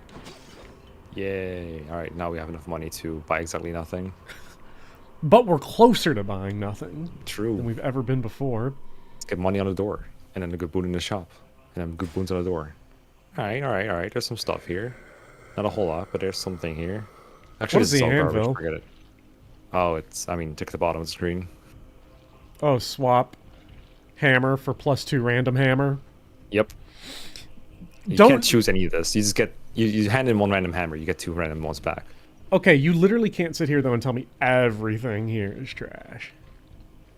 Yay. Alright, now we have enough money to buy exactly nothing. But we're closer to buying nothing than True. we've ever been before. Let's get money on the door. and then a good boon in the shop, and then good boons on the door. All right, all right, all right. There's some stuff here. Not a whole lot, but there's something here. Actually, What is this the all garbage. anvil? Forget it. Oh, it's. I mean, tick the bottom of the screen. Oh, swap hammer for +2 random hammer. Yep. You Don't- can't choose any of this. You just get. You hand in one random hammer. You get 2 random ones back. Okay, you literally can't sit here though and tell me everything here is trash.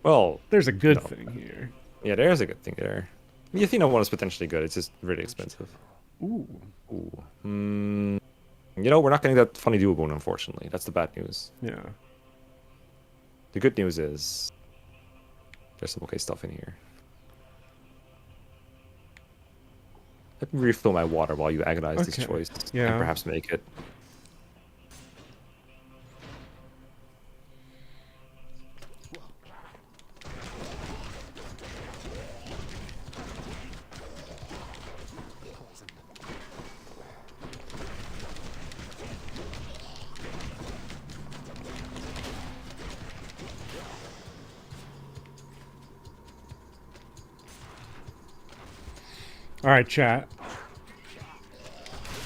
Well, There's a good thing here. yeah, there's a good thing there. The Athena one is potentially good. It's just really expensive. Ooh. Ooh. You know, we're not getting that funny duo boon, unfortunately. That's the bad news. Yeah. The good news is there's some okay stuff in here. Let me refill my water while you agonize this Okay. choice. Yeah. And perhaps make it. All right, chat.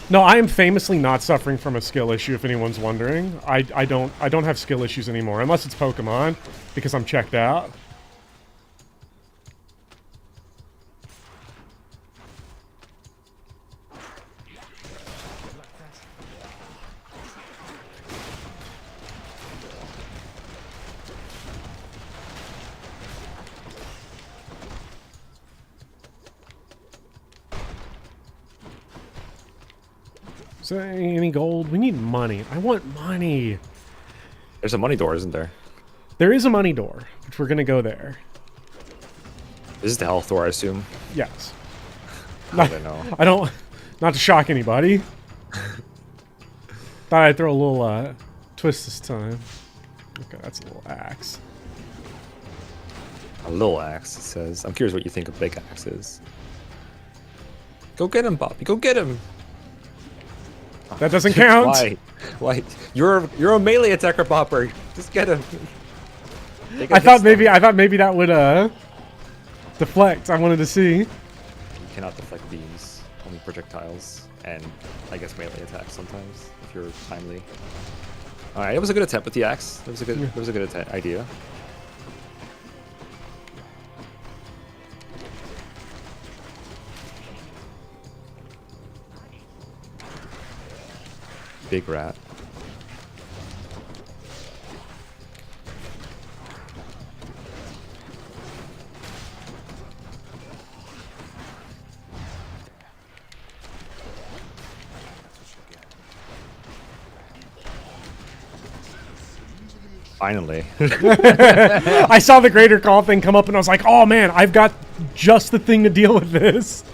No, I am famously not suffering from a skill issue. If anyone's wondering, I don't have skill issues anymore, unless it's Pokemon, because I'm checked out. Is there any gold? We need money. I want money. There's a money door, isn't there? There is a money door, which we're gonna go there. This is the health door, I assume. Yes. I don't know. I don't. Not to shock anybody. Thought I'd throw a little twist this time. Okay, that's a little axe. A little axe, it says. I'm curious what you think a big axe is. Go get him, Bobby. Go get him. That doesn't count. Why? Why? You're a melee attacker, Bopper. Just get him. I thought maybe that would deflect. I wanted to see. You cannot deflect beams, only projectiles, and I guess melee attacks sometimes if you're timely. All right, it was a good attempt with the axe. It was a good idea. Big rat. Finally. I saw the greater call thing come up and I was like, oh man, I've got just the thing to deal with this.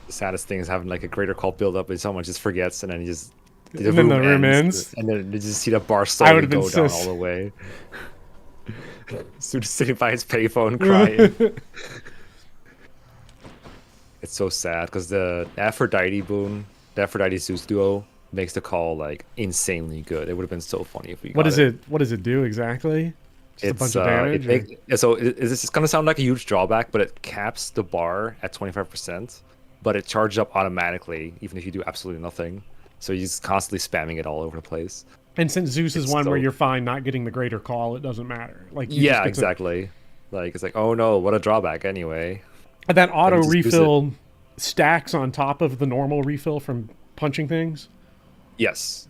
The saddest thing is having like a greater call build up and someone just forgets and then you just And then the room ends. and then you just see the bar I slowly would've been go down so all the way. Student sitting by his payphone crying. It's so sad because the Aphrodite boon, the Aphrodite Zeus duo makes the call like insanely good. It would have been so funny if we What got does it? What does it do exactly? Just a bunch of damage. This is gonna sound like a huge drawback, but it caps the bar at 25%, but it charges up automatically even if you do absolutely nothing. So you're just constantly spamming it all over the place. And since Zeus is It's one so- where you're fine not getting the greater call, it doesn't matter. Like you just Yeah, get to- exactly. Like it's like, oh no, what a drawback anyway. And that auto just use it. refill stacks on top of the normal refill from punching things. Yes.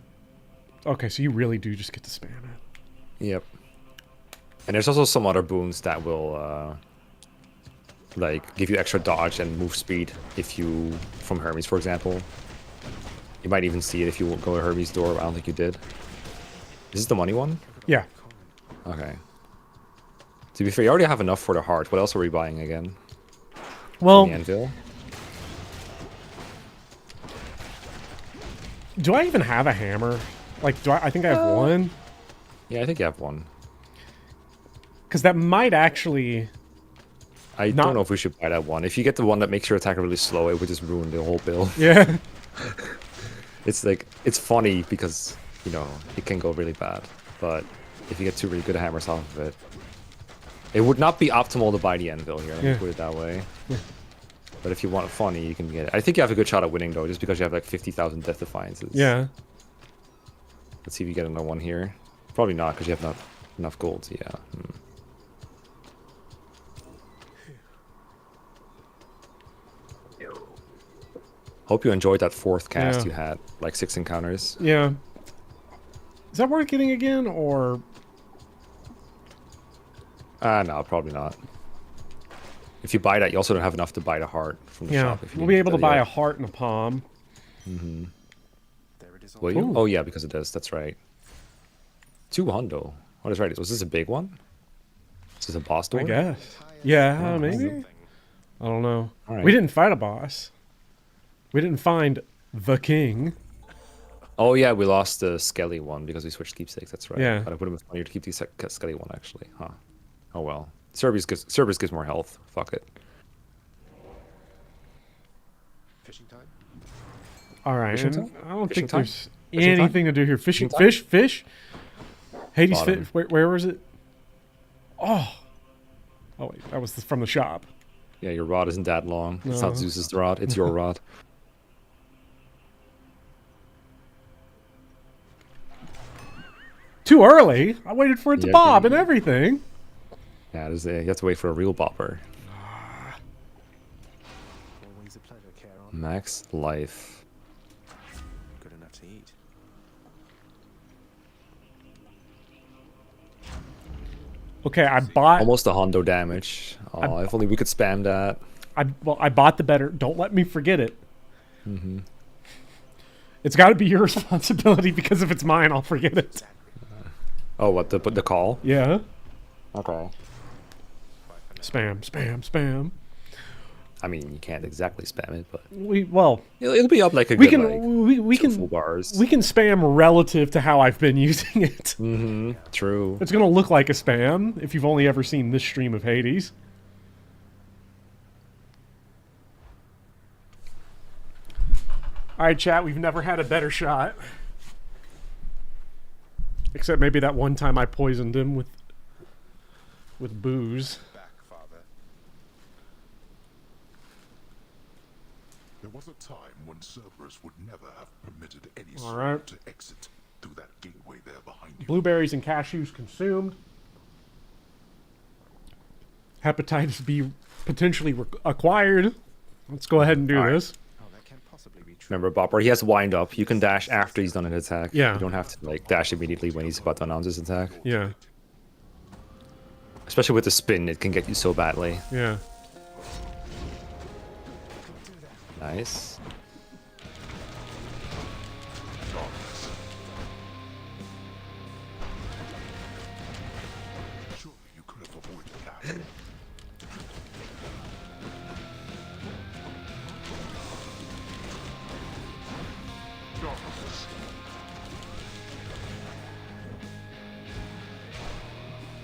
Okay, so you really do just get to spam it. Yep. And there's also some other boons that will like give you extra dodge and move speed if you from Hermes, for example. You might even see it if you go to Hermes' door. I don't think you did. Is this the money one? Yeah. Okay. To be fair, you already have enough for the heart. What else are we buying again? Well, The anvil? do I even have a hammer? Like, I think I have one? Yeah, I think you have one. Because that might actually... I Not- don't know if we should buy that one. If you get the one that makes your attack really slow, it would just ruin the whole build. Yeah. It's like, it's funny because, you know, it can go really bad. But if you get 2 really good hammers off of it, It would not be optimal to buy the anvil here, let me Yeah. put it that way. But if you want it funny, you can get it. I think you have a good shot at winning though, just because you have like 50,000 Death Defiances. Yeah. Let's see if you get another one here. Probably not, because you have not enough gold. Yeah. Hope you enjoyed that fourth cast Yeah. you had, like 6 encounters. Yeah. Is that worth getting again, or? No, probably not. If you buy that, you also don't have enough to buy the heart from the Yeah, shop. If you we'll need be able to buy yeah. a heart and a palm. There it is. Will you? Ooh. Oh yeah, because it does. That's right. 2 hundo. What is right? Was this a big one? Is this a boss door? I guess. Yeah, maybe. I don't know. All right. We didn't fight a boss. We didn't find the king. Oh yeah, we lost the Skelly one because we switched keepsakes. That's right. Yeah. But it would have been funnier to keep the Skelly one actually. Huh. Oh well. Cerberus gives more health. Fuck it. Fishing time. All right. Fishing and time? I don't Fishing think time? there's Fishing time? anything to do here. Fishing, Fishing time? fish. Hades Bottom. fish. Where was it? Oh. Oh wait, that was from the shop. Yeah, your rod isn't that long. It's No. not Zeus's rod. It's your rod. Too early. I waited for it to Yeah, bob yeah. and everything. Yeah, you have to wait for a real bopper. Always a pleasure, Charon. Max life. Good enough to eat. Okay, I bought. Almost a hundo damage. Oh, if only we could spam that. I bought the better. Don't let me forget it. It's got to be your responsibility because if it's mine, I'll forget it. Oh, what the call? Yeah. Okay. Spam. I mean, you can't exactly spam it, but Well, it'll be up like a we good, can like, we two can full bars. we can spam relative to how I've been using it. True. It's gonna look like a spam if you've only ever seen this stream of Hades. All right, chat. We've never had a better shot, except maybe that one time I poisoned him with booze. Back, father. There was a time when Cerberus would never have permitted any All soul right. to exit through that gateway there behind you. Blueberries and cashews consumed. Hepatitis B potentially acquired. Let's go ahead and do this. Oh, that can't possibly be true. Remember, Bopper, he has wind up. You can dash after he's done an attack. Yeah. You don't have to like dash immediately when he's about to announce his attack. Yeah, Especially with the spin, it can get you so badly. yeah. Nice. Surely you could have avoided that. Darkness.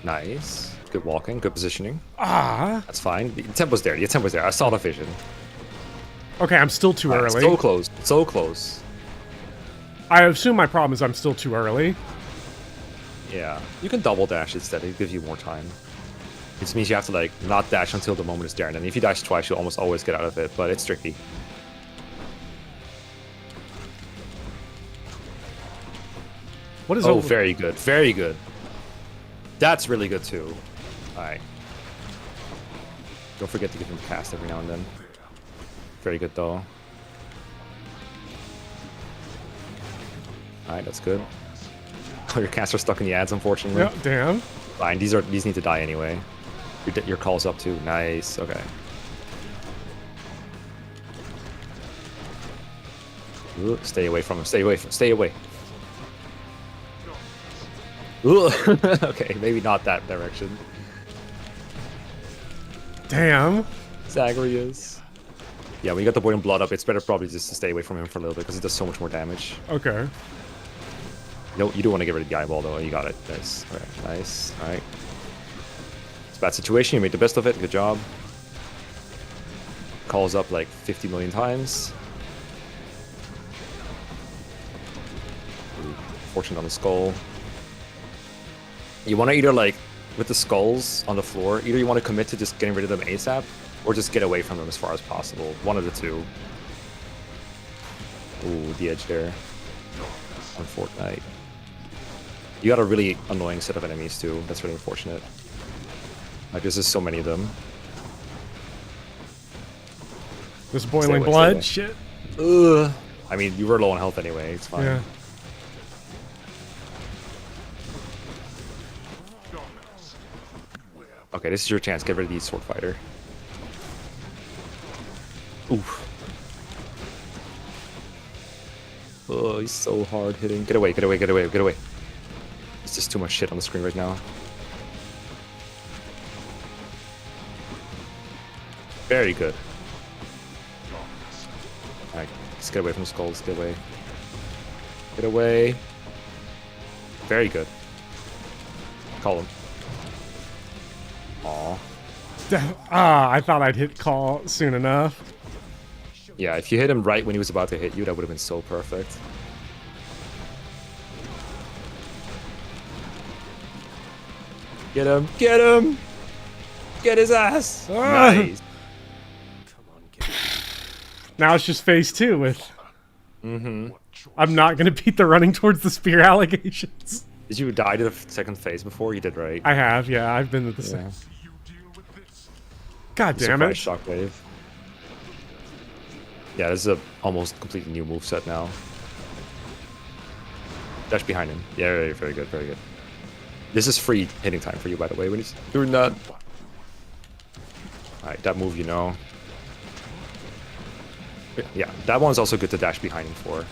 Nice. Good walking, good positioning. Ah. That's fine. The tempo's there. The tempo's there. I saw the vision. Okay, I'm still too early. So close. So close. I assume my problem is I'm still too early. Yeah. You can double dash instead. It gives you more time. It just means you have to like not dash until the moment is there, and then if you dash twice, you'll almost always get out of it. But it's tricky. What is Oh, over? very good. Very good. That's really good too. Alright. Don't forget to give him a cast every now and then. Very good though. Alright, that's good. Oh, your casts are stuck in the ads, unfortunately. Yeah, damn. Fine, these need to die anyway. Your call's up too. Nice. Okay. Ooh, stay away from him. Stay away. Stay away. Ooh. Okay, maybe not that direction. Damn. Zagreus. Yeah, when you got the boiling blood up, it's better probably just to stay away from him for a little bit because it does so much more damage. Okay. No, you don't want to get rid of the eyeball though. You got it. Nice. Alright, nice. Alright. It's a bad situation. You made the best of it. Good job. Calls up like 50 million times. Ooh, fortune on the skull. You want to either like with the skulls on the floor, either you want to commit to just getting rid of them ASAP, or just get away from them as far as possible. One of the two. Ooh, the edge there. On Fortnite. You got a really annoying set of enemies too. That's really unfortunate. Like, there's just so many of them. This boiling Stay away, blood stay shit. Ugh. I mean, you were low on health anyway. It's fine. Yeah. Okay, this is your chance. Get rid of the sword fighter. Oof. Oh, he's so hard hitting. Get away, get away, get away, get away. It's just too much shit on the screen right now. Very good. Alright, just get away from the skulls. Get away. Get away. Very good. Call him. Aw. I thought I'd hit call soon enough. Yeah, if you hit him right when he was about to hit you, that would have been so perfect. Get him! Get him! Get his ass! Ah. Nice! Now it's just phase 2 with... I'm not going to beat the running towards the spear allegations. Did you die to the second phase before? You did, right? I have, yeah. I've been to the second. God damn it. Surprise shockwave. Yeah, this is a almost completely new moveset now. Dash behind him. Yeah, very, very good, very good. This is free hitting time for you, by the way, when he's doing that. Alright, that move you know. Yeah, that one's also good to dash behind him for.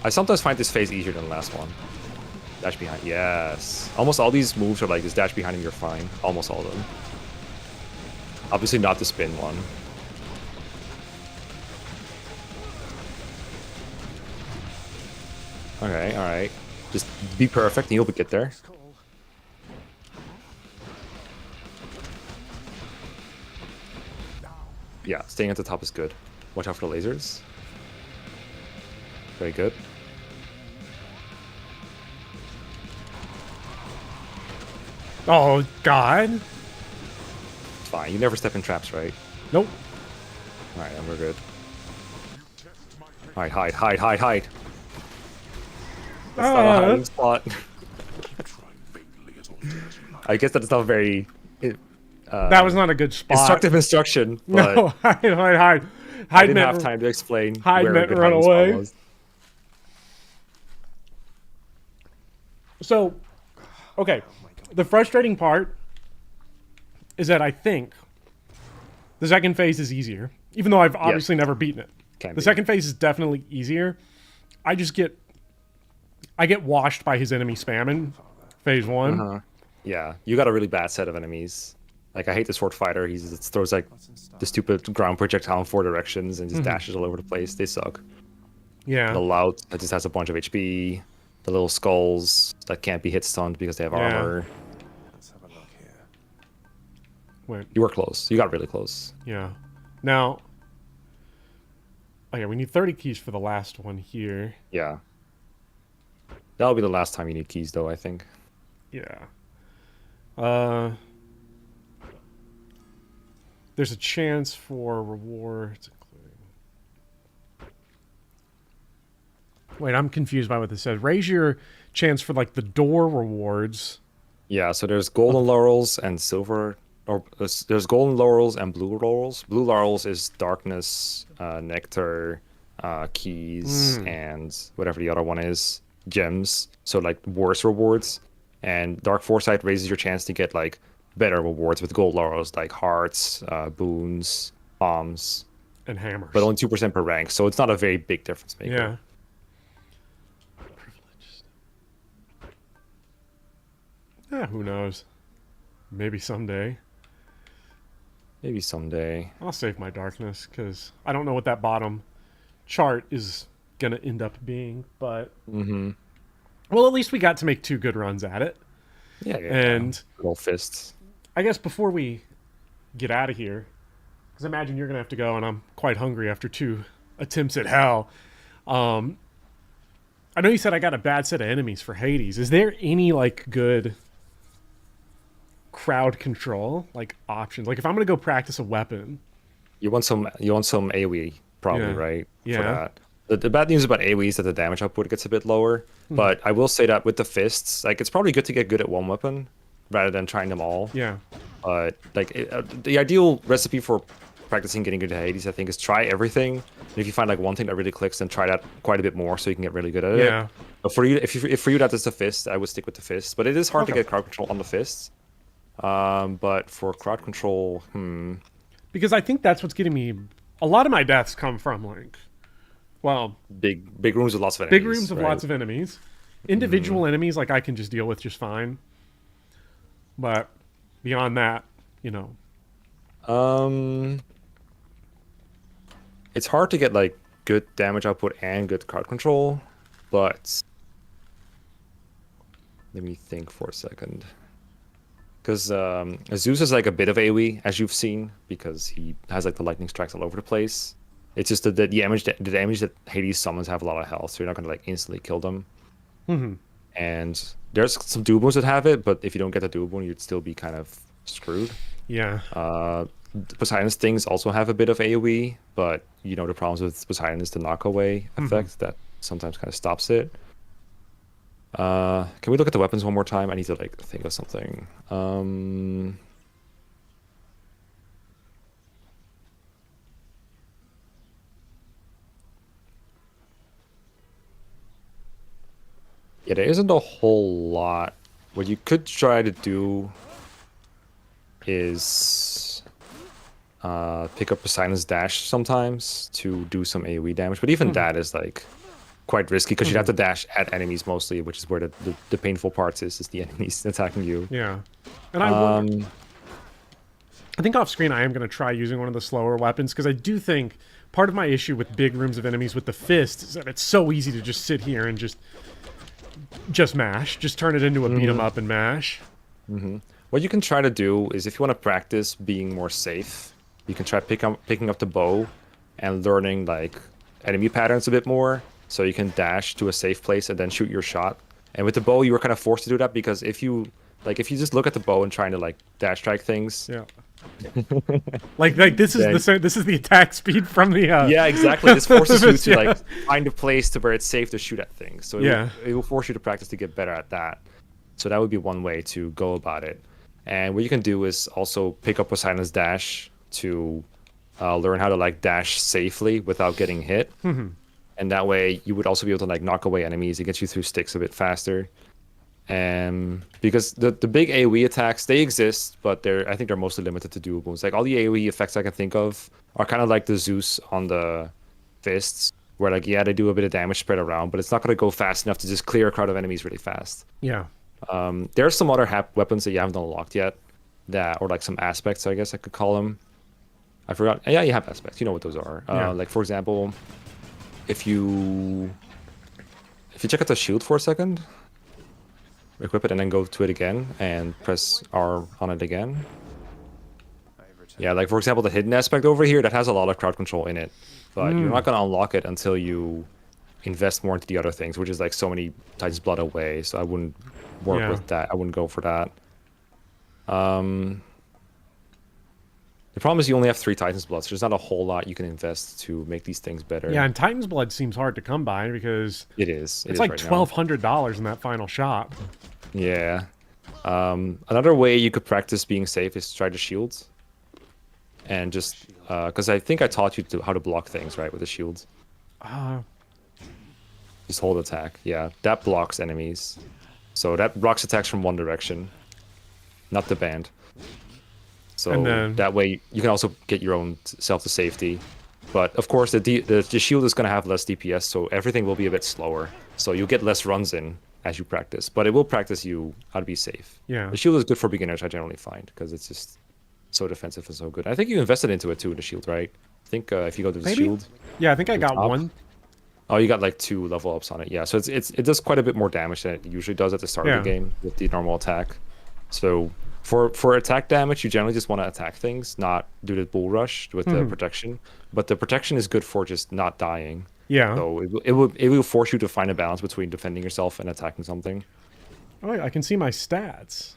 I sometimes find this phase easier than the last one. Dash behind, yes. Almost all these moves are like, this dash behind him, you're fine. Almost all of them. Obviously not the spin one. Okay, alright. Just be perfect and you'll get there. Yeah, staying at the top is good. Watch out for the lasers. Very good. Oh, God. It's fine. You never step in traps, right? Nope. Alright, then we're good. Alright, hide, hide, hide, hide. That's not a hiding spot. I guess that's not very... that was not a good spot. Instructive instruction, but... No, hide, hide, hide. I didn't have time to explain hide where a good run hiding spot away. was. So, okay. The frustrating part is that I think the second phase is easier. Even though I've obviously never beaten it. Can The be. second phase is definitely easier. I get washed by his enemy spam in phase 1. Yeah, you got a really bad set of enemies. Like, I hate the sword fighter. He just throws, like, the stupid ground projectile in 4 directions and just dashes all over the place. They suck. Yeah. The lout that just has a bunch of HP. The little skulls that can't be hit stunned because they have armor. Let's have a look here. Wait. You were close. You got really close. Yeah. Now... Okay, we need 30 keys for the last one here. Yeah. That'll be the last time you need keys, though, I think. Yeah. There's a chance for rewards, including... Wait, I'm confused by what this says. Raise your chance for, like, the door rewards. Yeah, so there's golden laurels and silver... Or there's golden laurels and blue laurels. Blue laurels is darkness, nectar, keys, and whatever the other one is. Gems. So, like, worse rewards. And Dark Foresight raises your chance to get, like, better rewards with gold laurels, like hearts, boons, bombs. And hammers. But only 2% per rank, so it's not a very big difference maker. Yeah. Privileged. Yeah, who knows? Maybe someday. Maybe someday. I'll save my darkness, because I don't know what that bottom chart is going to end up being, but... Well, at least we got to make 2 good runs at it. Yeah, And little fists. I guess before we get out of here, because I imagine you're going to have to go, and I'm quite hungry after 2 attempts at hell. I know you said I got a bad set of enemies for Hades. Is there any, like, good crowd control like options. Like if I'm gonna go practice a weapon. You want some AoE probably, Yeah. right? Yeah. For that. The bad news about AoE is that the damage output gets a bit lower. But I will say that with the fists, like it's probably good to get good at one weapon rather than trying them all. Yeah. But like the ideal recipe for practicing getting good at Hades, I think, is try everything. And if you find like one thing that really clicks, then try that quite a bit more so you can get really good at it. Yeah. But for you, if for you that is the fist, I would stick with the fist. But it is hard to Okay. get crowd control on the fists. But for crowd control, Because I think that's what's getting me. A lot of my deaths come from like, well, big rooms with lots of enemies. big rooms of right? lots of enemies. Individual enemies, like I can just deal with just fine. But beyond that, you know. It's hard to get like good damage output and good crowd control, but let me think for a second. Because Zeus is like a bit of AoE, as you've seen, because he has like the lightning strikes all over the place. It's just that the damage that Hades summons have a lot of health, so you're not gonna like instantly kill them. And there's some dual boons that have it, but if you don't get the dual boon, you'd still be kind of screwed. Yeah. Poseidon's things also have a bit of AoE, but you know the problems with Poseidon is the knockaway effect that sometimes kind of stops it. Can we look at the weapons one more time? I need to like think of something. Yeah, there isn't a whole lot. What you could try to do is pick up Poseidon's dash sometimes to do some AoE damage, but even that is like quite risky because you'd have to dash at enemies mostly, which is where the painful parts is the enemies attacking you. Yeah. And I think off screen I am going to try using one of the slower weapons because I do think part of my issue with big rooms of enemies with the fist is that it's so easy to just sit here and just mash, just turn it into a beat 'em up and mash. What you can try to do is if you want to practice being more safe, you can try picking up the bow and learning like enemy patterns a bit more, so you can dash to a safe place and then shoot your shot. And with the bow, you were kind of forced to do that because if you just look at the bow and trying to like dash strike things, Yeah. like this is this is the attack speed from the yeah, exactly. This forces you to Yeah. like find a place to where it's safe to shoot at things. So it will force you to practice to get better at that. So that would be one way to go about it. And what you can do is also pick up Poseidon's dash to learn how to like dash safely without getting hit. And that way you would also be able to like knock away enemies. It gets you through Styx a bit faster. And because the big AoE attacks, they exist, but I think they're mostly limited to dual boons. Like all the AoE effects I can think of are kind of like the Zeus on the fists, where like yeah, they do a bit of damage spread around, but it's not going to go fast enough to just clear a crowd of enemies really fast. Yeah. There are some other weapons that you haven't unlocked yet, or like some aspects, I guess I could call them. I forgot. Yeah, you have aspects. You know what those are. Like for example, if you check out the shield for a second, equip it and then go to it again and press R on it again. Yeah, like for example, the hidden aspect over here that has a lot of crowd control in it, but you're not going to unlock it until you invest more into the other things, which is like so many Titan's Blood away. So I wouldn't work with that. I wouldn't go for that. The problem is you only have 3 Titan's Blood, so there's not a whole lot you can invest to make these things better. Yeah, and Titan's Blood seems hard to come by because it's like right $1,200 in that final shop. Yeah. Another way you could practice being safe is to try the shields. And just, because I think I taught you how to block things, right, with the shields. Just hold attack. Yeah, that blocks enemies. So that blocks attacks from one direction, not the band. So that way you can also get your own self to safety. But of course, the shield is going to have less DPS, so everything will be a bit slower. So you'll get less runs in as you practice, but it will practice you how to be safe. Yeah. The shield is good for beginners, I generally find, because it's just so defensive and so good. I think you invested into it too, the shield, right? I think if you go to the shield. Yeah, I think I got one. Oh, you got like 2 level ups on it. Yeah, so it does quite a bit more damage than it usually does at the start of the game with the normal attack. So for attack damage, you generally just want to attack things, not do the bull rush with the protection. But the protection is good for just not dying. Yeah. So it will force you to find a balance between defending yourself and attacking something. Oh, I can see my stats.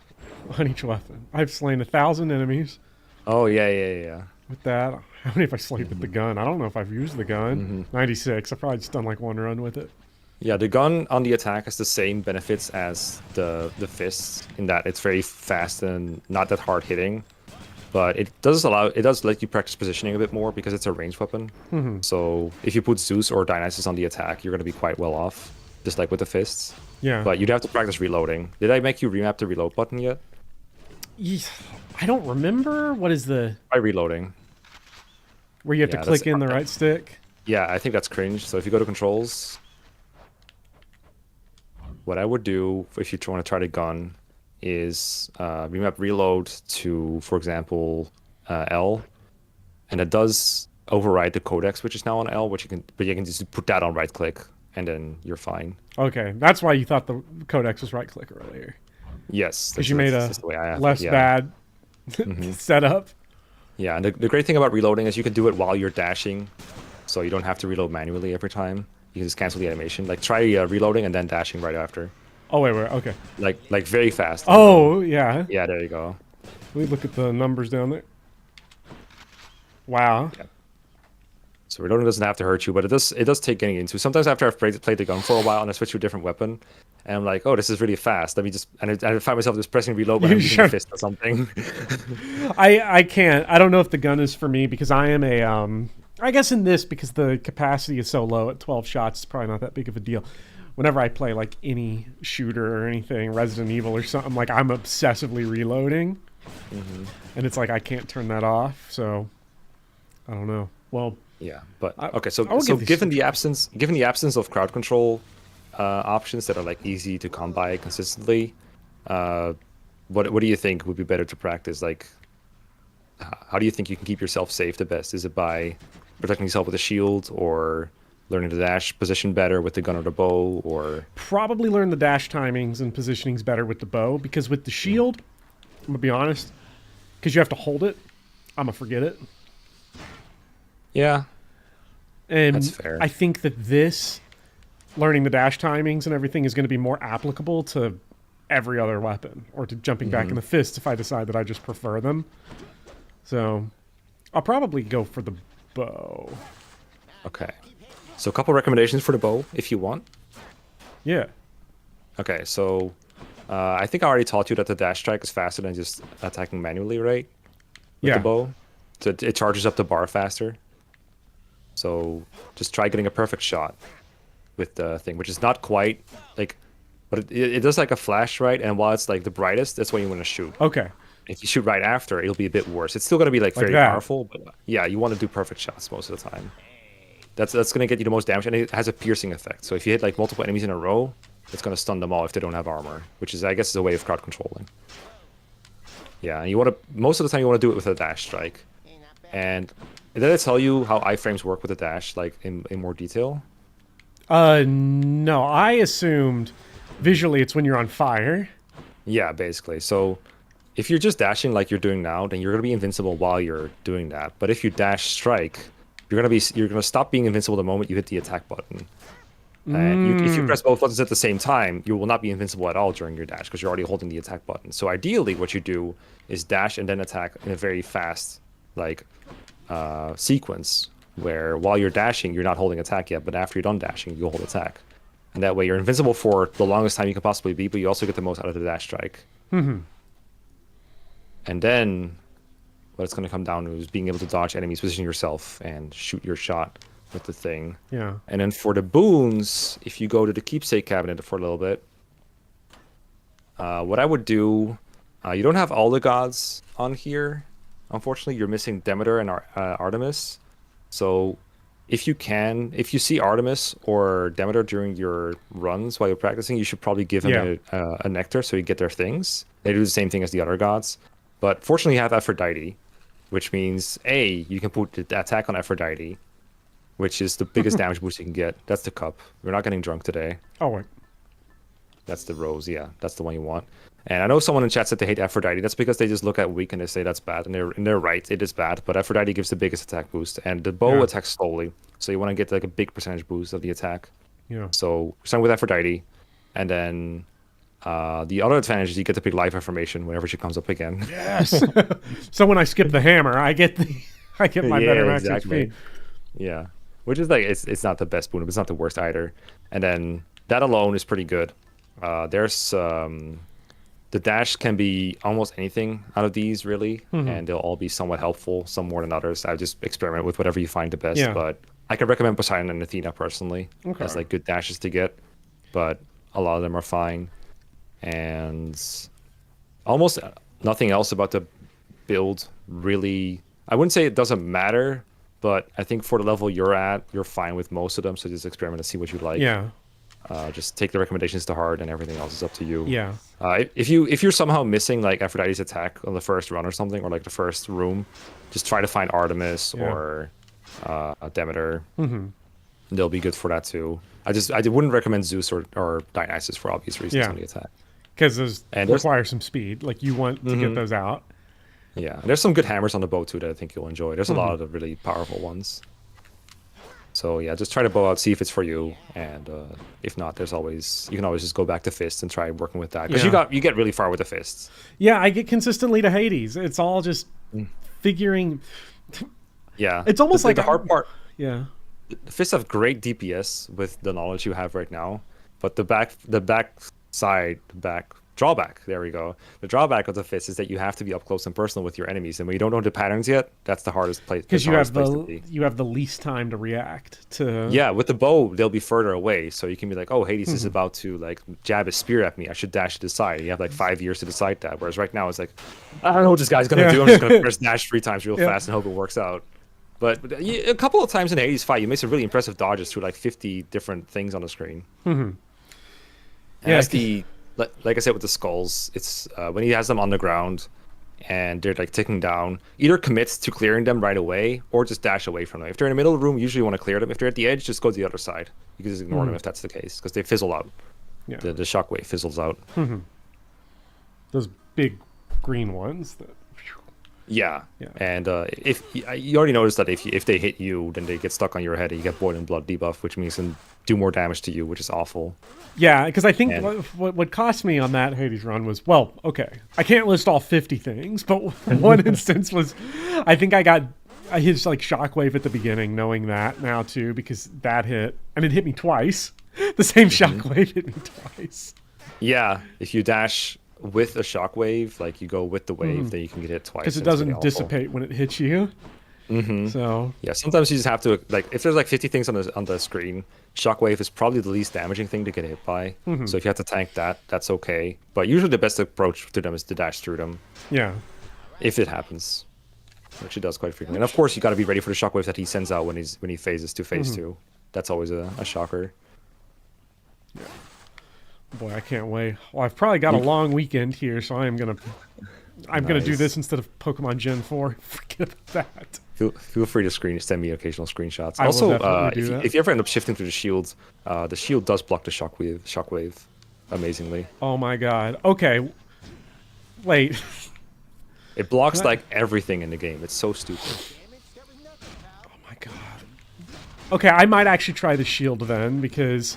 on each weapon. I've slain 1,000 enemies Oh yeah. with that. How many have I slayed with the gun? I don't know if I've used the gun. 96. I've probably just done like one run with it. Yeah, the gun on the attack has the same benefits as the fists in that it's very fast and not that hard hitting, but it does let you practice positioning a bit more because it's a ranged weapon. So if you put Zeus or Dionysus on the attack, you're going to be quite well off, just like with the fists. Yeah. But you'd have to practice reloading. Did I make you remap the reload button yet? I don't remember. What is the... By reloading. Where you have to click in the right stick? Yeah, I think that's cringe. So if you go to controls, what I would do if you want to try the gun is remap reload to, for example, L, and it does override the codex, which is now on L, but you can just put that on right click, and then you're fine. Okay, that's why you thought the codex was right click earlier. Yes, because you made a less bad setup. Yeah, and the great thing about reloading is you can do it while you're dashing, so you don't have to reload manually every time. You can just cancel the animation. Like try reloading and then dashing right after. Oh wait, okay. Like very fast. Oh yeah. Yeah, there you go. Let me look at the numbers down there. Wow. Yeah. So reloading doesn't have to hurt you, but it does take getting into. Sometimes after I've played the gun for a while and I switch to a different weapon, and I'm like, oh, this is really fast. Let me just and I find myself just pressing reload when I'm using a fist or something. I can't. I don't know if the gun is for me because I am a I guess in this, because the capacity is so low at 12 shots, it's probably not that big of a deal. Whenever I play like any shooter or anything, Resident Evil or something, like I'm obsessively reloading, and it's like I can't turn that off. So I don't know. Well, yeah, but okay. So given the absence of crowd control options that are like easy to come by consistently, what do you think would be better to practice? Like, how do you think you can keep yourself safe the best? Is it by protecting yourself with a shield, or learning the dash position better with the gun or the bow, or probably learn the dash timings and positionings better with the bow, because with the shield, I'm gonna be honest, because you have to hold it, I'm gonna forget it. Yeah, and that's fair. I think that this learning the dash timings and everything is going to be more applicable to every other weapon, or to jumping back in the fists if I decide that I just prefer them. So I'll probably go for the bow. Okay. So a couple recommendations for the bow, if you want. Yeah. Okay, so I think I already taught you that the dash strike is faster than just attacking manually, right? With the bow. So it charges up the bar faster. So just try getting a perfect shot with the thing, which is not quite like, but it does like a flash, right? And while it's like the brightest, that's when you want to shoot. Okay. If you shoot right after, it'll be a bit worse. It's still going to be like very powerful, but yeah, you want to do perfect shots most of the time. That's going to get you the most damage, and it has a piercing effect. So if you hit like multiple enemies in a row, it's going to stun them all if they don't have armor, which is, I guess, is a way of crowd controlling. Yeah, and you want to, most of the time you want to do it with a dash strike. And did I tell you how iframes work with a dash, like in more detail? No, I assumed visually it's when you're on fire. Yeah, basically. So if you're just dashing like you're doing now, then you're going to be invincible while you're doing that. But if you dash strike, you're going to stop being invincible the moment you hit the attack button. And if you press both buttons at the same time, you will not be invincible at all during your dash because you're already holding the attack button. So ideally, what you do is dash and then attack in a very fast, like, sequence where while you're dashing, you're not holding attack yet, but after you're done dashing, you'll hold attack. And that way, you're invincible for the longest time you can possibly be, but you also get the most out of the dash strike. And then what it's going to come down to is being able to dodge enemies, position yourself, and shoot your shot with the thing. Yeah. And then for the boons, if you go to the keepsake cabinet for a little bit, what I would do, you don't have all the gods on here. Unfortunately, you're missing Demeter and Artemis. So if you see Artemis or Demeter during your runs while you're practicing, you should probably give them a nectar so you get their things. They do the same thing as the other gods. But fortunately, you have Aphrodite, which means, A, you can put the attack on Aphrodite, which is the biggest damage boost you can get. That's the cup. We're not getting drunk today. Oh, wait. That's the rose, yeah. That's the one you want. And I know someone in chat said they hate Aphrodite. That's because they just look at weak and they say that's bad. And they're right. It is bad. But Aphrodite gives the biggest attack boost. And the bow attacks slowly. So you want to get like a big percentage boost of the attack. Yeah. So we're starting with Aphrodite. And then The other advantage is you get the big life information whenever she comes up again. Yes. So when I skip the hammer, I get my better max HP. Yeah, which is like it's not the best boon, but it's not the worst either. And then that alone is pretty good. There's the dash can be almost anything out of these really, and they'll all be somewhat helpful, some more than others. I just experiment with whatever you find the best. Yeah. But I could recommend Poseidon and Athena personally as like good dashes to get, but a lot of them are fine. And almost nothing else about the build really. I wouldn't say it doesn't matter, but I think for the level you're at, you're fine with most of them. So just experiment and see what you like. Yeah. Just take the recommendations to heart, and everything else is up to you. Yeah. If you're somehow missing like Aphrodite's attack on the first run or something, or like the first room, just try to find Artemis or Demeter. They'll be good for that too. I wouldn't recommend Zeus or Dionysus for obvious reasons on the attack. Because those require some speed. Like you want to get those out. Yeah, there's some good hammers on the bow too that I think you'll enjoy. There's a lot of the really powerful ones. So yeah, just try to bow out, see if it's for you, and if not, you can always just go back to fists and try working with that because you get really far with the fists. Yeah, I get consistently to Hades. It's all just figuring. Yeah, it's almost like the hard part. Yeah, the fists have great DPS with the knowledge you have right now, but the back drawback. There we go. The drawback of the fist is that you have to be up close and personal with your enemies, and when you don't know the patterns yet, that's the hardest place. Because you have the least time to react to. Yeah, with the bow, they'll be further away, so you can be like, "Oh, Hades is about to like jab his spear at me. I should dash to the side." You have like 5 years to decide that. Whereas right now, it's like, I don't know what this guy's gonna do. I'm just gonna press dash 3 times real fast and hope it works out. But a couple of times in the Hades fight, you make some really impressive dodges through like 50 different things on the screen. And that's like I said with the skulls, it's when he has them on the ground and they're like ticking down, either commit to clearing them right away or just dash away from them. If they're in the middle of the room, usually you want to clear them. If they're at the edge, just go to the other side. You can just ignore them if that's the case because they fizzle out. Yeah. The shockwave fizzles out. Those big green ones. Yeah. And if you already noticed that if they hit you, then they get stuck on your head and you get boiling blood debuff, which means they do more damage to you, which is awful. Yeah, because I think what cost me on that Hades run was, well, okay, I can't list all 50 things, but one instance was, I think I got his like shockwave at the beginning, knowing that now too, because that hit, and it hit me twice. The same shockwave hit me twice. Yeah, if you dash with a shockwave, like you go with the wave, then you can get hit twice. Because it doesn't dissipate when it hits you. So yeah, sometimes you just have to like if there's like 50 things on the screen, shockwave is probably the least damaging thing to get hit by. So if you have to tank that, that's okay. But usually the best approach to them is to dash through them. Yeah, if it happens, which it does quite frequently. And of course, you got to be ready for the shockwave that he sends out when he phases to phase 2. That's always a shocker. Yeah. Boy, I can't wait. Well, I've probably got a long weekend here, so I'm gonna do this instead of Pokemon Gen 4. Forget about that. Feel free to send me occasional screenshots. I also, will if you ever end up shifting to the shield does block the shockwave amazingly. Oh my god. Okay. Wait. It blocks like everything in the game. It's so stupid. Oh my god. Okay, I might actually try the shield then because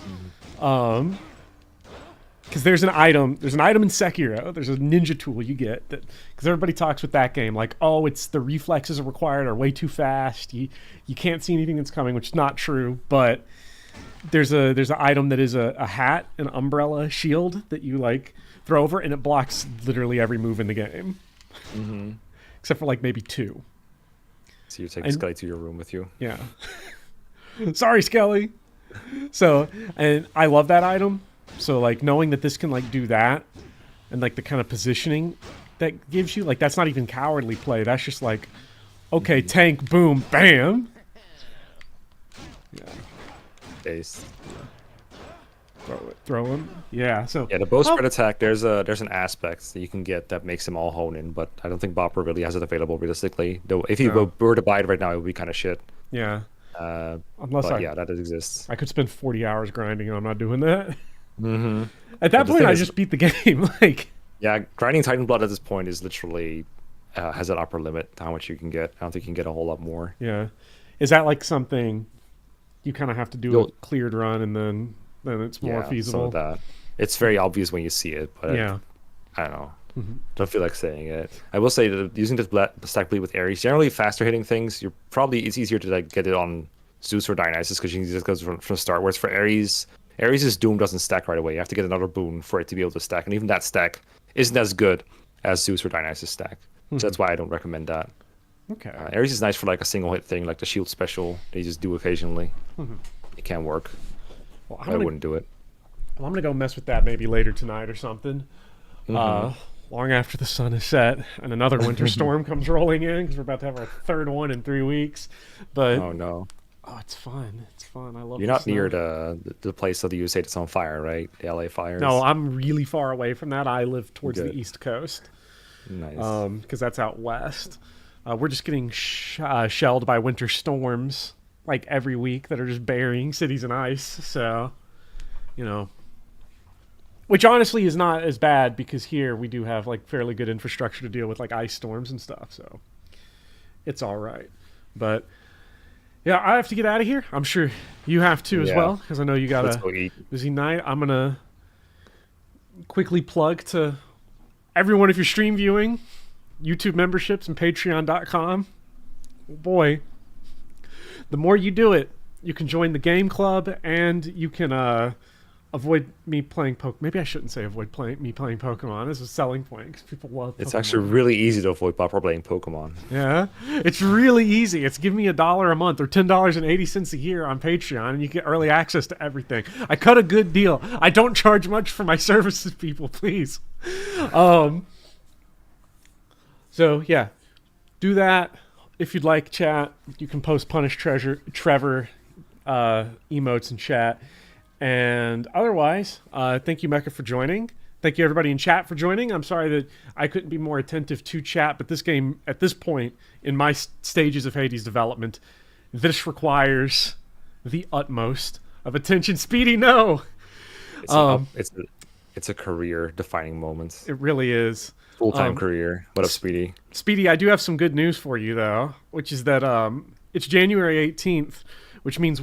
there's an item in Sekiro, there's a ninja tool you get that, because everybody talks with that game like, oh, it's the reflexes required are way too fast, you can't see anything that's coming, which is not true, but there's an item that is a hat, an umbrella shield that you like throw over, and it blocks literally every move in the game. Except for like maybe 2. So you take Skelly to your room with you. Yeah. Sorry, Skelly. So, and I love that item. So like knowing that this can like do that, and like the kind of positioning that gives you, like that's not even cowardly play. That's just like, okay, tank, boom, bam. Yeah. Base. Throw him. Yeah. So yeah, the bow spread attack. There's an aspect that you can get that makes them all hone in, but I don't think Bopper really has it available realistically. Though if you were to buy it right now, it would be kind of shit. Yeah. Yeah, that exists. I could spend 40 hours grinding, and I'm not doing that. At that point, I just beat the game. Like, yeah, grinding Titan Blood at this point is literally has an upper limit to how much you can get. I don't think you can get a whole lot more. Yeah, is that like something you kind of have to do a cleared run, and then it's more feasible? Some of that. It's very obvious when you see it, but Yeah. I don't know. Don't feel like saying it. I will say that using this stack bleed with Ares, generally faster hitting things, it's easier to like get it on Zeus or Dionysus because you can just go from the start. Whereas for Ares' Doom doesn't stack right away. You have to get another boon for it to be able to stack, and even that stack isn't as good as Zeus or Dionysus stack. So that's why I don't recommend that. Okay. Ares is nice for like a single hit thing, like the shield special they just do occasionally. It can work. Well, I wouldn't do it. Well, I'm gonna go mess with that maybe later tonight or something. Long after the sun is set and another winter storm comes rolling in because we're about to have our third one in 3 weeks. But Oh no. oh, it's fun. It's fun. I love. You're the not snow. near the place of the USA that's on fire, right? The LA fires. No, I'm really far away from that. I live towards Good. the East Coast. Nice. Because that's out west. We're just getting shelled by winter storms like every week that are just burying cities in ice. So, you know, which honestly is not as bad because here we do have like fairly good infrastructure to deal with like ice storms and stuff. So it's all right. But yeah, I have to get out of here. I'm sure you have to as well because I know you got Let's a go eat. busy night. I'm gonna quickly plug to everyone if you're stream viewing, YouTube memberships and patreon.com. Boy, the more you do it, you can join the game club and you can avoid me playing Maybe I shouldn't say avoid me playing Pokemon. This is a selling point because people love Pokemon. It's actually really easy to avoid by playing Pokemon. Yeah, it's really easy. It's give me $1 a month or $10.80 a year on Patreon, and you get early access to everything. I cut a good deal. I don't charge much for my services, people. Please. So yeah, do that if you'd like. Chat. You can post Punish Trevor emotes in chat. And otherwise, thank you, Mekkah, for joining. Thank you, everybody in chat, for joining. I'm sorry that I couldn't be more attentive to chat, but this game, at this point in my stages of Hades development, this requires the utmost of attention. Speedy, no! It's a career-defining moment. It really is. Full-time career. What up, Speedy? Speedy, I do have some good news for you, though, which is that it's January 18th, which means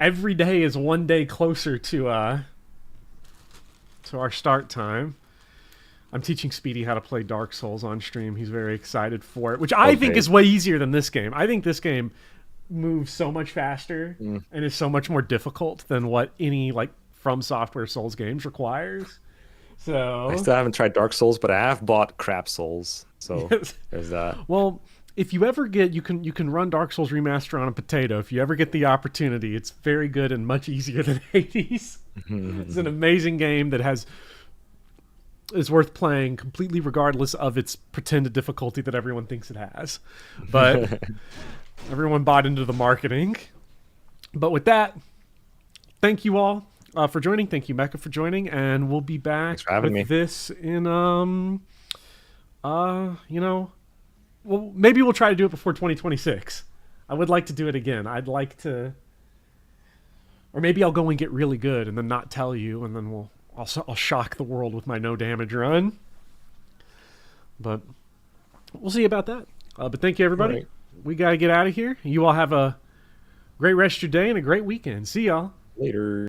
every day is one day closer to our start time. I'm teaching Speedy how to play Dark Souls on stream. He's very excited for it, which I think is way easier than this game. I think this game moves so much faster and is so much more difficult than what any like From Software Souls games requires. So I still haven't tried Dark Souls, but I have bought Crap Souls. So there's that. Well, if you ever get, you can run Dark Souls Remaster on a potato. If you ever get the opportunity, it's very good and much easier than Hades. It's an amazing game that is worth playing completely regardless of its pretended difficulty that everyone thinks it has. But everyone bought into the marketing. But with that, thank you all for joining. Thank you, Mekkah, for joining, and we'll be back with this in well, maybe we'll try to do it before 2026. I would like to do it again. I'd like to, or maybe I'll go and get really good and then not tell you, and then I'll shock the world with my no damage run. But we'll see about that. But thank you, everybody. Right. We gotta get out of here. You all have a great rest of your day and a great weekend. See y'all later.